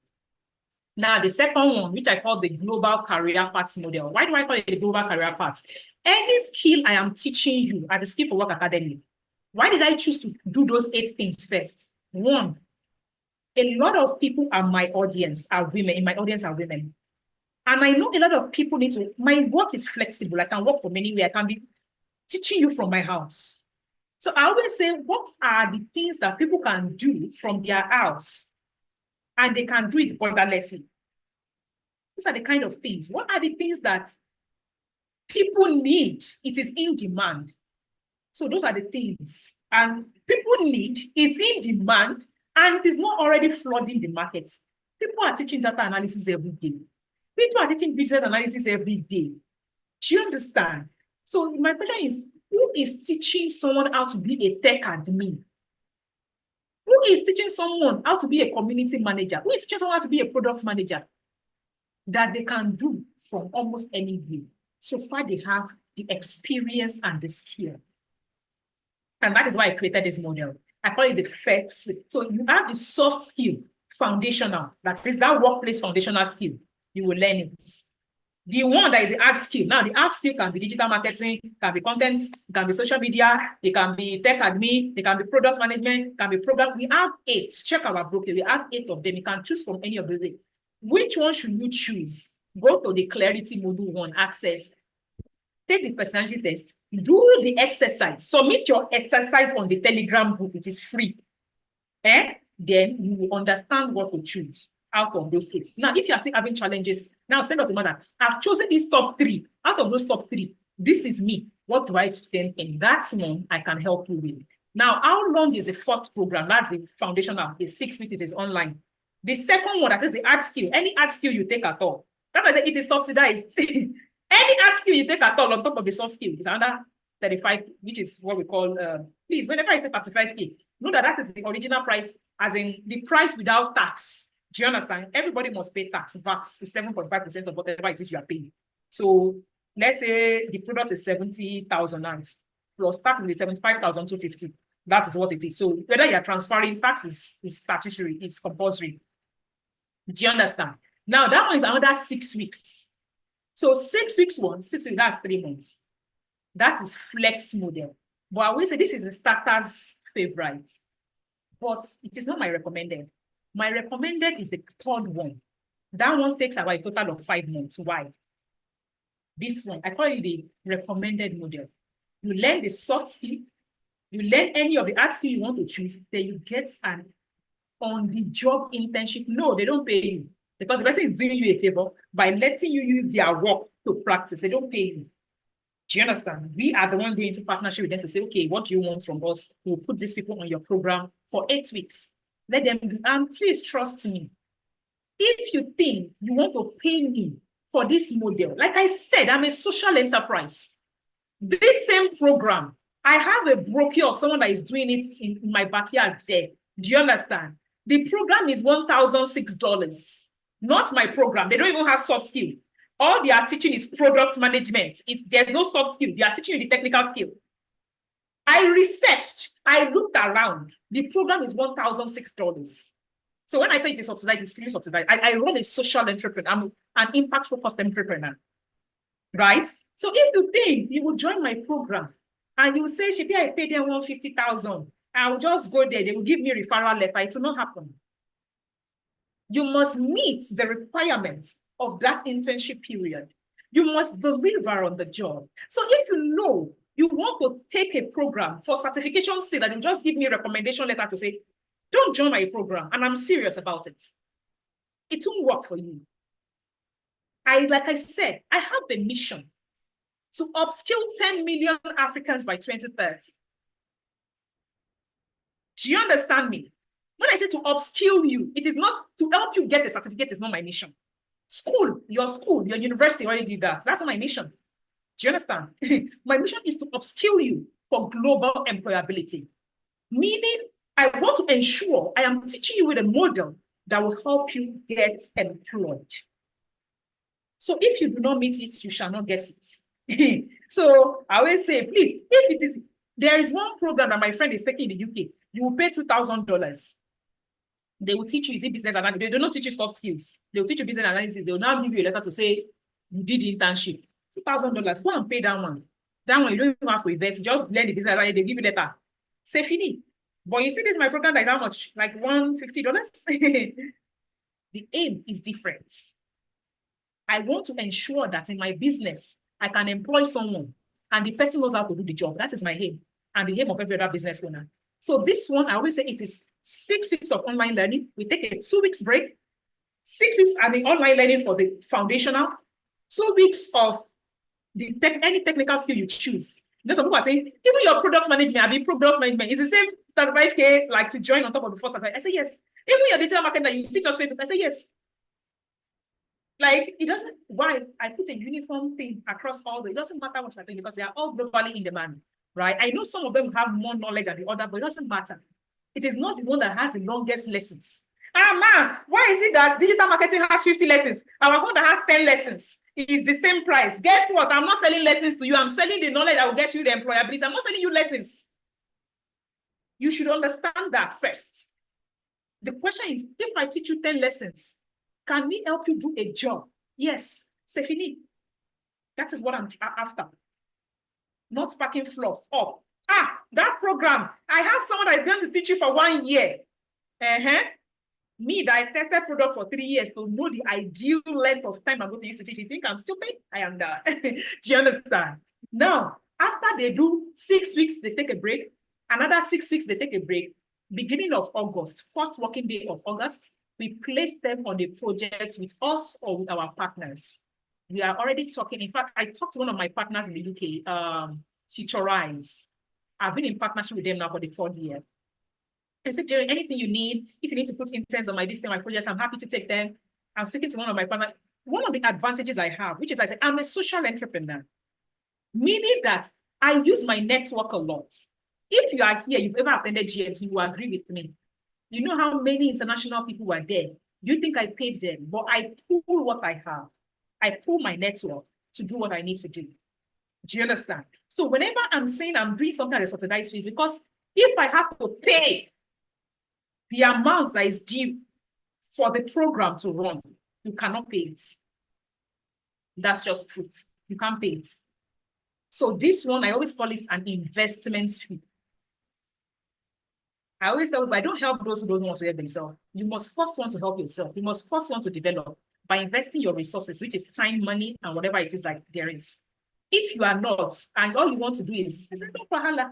Now, the second one, which I call the global career paths model. Why do I call it the global career path? Any skill I am teaching you at the Skill for Work Academy, why did I choose to do those 8 things first? 1, a lot of people are my audience, are women. In my audience are women. And I know a lot of people need to, my work is flexible. I can work from anywhere. I can be teaching you from my house. So I always say, what are the things that people can do from their house? And they can do it borderlessly. These are the kind of things. What are the things that people need? It is in demand. So those are the things. And people need is in demand, and it is not already flooding the market. People are teaching data analysis every day. People are teaching business analysis every day. Do you understand? So my question is, who is teaching someone how to be a tech admin? Who is teaching someone how to be a community manager? Who is teaching someone how to be a product manager? That they can do from almost anywhere. So far, they have the experience and the skill. And that is why I created this model. I call it the FEX. So you have the soft skill, foundational. That is that workplace foundational skill. You will learn it. The one that is the hard skill. Now, the hard skill can be digital marketing, can be content, can be social media, it can be tech admin, it can be product management, can be program. We have 8. Check our broker. We have 8 of them. You can choose from any of those. Which one should you choose? Go to the Clarity Module 1 Access. Take the personality test. Do the exercise. Submit your exercise on the Telegram group. It is free. Then you will understand what to choose out of those 8. Now, if you are still having challenges, now send us a mother. I've chosen these top 3. Out of those top 3, this is me. What do I think? And that's one I can help you with. Now, how long is the first program? That's the foundational. It's 6 weeks. It is online. The second one, that is the hard skill. Any hard skill you take at all. That's why it is subsidized. Any hard skill you take at all on top of the soft skill is under 35, which is what we call, please, whenever I say 35K, Know that is the original price, as in the price without tax. Do you understand? Everybody must pay tax. VAT is 7.5% of whatever it is you are paying. So let's say the product is 70,000 rands plus tax is 75,250. That is what it is. So whether you are transferring, tax is statutory, it's compulsory. Do you understand? Now that one is another 6 weeks. So 6 weeks, 6 weeks, that's 3 months. That is flex model. But I will say this is the starter's favorite. But it is not my recommended. My recommended is the third one. That one takes about a total of 5 months. Why? This one, I call it the recommended model. You learn the soft skill, you learn any of the hard skill you want to choose, then you get an on-the-job internship. No, they don't pay you because the person is doing you a favor by letting you use their work to practice. They don't pay you. Do you understand? We are the one going into partnership with them to say, okay, what do you want from us? We'll put these people on your program for 8 weeks. Let them do, and please trust me. If you think you want to pay me for this model, like I said, I'm a social enterprise. This same program, I have a broker or someone that is doing it in my backyard there. Do you understand? The program is $1,006, not my program. They don't even have soft skill. All they are teaching is product management. There's no soft skill. They are teaching you the technical skill. I researched, I looked around. The program is $1,006. So when I think it's subsidized, it's really subsidized. I run a social entrepreneur. I'm an impact-focused entrepreneur, right? So if you think you will join my program and you will say, Shebi, I paid them $150,000, I will just go there. They will give me a referral letter. It will not happen. You must meet the requirements of that internship period. You must deliver on the job. So if you know you want to take a program for certification sake and you just give me a recommendation letter to say, don't join my program, and I'm serious about it, it won't work for you. Like I said, I have the mission to upskill 10 million Africans by 2030. Do you understand me? When I say to upskill you, it is not to help you get the certificate, is not my mission. School, your university already did that. That's not my mission. Do you understand? My mission is to upskill you for global employability. Meaning, I want to ensure I am teaching you with a model that will help you get employed. So if you do not meet it, you shall not get it. So I will say, please, there is one program that my friend is taking in the UK, you will pay $2,000. They will teach you, is it business analysis? They do not teach you soft skills. They will teach you business analysis. They will now give you a letter to say, you did the internship. $2,000, go and pay that one. That one, you don't even have to invest. Just learn the business analysis. They give you a letter. Say, fini. But you see, this is my program, like how much? Like $150? The aim is different. I want to ensure that in my business, I can employ someone and the person knows how to do the job. That is my aim and the aim of every other business owner. So this one, I always say it is 6 weeks of online learning. We take a 2 weeks break, 6 weeks and the online learning for the foundational, 2 weeks of any technical skill you choose. Some people are saying, even your product management is the same 35K like to join on top of the first. I say yes. Even your digital marketing that you teach us Facebook, I say yes. Like, it doesn't, why? I put a uniform thing across it doesn't matter what you're doing because they are all globally in demand, right? I know some of them have more knowledge than the other, but it doesn't matter. It is not the one that has the longest lessons. Man, why is it that digital marketing has 50 lessons? Our one that has 10 lessons is the same price. Guess what? I'm not selling lessons to you. I'm selling the knowledge that will get you the employability. I'm not selling you lessons. You should understand that first. The question is, if I teach you 10 lessons, can we help you do a job? Yes. C'est fini. That is what I'm after. Not packing fluff up. That program, I have someone that is going to teach you for 1 year. Me, that I tested product for 3 years to know the ideal length of time I'm going to use to teach. You think I'm stupid? I am that. Do you understand? Now, after they do 6 weeks, they take a break. Another 6 weeks, they take a break. Beginning of August, first working day of August, we place them on a project with us or with our partners. We are already talking. In fact, I talked to one of my partners in the UK, Futurize. I've been in partnership with them now for the 3rd year. I said, Jerry, anything you need, if you need to put interns on my projects, I'm happy to take them. I'm speaking to one of my partners. One of the advantages I have, which is I say, I'm a social entrepreneur, meaning that I use my network a lot. If you are here, you've ever attended GMT, you will agree with me. You know how many international people were there. Do you think I paid them? But I pull what I have. I pull my network to do what I need to do. Do you understand? So whenever I'm saying I'm doing something that's subsidized fees, because if I have to pay the amount that is due for the program to run, you cannot pay it. That's just truth. You can't pay it. So this one, I always call it an investment fee. I always tell people, I don't help those who don't want to help themselves. You must first want to help yourself. You must first want to develop by investing your resources, which is time, money, and whatever it is that there is. If you are not, and all you want to do is no pahala,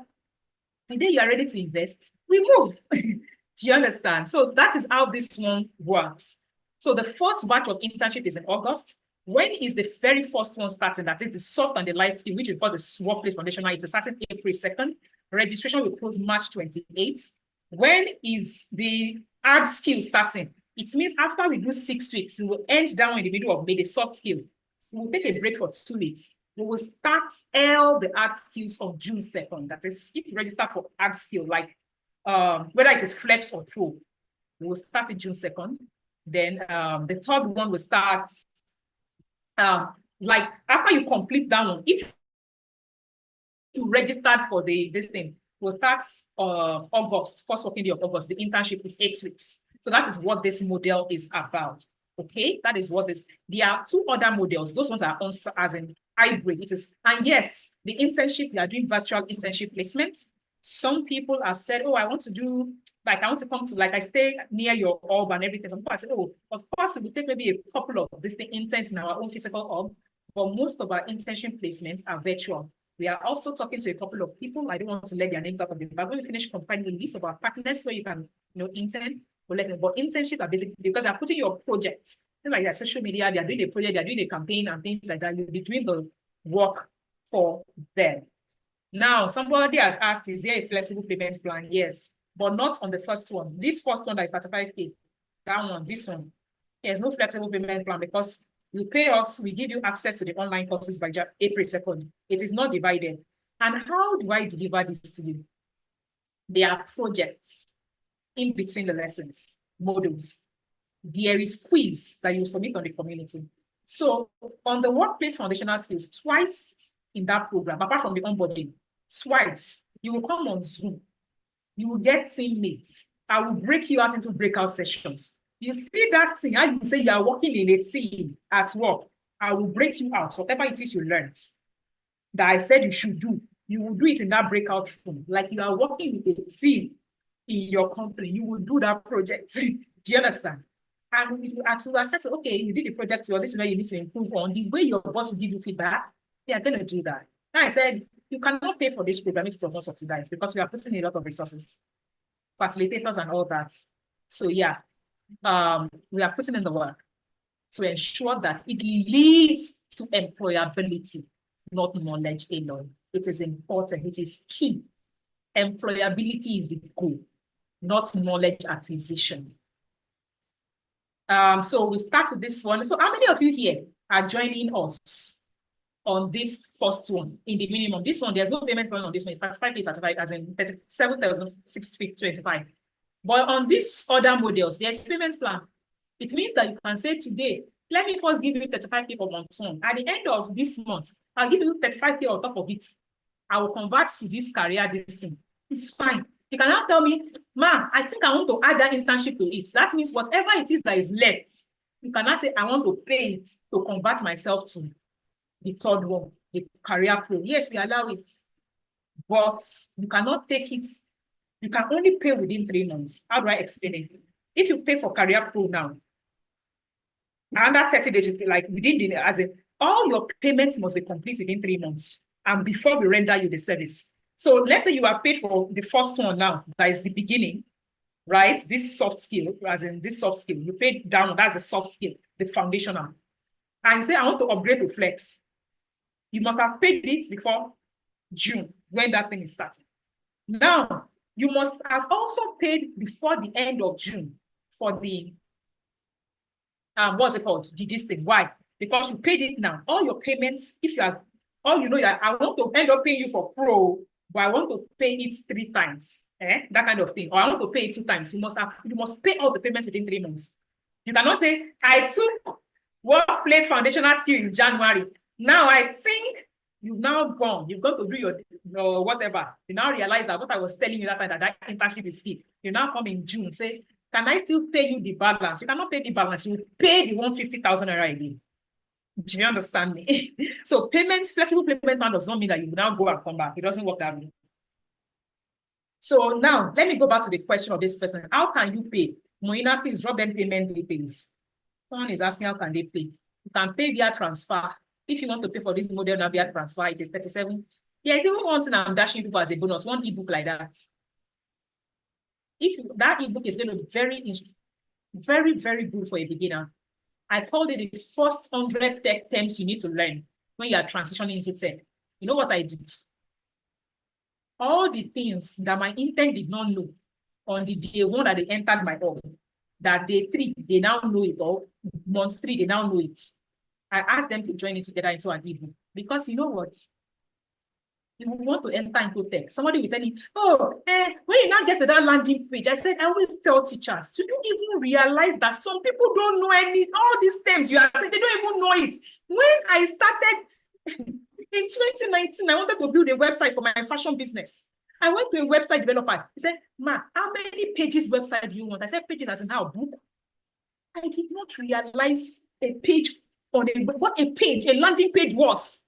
and then you are ready to invest, we move. Do you understand? So that is how this one works. So the first batch of internship is in August. When is the very first one starting? That is the soft and the light skill, which we call the Workplace Foundational. It's starting April 2nd. Registration will close March 28th. When is the hard skill starting? It means after we do 6 weeks, we will end down in the middle of May, the soft skill. We will take a break for 2 weeks. We will start all the hard skills on June 2nd. That is, if you register for hard skill, like whether it is Flex or Pro, we will start it June 2nd. Then the third one will start, like after you complete that one, if you registered for this thing, will start August, first working day of August. The internship is 8 weeks. So that is what this model is about. Okay, that is what this. There are 2 other models. Those ones are on as in hybrid. It is, and yes, the internship, we are doing virtual internship placements. Some people have said, oh, I want to do, like, I want to come to, like, I stay near your hub and everything. Some people have said, oh, of course, we will take maybe a couple of these interns in our own physical hub, but most of our internship placements are virtual. We are also talking to a couple of people. I don't want to let their names out of the bag. When we finish compiling the list of our partners where you can, intern, we'll let them. But internship are basically because they're putting your projects, like their social media, they're doing a project, they're doing a campaign and things like that. You'll be doing the work for them. Now, somebody has asked, is there a flexible payment plan? Yes, but not on the first one. This first one that is 35K, that one, this one, there's no flexible payment plan because you pay us, we give you access to the online courses by April 2nd. It is not divided. And how do I deliver this to you? There are projects in between the lessons, modules. There is quiz that you submit on the community. So on the Workplace Foundational Skills, twice in that program, apart from the onboarding, twice, you will come on Zoom. You will get teammates. I will break you out into breakout sessions. You see that thing, how you say you are working in a team at work. I will break you out. Whatever it is you learned that I said you should do, you will do it in that breakout room. Like you are working with a team in your company, you will do that project. Do you understand? And if you actually assess, okay, you did the project, or this is where you need to improve on, the way your boss will give you feedback, they are going to do that. Now I said, you cannot pay for this program if it was not subsidized because we are putting a lot of resources, facilitators and all that. So yeah, we are putting in the work to ensure that it leads to employability, not knowledge alone. It is important. It is key. Employability is the goal, not knowledge acquisition. So we start with this one. So how many of you here are joining us on this first one in the minimum? This one, there's no payment plan on this one. It's 35, as in 37,625. But on these other models, there's payment plan. It means that you can say today, let me first give you 35K for month one. At the end of this month, I'll give you 35K on top of it. I will convert to this career, this thing. It's fine. You cannot tell me, ma, I think I want to add that internship to it. That means whatever it is that is left, you cannot say, I want to pay it to convert myself to the third one, the career pro. Yes, we allow it, but you cannot take it. You can only pay within 3 months. How do I explain it? If you pay for career pro now, under 30 days, like within the, as in, all your payments must be complete within 3 months and before we render you the service. So let's say you are paid for the first one now, that is the beginning, right? This soft skill, as in this soft skill, you paid down, that's a soft skill, the foundational. And you say, I want to upgrade to Flex. You must have paid it before June, when that thing is starting. Now, you must have also paid before the end of June for the, what's it called? This thing. Why? Because you paid it now. All your payments, if you are, all you know, I want to end up paying you for pro. but I want to pay it 3 times, that kind of thing. Or I want to pay it 2 times. You must pay all the payments within 3 months. You cannot say, I took workplace foundational skill in January. Now I think you've now gone to do your whatever. You now realize that what I was telling you that time, that internship is skill. You now come in June, say, can I still pay you the balance? You cannot pay the balance. You pay the 150,000 naira again. Do you understand me? So flexible payment plan does not mean that you now go and come back. It doesn't work that way. So now let me go back to the question of this person. How can you pay? Moina, please drop them payment details. Someone is asking how can they pay. You can pay via transfer. If you want to pay for this model now via transfer, it is 37. There's even one thing I'm dashing people as a bonus, one ebook like that. If that ebook is going to be very, very good for a beginner. I called it the first 100 tech terms you need to learn when you are transitioning into tech. You know what I did? All the things that my intern did not know on the day 1 that they entered my org, that day 3, they now know it, or month 3, they now know it. I asked them to join it together into an ebook. Because you know what? You want to enter into tech. Somebody will tell you, when you now get to that landing page, I said, I always tell teachers, do you even realize that some people don't know all these terms you are saying, they don't even know it. When I started in 2019, I wanted to build a website for my fashion business. I went to a website developer. He said, Ma, how many pages website do you want? I said, pages as in how, book? I did not realize a page what a landing page was.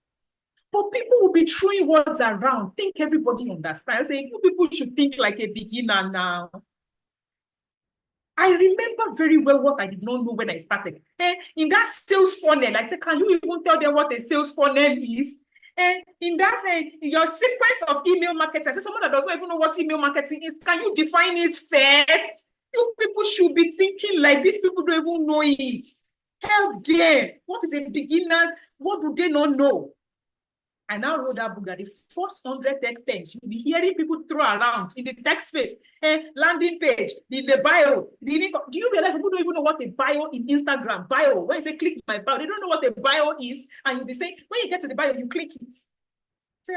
But people will be throwing words around. Think everybody understands. I say, you people should think like a beginner now. I remember very well what I did not know when I started. In that sales funnel, I said, can you even tell them what a sales funnel is? And in that, your sequence of email marketing, I said, someone that doesn't even know what email marketing is, can you define it first? You people should be thinking like these people don't even know it. Help them. What is a beginner? What do they not know? I now wrote that book that the first 100 tech terms you'll be hearing people throw around in the tech space, landing page, the bio. Do you realize people don't even know what a bio in Instagram, bio, when you say click my bio, they don't know what a bio is, and you'll be saying, when you get to the bio, you click it. Say,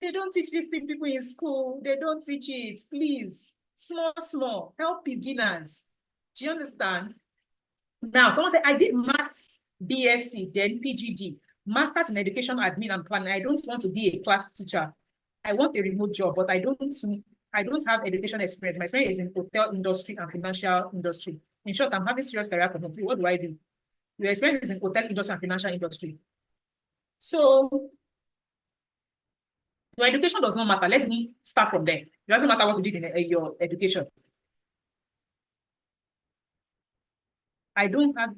they don't teach this thing people in school, they don't teach it, please. Small, help beginners. Do you understand? Now, someone said, I did maths, BSc, then PGD. Masters in Education Admin and Planning. I don't want to be a class teacher. I want a remote job, but I don't have education experience. My experience is in hotel industry and financial industry. In short, I'm having serious career opportunity. What do I do? Your experience is in hotel industry and financial industry. So your education does not matter. Let's start from there. It doesn't matter what you did in your education. I don't have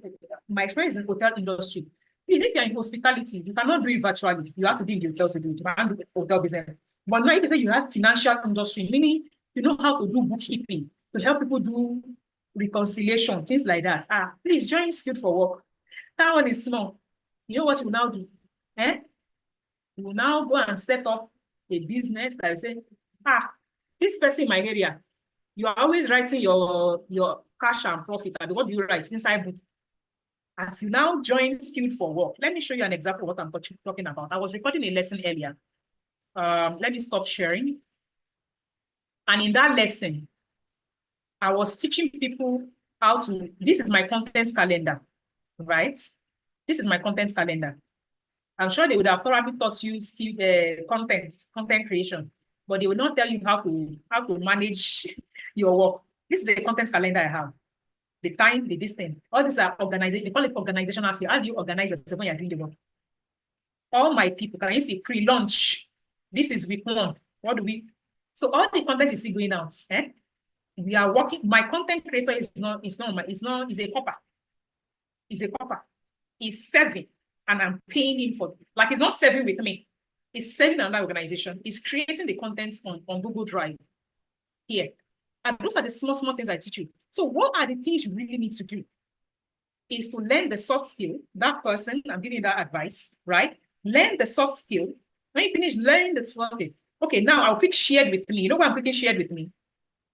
my experience in hotel industry. Please, if you're in hospitality, you cannot do it virtually. You have to be in the hotel to do it. You can't do hotel business. But now if you say you have financial industry, meaning you know how to do bookkeeping, to help people do reconciliation, things like that. Please join Skilled for Work. That one is small. You know what you will now do? You will now go and set up a business that is saying, this person in my area, you are always writing your cash and profit. And what do you write inside book? As you now join Skilled for Work, let me show you an example of what I'm talking about. I was recording a lesson earlier. Let me stop sharing. And in that lesson, I was teaching people how to, this is my content calendar, right? This is my content calendar. I'm sure they would have thoroughly taught you content creation, but they will not tell you how to manage your work. This is a content calendar I have. The time, the distance, all these are organization. They call it organizational skill. How do you organize yourself when you're doing the work? All my people, can you see pre-launch? This is week 1. What do we? So all the content you see going out, we are working. My content creator is a copper. He's a copper. He's serving, and I'm paying him for, like, he's not serving with me. He's serving another organization. He's creating the contents on Google Drive here. And those are the small things I teach you. So what are the things you really need to do? Is to learn the soft skill. That person, I'm giving you that advice, right? Learn the soft skill. When you finish learning the soft skill, okay, now I'll pick shared with me. You know what I'm picking shared with me?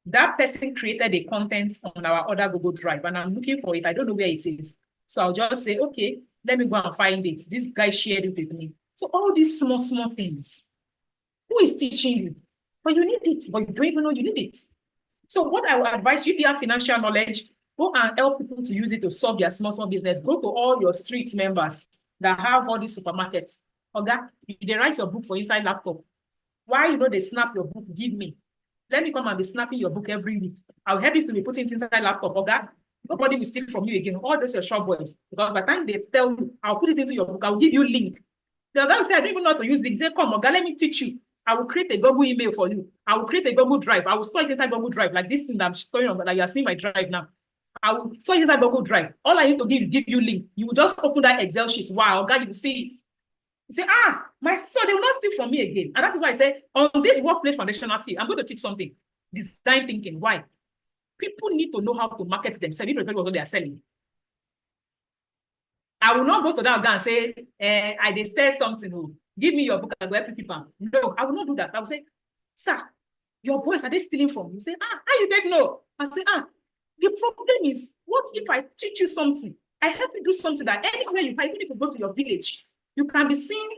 That person created the contents on our other Google Drive, and I'm looking for it. I don't know where it is. So I'll just say, okay, let me go and find it. This guy shared it with me. So all these small things. Who is teaching you? But you need it, but you don't even know you need it. So what I would advise you, if you have financial knowledge, go and help people to use it to solve their small business. Go to all your street members that have all these supermarkets. Okay, they write your book for inside laptop. Why they snap your book? Give me. Let me come and be snapping your book every week. I'll help you to be putting it inside laptop. Okay, nobody will steal from you again. All those your shop boys. Because by the time they tell you, I'll put it into your book. I'll give you link. They'll say, I don't even know how to use link. They say, come, okay, let me teach you. I will create a Google email for you. I will create a Google Drive. I will store it inside Google Drive, like this thing that I'm showing on, like you are seeing my drive now. I will store it inside Google Drive. All I need to give you link. You will just open that Excel sheet. Wow, God, you will see it. You say, so they will not steal from me again. And that is why I say, on this workplace foundational skill, I'm going to teach something. Design thinking. Why? People need to know how to market themselves. People know what they are selling. I will not go to that guy and say, I they sell something. Give me your book and go help people. No, I will not do that. I will say, sir, your boys, are they stealing from you? Say, how you didn't know? I say, the problem is, what if I teach you something? I help you do something that anywhere you find, you need to go to your village. You can be seen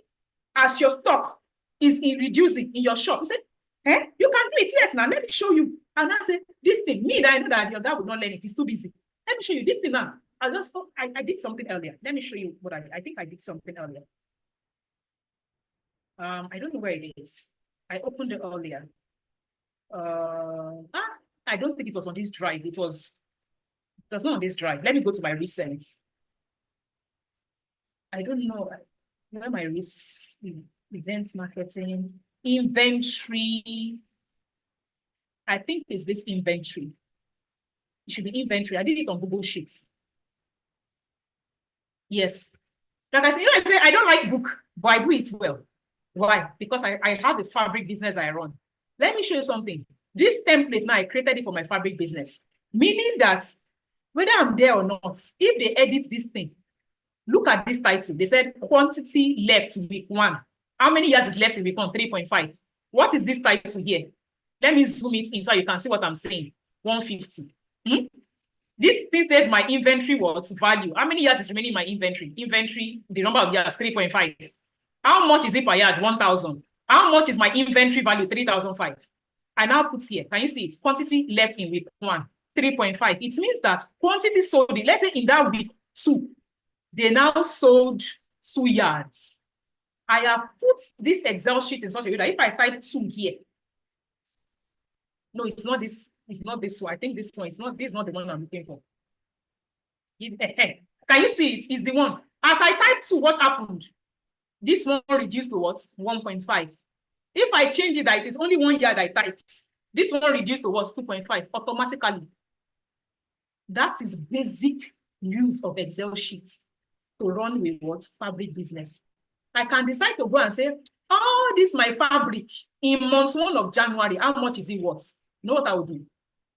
as your stock is reducing in your shop. You say, you can do it. Yes, now let me show you. And I say, this thing, me that I know that your dad would not learn it. He's too busy. Let me show you this thing now. I did something earlier. Let me show you what I did. I think I did something earlier. I don't know where it is. I opened it earlier. I don't think it was on this drive. It was not on this drive. Let me go to my recents. I don't know where my events marketing, inventory. I think it's this inventory. It should be inventory. I did it on Google Sheets. Yes. Like I said, I don't like book, but I do it well. Why? Because I have a fabric business I run. Let me show you something. This template now, I created it for my fabric business. Meaning that whether I'm there or not, if they edit this thing, look at this title. They said quantity left week 1. How many yards is left in week 1? 3.5. What is this title here? Let me zoom it in so you can see what I'm saying. 150. This says my inventory was value. How many yards is remaining in my inventory? Inventory, the number of yards, 3.5. How much is it per yard? 1,000. How much is my inventory value? 3,005. I now put here. Can you see it? Quantity left in week 1, 3.5. It means that quantity sold, let's say in that week 2, they now sold 2 yards. I have put this Excel sheet in such a way that if I type 2 here, no, it's not this. It's not this one. I think this one. This is not the one I'm looking for. Can you see it? It's the one. As I type 2, what happened? This one reduced to what? 1.5. If I change it, that it's only 1 yard I typed. This one reduced to what? 2.5 automatically. That is basic use of Excel sheets to run with what? Fabric business. I can decide to go and say, oh, this is my fabric. In month 1 of January, how much is it worth? You know what I will do?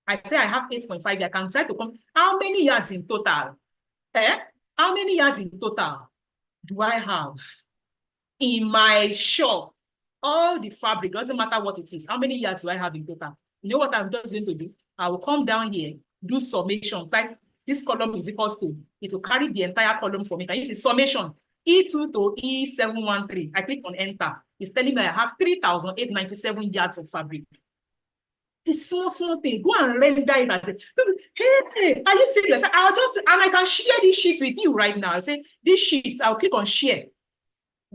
I say I have 8.5. I can decide to come. How many yards in total? How many yards in total do I have in my shop? All the fabric, doesn't matter what it is. How many yards do I have in total? You know what I'm just going to do? I will come down here, do summation. Like this column is equals to, it will carry the entire column for me. Can you see summation? E2 to E713. I click on enter. It's telling me I have 3,897 yards of fabric. The small things. Go and render it and say, hey, are you serious? And I can share this sheet with you right now. I say, this sheet, I'll click on share.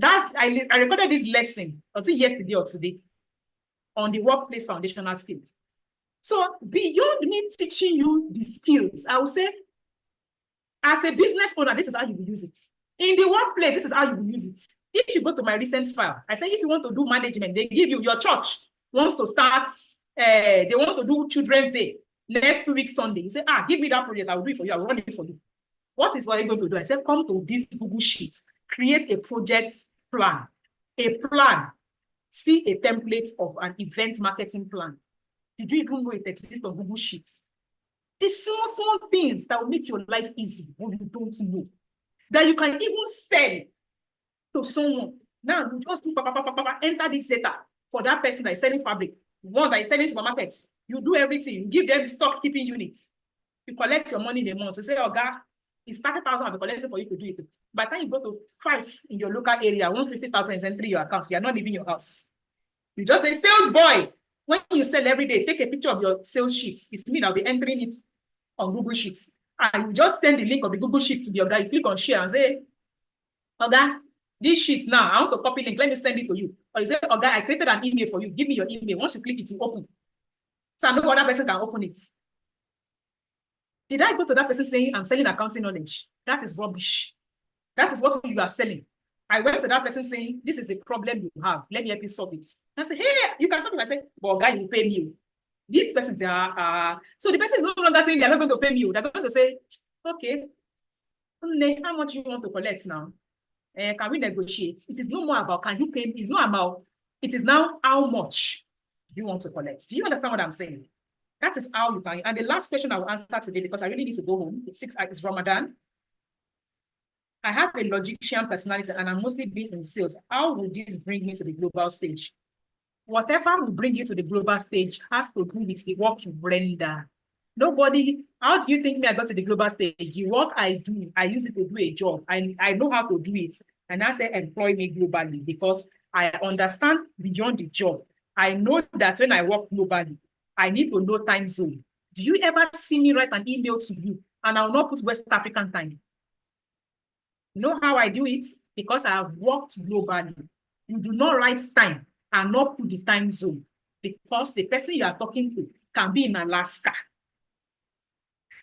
I recorded this lesson, was it yesterday or today, on the workplace foundational skills. So beyond me teaching you the skills, I will say, as a business owner, this is how you will use it. In the workplace, this is how you will use it. If you go to my recent file, I say, if you want to do management, they give you, your church wants to start, they want to do Children's Day next 2 weeks Sunday. You say, give me that project, I will do it for you, I will run it for you. What is what I'm going to do? I said, come to this Google Sheet, create a project plan. A plan. See a template of an event marketing plan. Did you even know it exists on Google Sheets? The small things that will make your life easy when you don't know. That you can even sell to someone. Now, you just do enter this data for that person that is selling fabric. One that is selling supermarkets. You do everything. You give them stock keeping units. You collect your money in a month. You say, oh, God, it's 30,000 I'll be collecting for you to do it. By the time you go to 5 in your local area, 150,000 is entering your account. You are not leaving your house. You just say, sales boy. When you sell every day, take a picture of your sales sheets. It's me that will be entering it on Google Sheets. And you just send the link of the Google Sheets to the guy. You click on share and say, okay, this sheet now, I want to copy link. Let me send it to you. Or you say, okay, I created an email for you. Give me your email. Once you click it, you open. So no other person can open it. Did I go to that person saying, I'm selling accounting knowledge? That is rubbish. That is what you are selling. I went to that person saying, this is a problem you have. Let me help you solve it. And I said, hey, you can solve it. I said, but guy, you pay me. This person, so the person is no longer saying they're not going to pay me. They're going to say, okay, how much you want to collect now? Can we negotiate? It is no more about can you pay me? It's not about, it is now how much you want to collect. Do you understand what I'm saying? That is how you can. And the last question I will answer today, because I really need to go home. It's Ramadan. I have a logician personality and I'm mostly been in sales. How will this bring me to the global stage? Whatever will bring you to the global stage has to do with the work you render. Nobody, how do you think me I got to the global stage? The work I do, I use it to do a job. I know how to do it. And I say employ me globally because I understand beyond the job. I know that when I work globally, I need to know time zone. Do you ever see me write an email to you and I will not put West African time? You know how I do it? Because I have worked globally. You do not write time and not put the time zone because the person you are talking to can be in Alaska.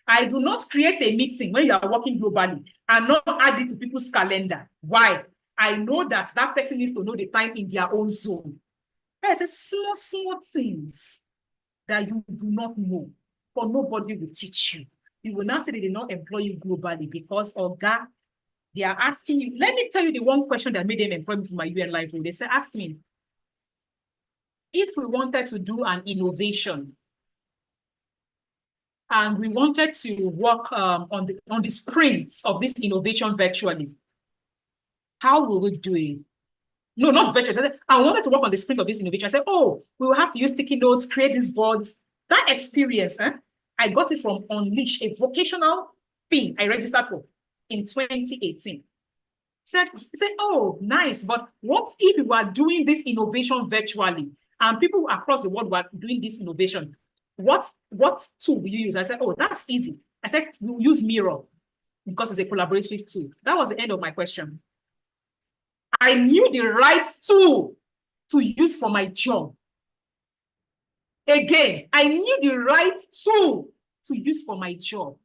I do not create a meeting when you are working globally and not add it to people's calendar. Why? I know that that person needs to know the time in their own zone. There's a small things that you do not know, but nobody will teach you. You will now say they did not employ you globally because of that. They are asking you, let me tell you the one question that made them employ me for my UN Life. They said, ask me, if we wanted to do an innovation and we wanted to work on the sprints of this innovation virtually, how will we do it? No, not virtually. I said, I wanted to work on the sprint of this innovation. I said, oh, we will have to use sticky notes, create these boards. That experience, I got it from Unleash, a vocational thing I registered for in 2018. Said, oh, nice, but what if we were doing this innovation virtually and people across the world were doing this innovation? What tool will you use? I said, oh, that's easy. I said, we'll use Miro because it's a collaborative tool. That was the end of my question. I knew the right tool to use for my job. Again, I knew the right tool to use for my job.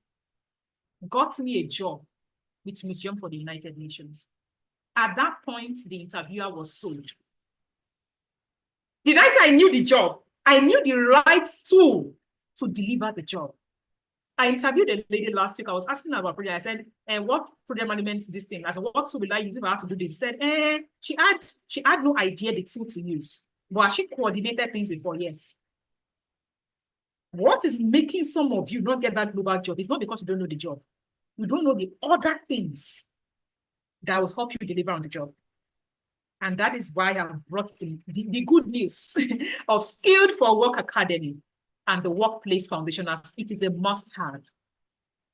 Got me a job with Museum for the United Nations. At that point, the interviewer was sold. Did I say I knew the job? I knew the right tool to deliver the job. I interviewed a lady last week. I was asking her about project. I said, what project management this thing? I said, what tool will I use if I have to do this? She said, she had no idea the tool to use. But she coordinated things before, yes. What is making some of you not get that global job? It's not because you don't know the job. You don't know the other things that will help you deliver on the job. And that is why I've brought the good news of Skilled for Work Academy and the Workplace Foundation as it is a must-have.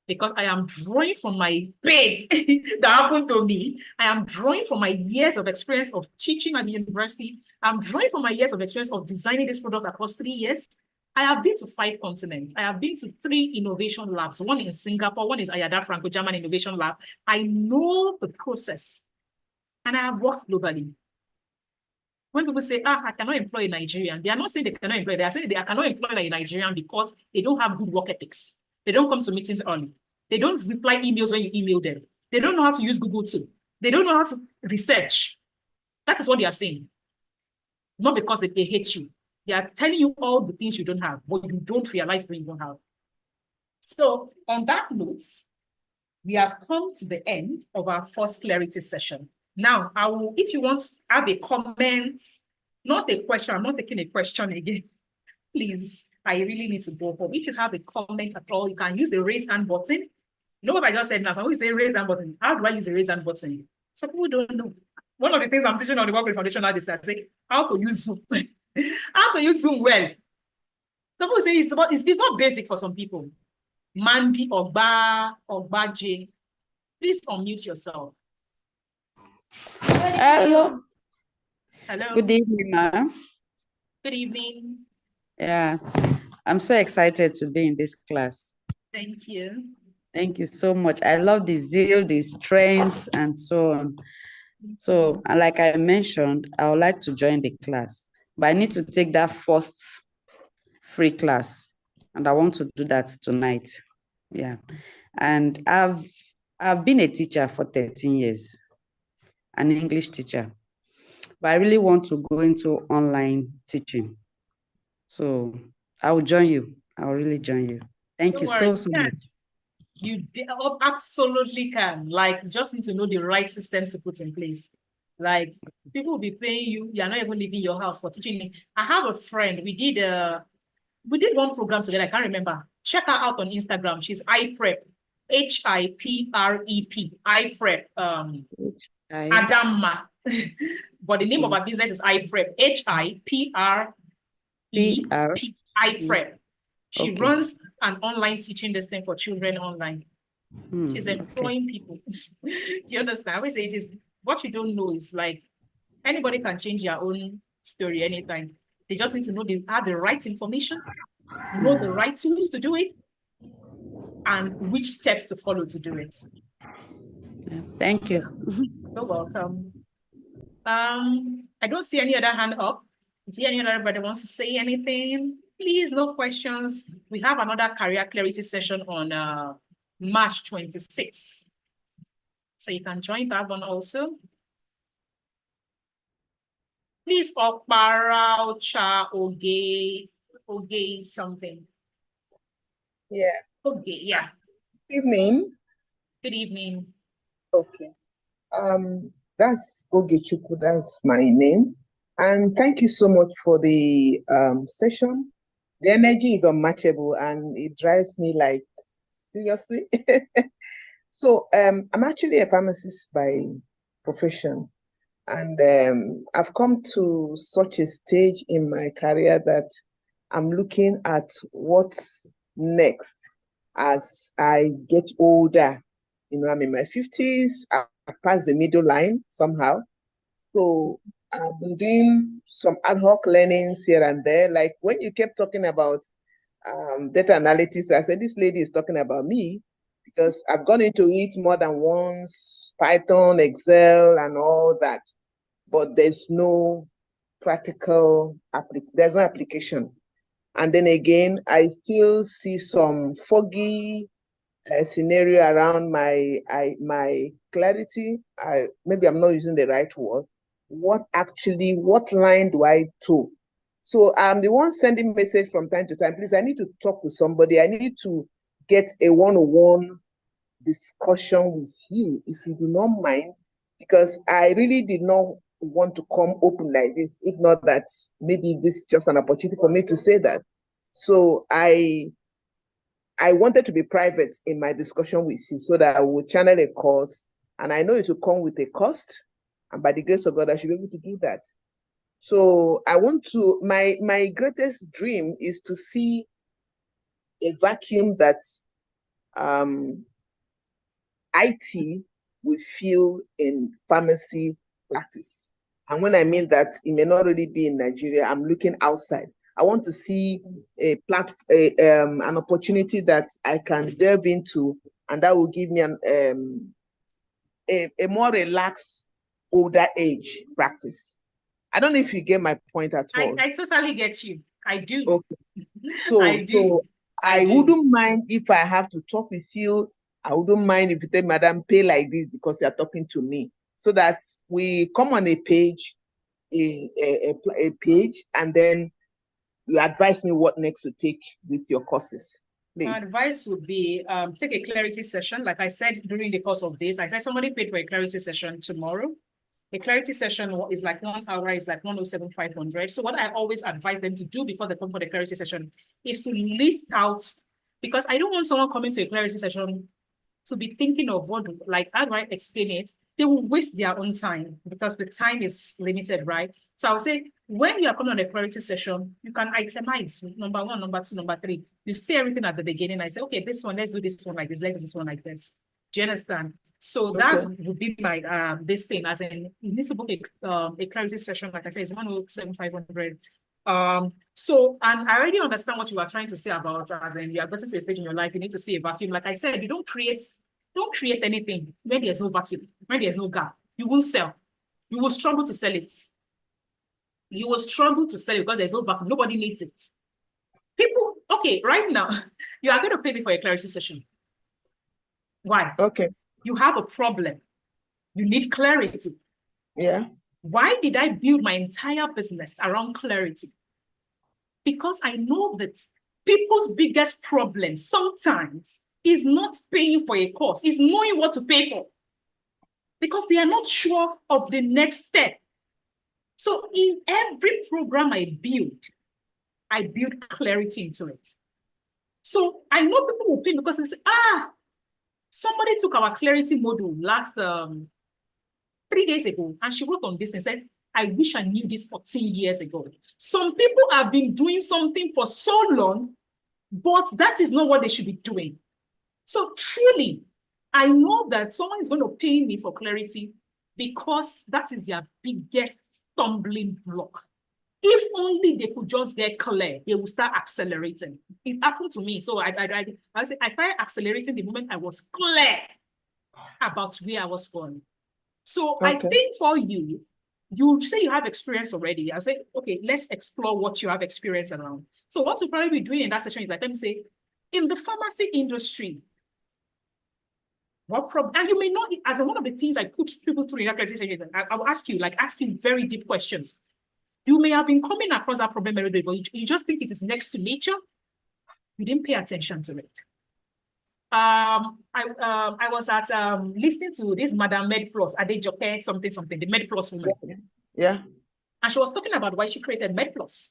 Because I am drawing from my pain that happened to me. I am drawing from my years of experience of teaching at the university. I'm drawing from my years of experience of designing this product across 3 years. I have been to 5 continents. I have been to 3 innovation labs. One in Singapore, one is Ayada Franco German Innovation Lab. I know the process and I have worked globally. When people say, I cannot employ a Nigerian, they are not saying they cannot employ, they are saying they cannot employ a Nigerian because they don't have good work ethics. They don't come to meetings early. They don't reply emails when you email them. They don't know how to use Google too. They don't know how to research. That is what they are saying. Not because they hate you. They are telling you all the things you don't have, but you don't realize what you don't have. So on that note, we have come to the end of our first clarity session. Now, if you want to have a comment, not a question, I'm not taking a question again. Please, I really need to go home. If you have a comment at all, you can use the raise hand button. You know what I just said now? Someone will say raise hand button. How do I use the raise hand button? Some people don't know. One of the things I'm teaching on the Workplace Foundation now is I say how to use Zoom. How to use Zoom well. Some people say it's not basic for some people. Mandy Ogbaje, please unmute yourself. Hello. Hello. Good evening, ma'am. Good evening. Yeah, I'm so excited to be in this class. Thank you. Thank you so much. I love the zeal, the strength, and so on. So, and like I mentioned, I would like to join the class, but I need to take that first free class, and I want to do that tonight. Yeah, and I've been a teacher for 13 years, an English teacher, but I really want to go into online teaching. So I will join you. I will really join you. Thank you so much. You absolutely can. Like, just need to know the right systems to put in place. Like, people will be paying you. You're not even leaving your house for teaching. I have a friend. We did one program together. I can't remember. Check her out on Instagram. She's iPrep, HIPREP, iPrep. Adamma. But the name of her business is iPrep, HIPREP, iPrep. She runs an online teaching this thing for children online. She's employing people. Do you understand? We say it is what you don't know is like anybody can change your own story anytime. They just need to know they have the right information, know the right tools to do it, and which steps to follow to do it. Thank you. You're welcome. I don't see any other hand up. Is there any other wants to say anything? Please, no questions. We have another career clarity session on March 26th. So you can join that one also. Please, Okpara, Ocha, Oge, something. Yeah. Okay, yeah. Good evening. Good evening. Okay. That's Ogechukwu, that's my name. And thank you so much for the session. The energy is unmatchable and it drives me like, seriously. So I'm actually a pharmacist by profession. And I've come to such a stage in my career that I'm looking at what's next as I get older. You know, I'm in my 50s, I passed the middle line somehow. So I've been doing some ad hoc learnings here and there. Like when you kept talking about data analytics, I said, this lady is talking about me because I've gone into it more than once, Python, Excel, and all that. But there's no practical, there's no application. And then again, I still see some foggy scenario around my clarity. Maybe I'm not using the right word. What line do I toe? So I'm the one sending message from time to time. Please, I need to talk to somebody. I need to get a one-on-one discussion with you, if you do not mind, because I really did not want to come open like this. If not that, maybe this is just an opportunity for me to say that. So I wanted to be private in my discussion with you so that I would channel a course, and I know it will come with a cost, and by the grace of God, I should be able to do that. So I want to, my greatest dream is to see a vacuum that IT will fill in pharmacy practice. And when I mean that, it may not already be in Nigeria, I'm looking outside. I want to see an opportunity that I can delve into, and that will give me a more relaxed older age practice. I don't know if you get my point at all. I totally get you. I do. Okay. So I wouldn't mind if I have to talk with you. I wouldn't mind if you tell Madam, pay like this because you're talking to me, so that we come on a page, a page, and then you advise me what next to take with your courses. Please. My advice would be take a clarity session. Like I said during the course of this, I said somebody paid for a clarity session tomorrow. A clarity session is like 1 hour, is like 107,500. So what I always advise them to do before they come for the clarity session is to list out, because I don't want someone coming to a clarity session to be thinking of what, like, how do I explain it? They will waste their own time because the time is limited, right? So I would say when you are coming on a clarity session, you can itemize number 1, number 2, number 3. You say everything at the beginning. I say, okay, this one, let's do this one like this, let's do this one like this. Do you understand? So that would be my this thing, as in you need to book a clarity session. Like I said, it's 107,500. So, and I already understand what you are trying to say about, as in you are getting to a stage in your life, you need to see a vacuum. Like I said, you don't create anything when there's no vacuum, when there's no gap. You won't sell. You will struggle to sell it. You will struggle to sell it because there's no vacuum. Nobody needs it. People, okay, right now, you are going to pay me for a clarity session. Why? Okay. You have a problem. You need clarity. Yeah. Why did I build my entire business around clarity? Because I know that people's biggest problem sometimes is not paying for a course, is knowing what to pay for. Because they are not sure of the next step. So in every program I build clarity into it. So I know people will pay because they say, somebody took our clarity module last 3 days ago, and she wrote on this and said, I wish I knew this 14 years ago. Some people have been doing something for so long, but that is not what they should be doing. So truly, I know that someone is going to pay me for clarity because that is their biggest stumbling block. If only they could just get clear, they will start accelerating. It happened to me. So I started accelerating the moment I was clear about where I was going. So I think for you, you say you have experience already. I say, okay, let's explore what you have experience around. So what we'll probably be doing in that session is like, let me say, in the pharmacy industry, what problem? And you may not, as one of the things I put people through in that presentation, I will ask you very deep questions. You may have been coming across that problem every day, but you just think it is next to nature. You didn't pay attention to it. I was at listening to this Madam MedPlus, Adejoke something, the MedPlus woman. Yeah. And she was talking about why she created MedPlus,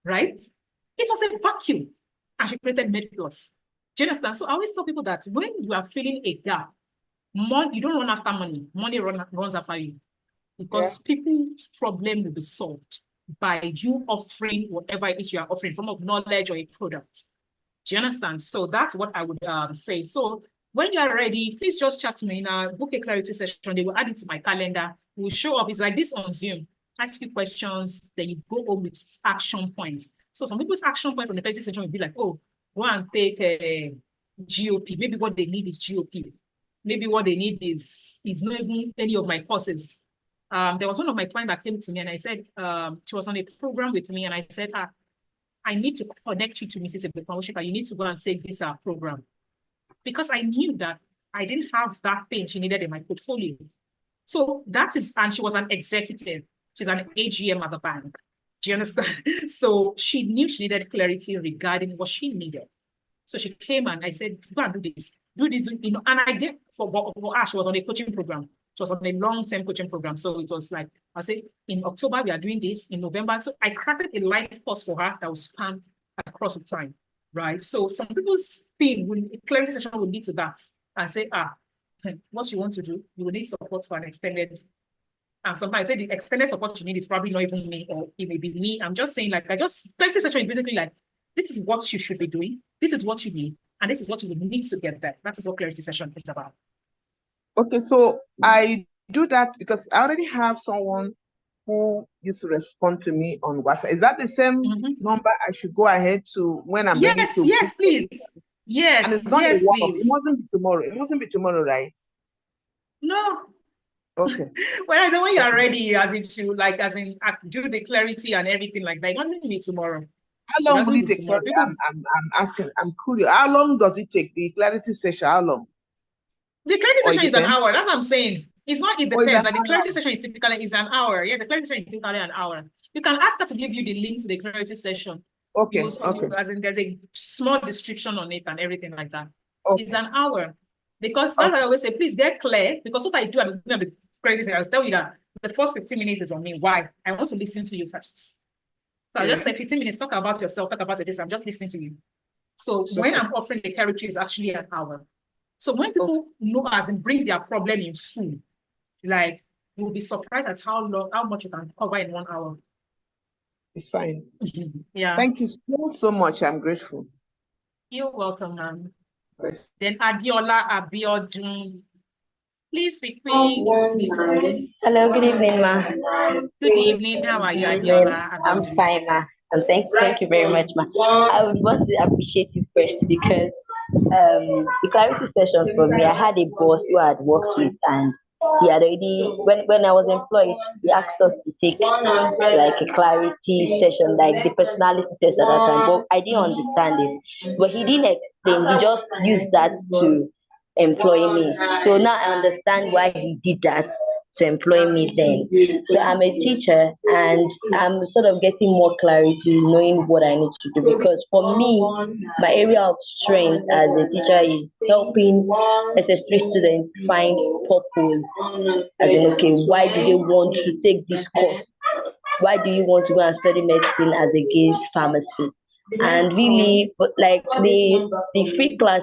right? It was a vacuum, and she created MedPlus. Do you understand? So I always tell people that when you are feeling a gap, you don't run after money. Money runs after you. Because people's problem will be solved by you offering whatever it is you are offering, form of knowledge or a product. Do you understand? So that's what I would say. So when you are ready, please just chat to me now, book a clarity session. They will add it to my calendar. We'll show up. It's like this on Zoom. Ask you questions, then you go home with action points. So some people's action point from the clarity session will be like, oh, go and take a GOP. Maybe what they need is GOP. Maybe what they need is not even any of my courses. There was one of my clients that came to me and I said, she was on a program with me and I said, I need to connect you to Mrs. Ebekwawoshika. You need to go and take this program. Because I knew that I didn't have that thing she needed in my portfolio. So that is, and she was an executive. She's an AGM at the bank. Do you understand? So she knew she needed clarity regarding what she needed. So she came and I said, go and do this, you know, and I did for her, she was on a coaching program. She was on a long-term coaching program. So it was like, I say, in October, we are doing this, in November. So I crafted a life course for her that will span across the time, right? So some people's thing, clarity session will lead to that and say, what you want to do, you will need support for an extended, and sometimes I say the extended support you need is probably not even me, or it may be me. I'm just saying, like, clarity session is basically like, this is what you should be doing, this is what you need, and this is what you will need to get there. That is what clarity session is about. Okay, so I do that because I already have someone who used to respond to me on WhatsApp. Is that the same number I should go ahead to when I'm ready to? Yes, please. Yes, and it's not yes, please. It mustn't be tomorrow. It mustn't be tomorrow, right? No. Okay. Well, I know when you are ready, as in do the clarity and everything like that. It doesn't need tomorrow. How long will it take? Sorry, I'm asking. I'm curious. How long does it take the clarity session? How long? The clarity session is an hour. That's what I'm saying. It's not, it depends. Like the clarity session is typically an hour. Yeah, the clarity session is typically an hour. You can ask her to give you the link to the clarity session. Okay. As in, there's a small description on it and everything like that. Okay. It's an hour. Because that's why I always say, please get clear. Because what I do at the clarity session, I'll tell you that the first 15 minutes is on me. Why? I want to listen to you first. So I'll just say 15 minutes, talk about yourself, talk about this. I'm just listening to you. So when I'm offering the clarity, it's actually an hour. So when people know as in bring their problem in full, like, you'll be surprised at how much you can cover in 1 hour. It's fine. Yeah. Thank you so much. I'm grateful. You're welcome, ma'am. Yes. Then Adiola Abiodun, please speak quick. Hello, good evening, ma. Good evening. How are you, Adiola? I'm fine, ma. And thank you very much, ma. I would want to appreciate you first because the clarity session for me, I had a boss who I had worked with, and he had already, when I was employed, he asked us to take like a clarity session, like the personality test at that time, but I didn't understand it. But he didn't explain, he just used that to employ me. So now I understand why he did that to employ me then. So I'm a teacher and I'm sort of getting more clarity, knowing what I need to do. Because for me, my area of strength as a teacher is helping SS3 students find purpose. As in, okay, why do they want to take this course? Why do you want to go and study medicine as against pharmacy? And really, like the free class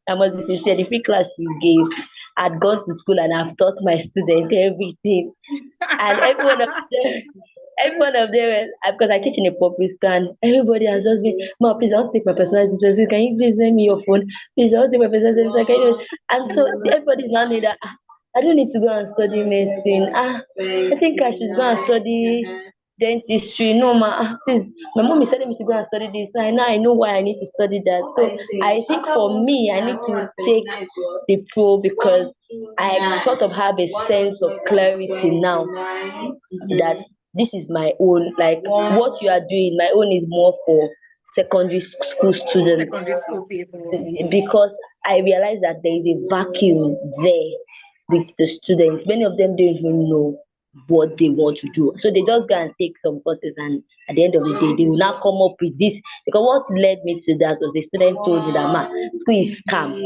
I must say, the free class you gave, I'd gone to school and I've taught my students everything. And every one of them, because I teach in a public school, everybody has just been, Ma, please don't take my personal details. Can you please send me your phone? Please don't take my personal details. And so everybody's now need that. I don't need to go and study medicine. I think I should go and study dentistry. No, please. My mom is telling me to go and study this. I know why I need to study that. So I think for me, I need to take the pro because I sort of have a sense of clarity now that this is my own. Like what you are doing, my own is more for secondary school students. Secondary school people. Because I realize that there is a vacuum there with the students. Many of them don't even know what they want to do. So they just go and take some courses, and at the end of the day, they will now come up with this. Because what led me to that was the student told me that, Ma, school is scam.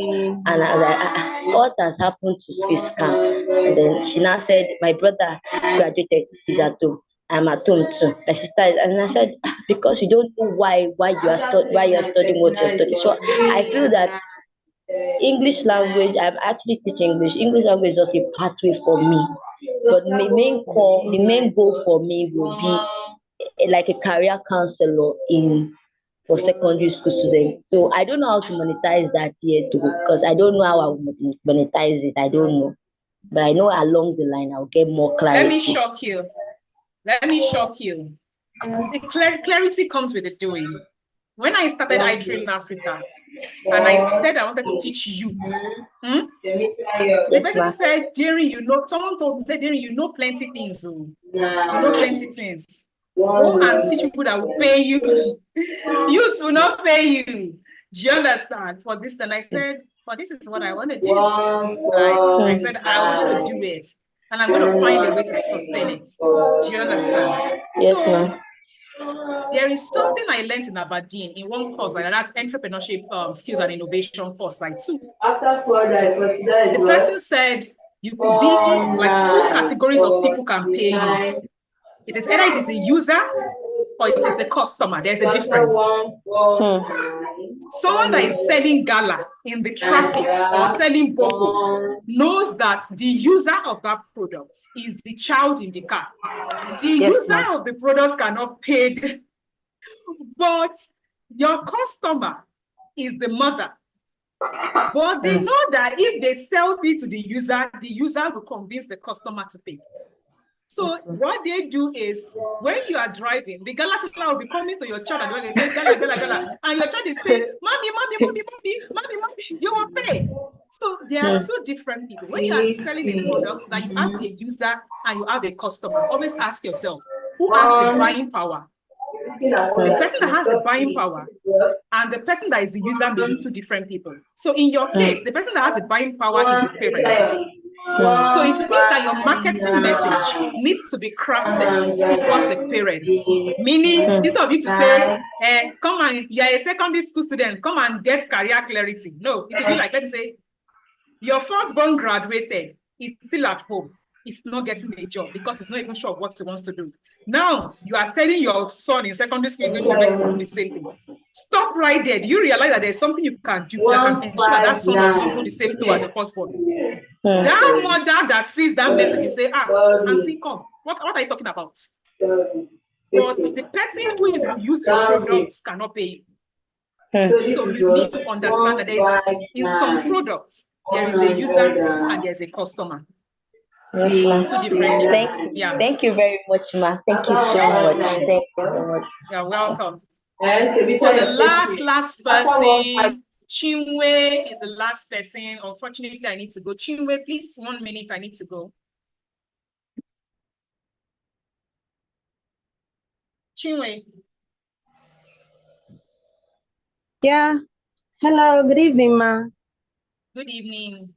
And I was like, what has happened to school is scam? And then she now said, my brother graduated, he's at home. I'm at home too. My sister is, and I said, because you don't know why you are studying what you're studying. So I feel that English language, I'm actually teaching English. English language is just a pathway for me. But the main goal for me will be like a career counselor for secondary school students. So I don't know how to monetize that yet because I don't know how I will monetize it. I don't know. But I know along the line I'll get more clarity. Let me shock you. The clarity comes with the doing. When I started iTrain Africa, and I said I wanted to teach youth, the person said, Jerry, someone told me, Jerry, you know plenty things. You know plenty things. Go and teach people that will pay you. Youth will not pay you. Do you understand? For this, and I said, well, this is what I want to do. I said, I'm going to do it. And I'm going to find a way to sustain it. Do you understand? Yes, ma'am. There is something I learned in Aberdeen in one course, like that's entrepreneurship skills and innovation course, like two. The person said you could be like two categories of people can pay you. It is either it is the user or it is the customer. There's a difference. Someone that is selling gala in the traffic or selling bobo knows that the user of that product is the child in the car. The user of the product cannot pay, but your customer is the mother. But they know that if they sell it to the user will convince the customer to pay. So what they do is, when you are driving, the gala seller will be coming to your child and they say, gala, gala, gala. And your child is saying, mommy, you will pay. So there are two different people. When you are selling a product, that you have a user and you have a customer, always ask yourself, who has the buying power? The person that has the buying power and the person that is the user may be two different people. So in your case, the person that has the buying power is the parents. So it means that your marketing message needs to be crafted towards the parents. Meaning, instead of you to say, come and, you're a secondary school student, come and get career clarity. No, it will be like, let me say, your firstborn graduated, is still at home. It's not getting a job because it's not even sure what he wants to do. Now, you are telling your son in secondary school going to university to do the same thing. Stop right there. Do you realize that there's something you can do that can ensure that son does not do the same thing as your firstborn? That mother that sees that message, you say, auntie, come. What are you talking about? But the person who use your products cannot pay you. So you need to understand that in some products, there is a user and there's a customer. Yes, ma'am. Two different people. Yeah. Thank you very much, ma. Thank you so You're much. welcome. Thank you so much. You're welcome. So the last person, Chinwe is the last person. Unfortunately, I need to go. Chinwe, please, 1 minute, I need to go. Chinwe. Yeah. Hello. Good evening, ma. Good evening.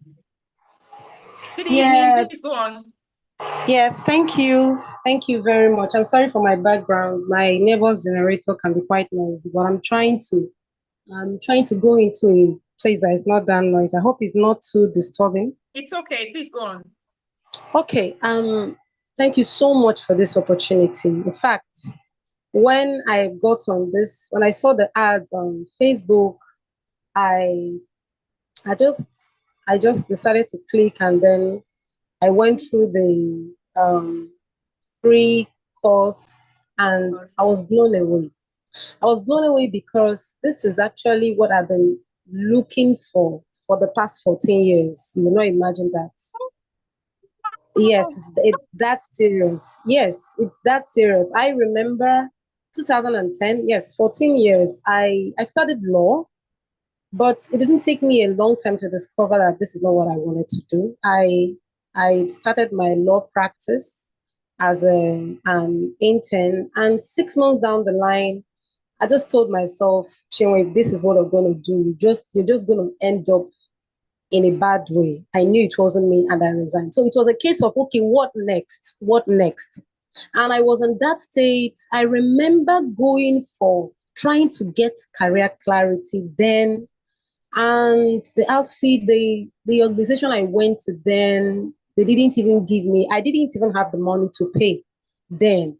Good Yeah. evening. Please go on. Yes. Thank you. Thank you very much. I'm sorry for my background. My neighbor's generator can be quite noisy, but I'm trying to go into a place that is not that noisy. I hope it's not too disturbing. It's okay. Please go on. Okay. Thank you so much for this opportunity. In fact, when I saw the ad on Facebook, I I just decided to click, and then I went through the free course, and I was blown away. I was blown away because this is actually what I've been looking for the past 14 years. You will not imagine that. Yes, it's that serious. Yes, it's that serious. I remember 2010, yes, 14 years. I studied law, but it didn't take me a long time to discover that this is not what I wanted to do. I started my law practice as an intern, and 6 months down the line, I just told myself, Chinwe, if this is what I'm going to do, you're just going to end up in a bad way. I knew it wasn't me, and I resigned. So it was a case of, okay, what next? What next? And I was in that state. I remember trying to get career clarity then, and the organization I went to then, they didn't even give me, I didn't even have the money to pay then.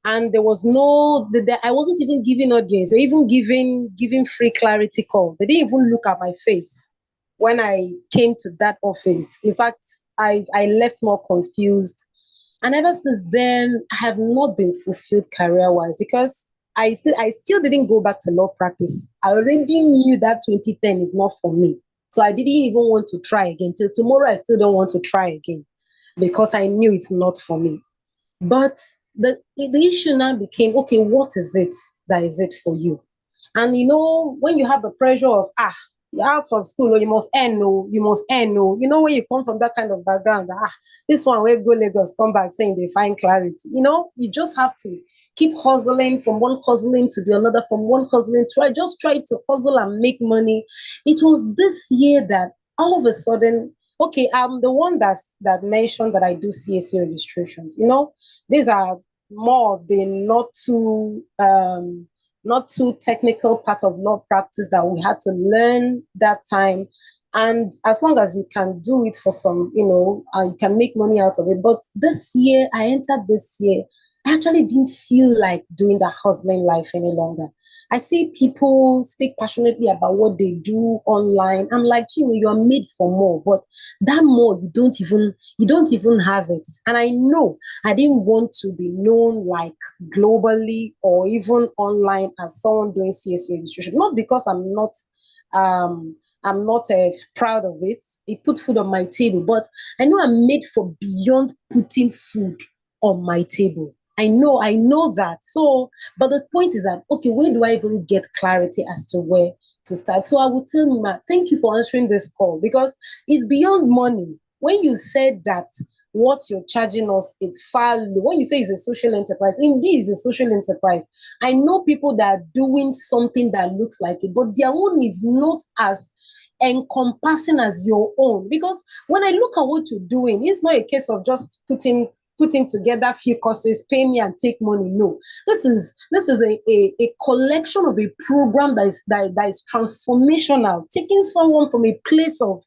And there was I wasn't even giving audience or even giving free clarity call. They didn't even look at my face when I came to that office. In fact, I left more confused. And ever since then, I have not been fulfilled career-wise because I still didn't go back to law practice. I already knew that 2010 is not for me. So I didn't even want to try again. Till tomorrow, I still don't want to try again because I knew it's not for me. But the issue now became, okay, what is it that is it for you? And when you have the pressure of, you're out from school, or you must earn, no, you must earn, no. When you come from that kind of background, this one where go Lagos, come back saying they find clarity. You just have to keep hustling from one hustling to the another, from one hustling. Try to hustle and make money. It was this year that all of a sudden, okay, I'm the one that mentioned that I do CAC registrations. These are more of the not too technical part of law practice that we had to learn that time. And as long as you can do it for some, you can make money out of it. But I entered this year, I actually didn't feel like doing that hustling life any longer. I see people speak passionately about what they do online. I'm like, you are made for more, but that more, you don't even have it. And I know I didn't want to be known like globally or even online as someone doing CAC registration. Not because I'm not proud of it. It put food on my table, but I know I'm made for beyond putting food on my table. I know that. So, but the point is that, okay, where do I even get clarity as to where to start? So I will tell you, Ma, thank you for answering this call because it's beyond money. When you said that what you're charging us, it's far low. When you say it's a social enterprise, indeed it's a social enterprise. I know people that are doing something that looks like it, but their own is not as encompassing as your own. Because when I look at what you're doing, it's not a case of just putting together a few courses, pay me and take money. No, this is a collection of a program that is transformational, taking someone from a place of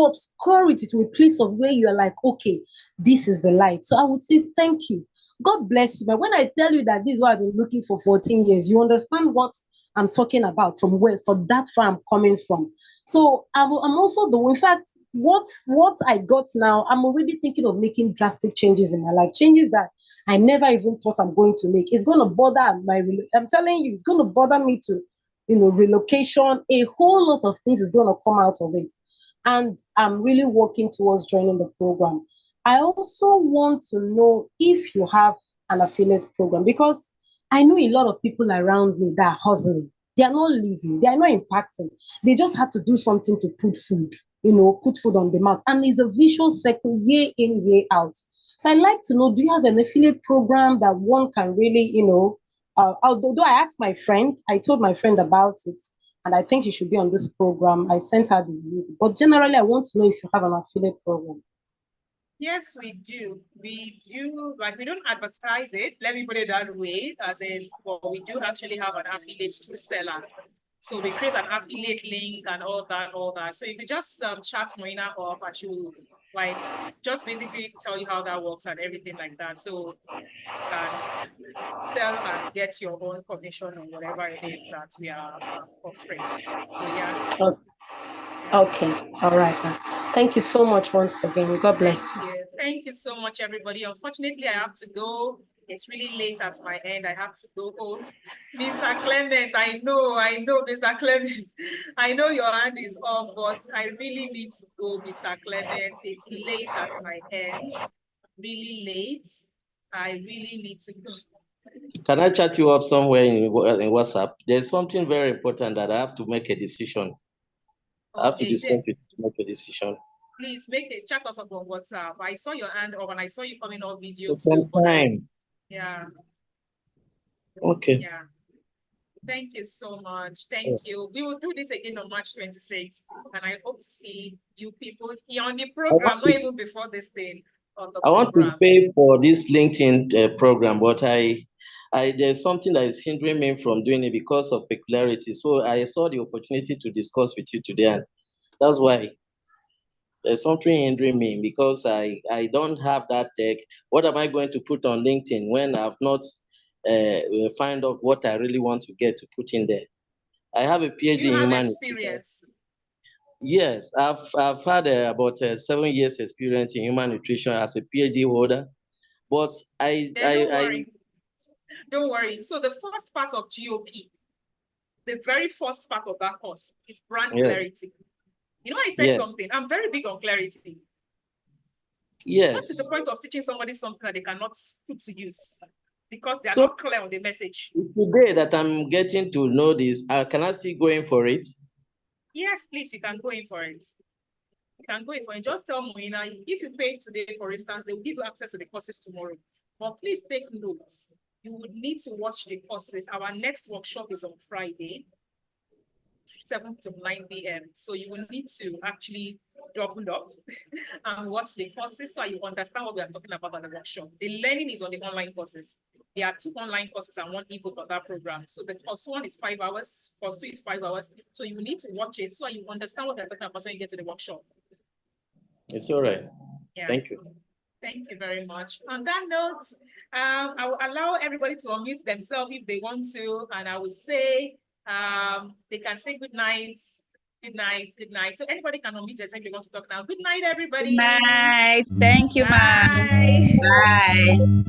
obscurity to a place of where you're like, okay, this is the light. So I would say thank you. God bless you. But when I tell you that this is what I've been looking for 14 years, you understand what I'm talking about, from that far I'm coming from. So I'm also in fact, what I got now, I'm already thinking of making drastic changes in my life, changes that I never even thought I'm going to make. It's going to bother I'm telling you, it's going to bother me to, relocation, a whole lot of things is going to come out of it. And I'm really working towards joining the program. I also want to know if you have an affiliate program, because I know a lot of people around me that are hustling. They are not living, they are not impacting. They just had to do something to put food, put food on the mouth. And it's a vicious cycle year in, year out. So I'd like to know, do you have an affiliate program that one can really, although I asked my friend, I told my friend about it, and I think she should be on this program. I sent her the link. But generally, I want to know if you have an affiliate program. Yes, we do. Like, we don't advertise it. Let me put it that way, as in, well, we do actually have an affiliate seller. So we create an affiliate link and all that. So you can just chat Moina up and she will like just basically tell you how that works and everything like that. So you can sell and get your own commission on whatever it is that we are offering. So yeah. Okay. All right. Thank you so much once again. God bless you. Thank you so much, everybody. Unfortunately, I have to go. It's really late at my end. I have to go home. Mr. Clement, I know, Mr. Clement. I know your hand is up, but I really need to go, Mr. Clement. It's late at my end. Really late. I really need to go. Can I chat you up somewhere in WhatsApp? There's something very important that I have to make a decision. I have to discuss it to make a decision. Please chat us up on WhatsApp. I saw your hand up and I saw you coming on video. Yeah. Okay. Yeah. Thank you so much. Thank you. We will do this again on March 26th. And I hope to see you people here on the program, not even before this thing. I want to pay for this LinkedIn program, but there's something that is hindering me from doing it because of peculiarity. So I saw the opportunity to discuss with you today, and that's why there's something hindering me, because I don't have that tech. What am I going to put on LinkedIn when I've not find out what I really want to get to put in there? I have a PhD in human experience. Yes, I've had about 7 years experience in human nutrition as a PhD holder, but don't worry. So the first part of GOP, the very first part of that course is brand clarity. You know, I said something. I'm very big on clarity. Yes. What is the point of teaching somebody something that they cannot put to use because they are not clear on the message? Today that I'm getting to know this, can I still go in for it? Yes, please, you can go in for it. You can go in for it. Just tell Moina, if you pay today, for instance, they will give you access to the courses tomorrow. But please take notes. You would need to watch the courses. Our next workshop is on Friday, 7 to 9 p.m. So you will need to actually double up and watch the courses so you understand what we are talking about on the workshop. The learning is on the online courses. There are 2 online courses and 1 ebook on that program. So the course 1 is 5 hours, course 2 is 5 hours. So you will need to watch it so you understand what we're talking about when you get to the workshop. It's all right. Yeah. Thank you. Thank you very much. On that note, I will allow everybody to unmute themselves if they want to, and I will say they can say good night. Good night. Good night. So anybody can unmute themselves if they want to talk now. Good night, everybody. Good night. Thank you, ma'am. Bye.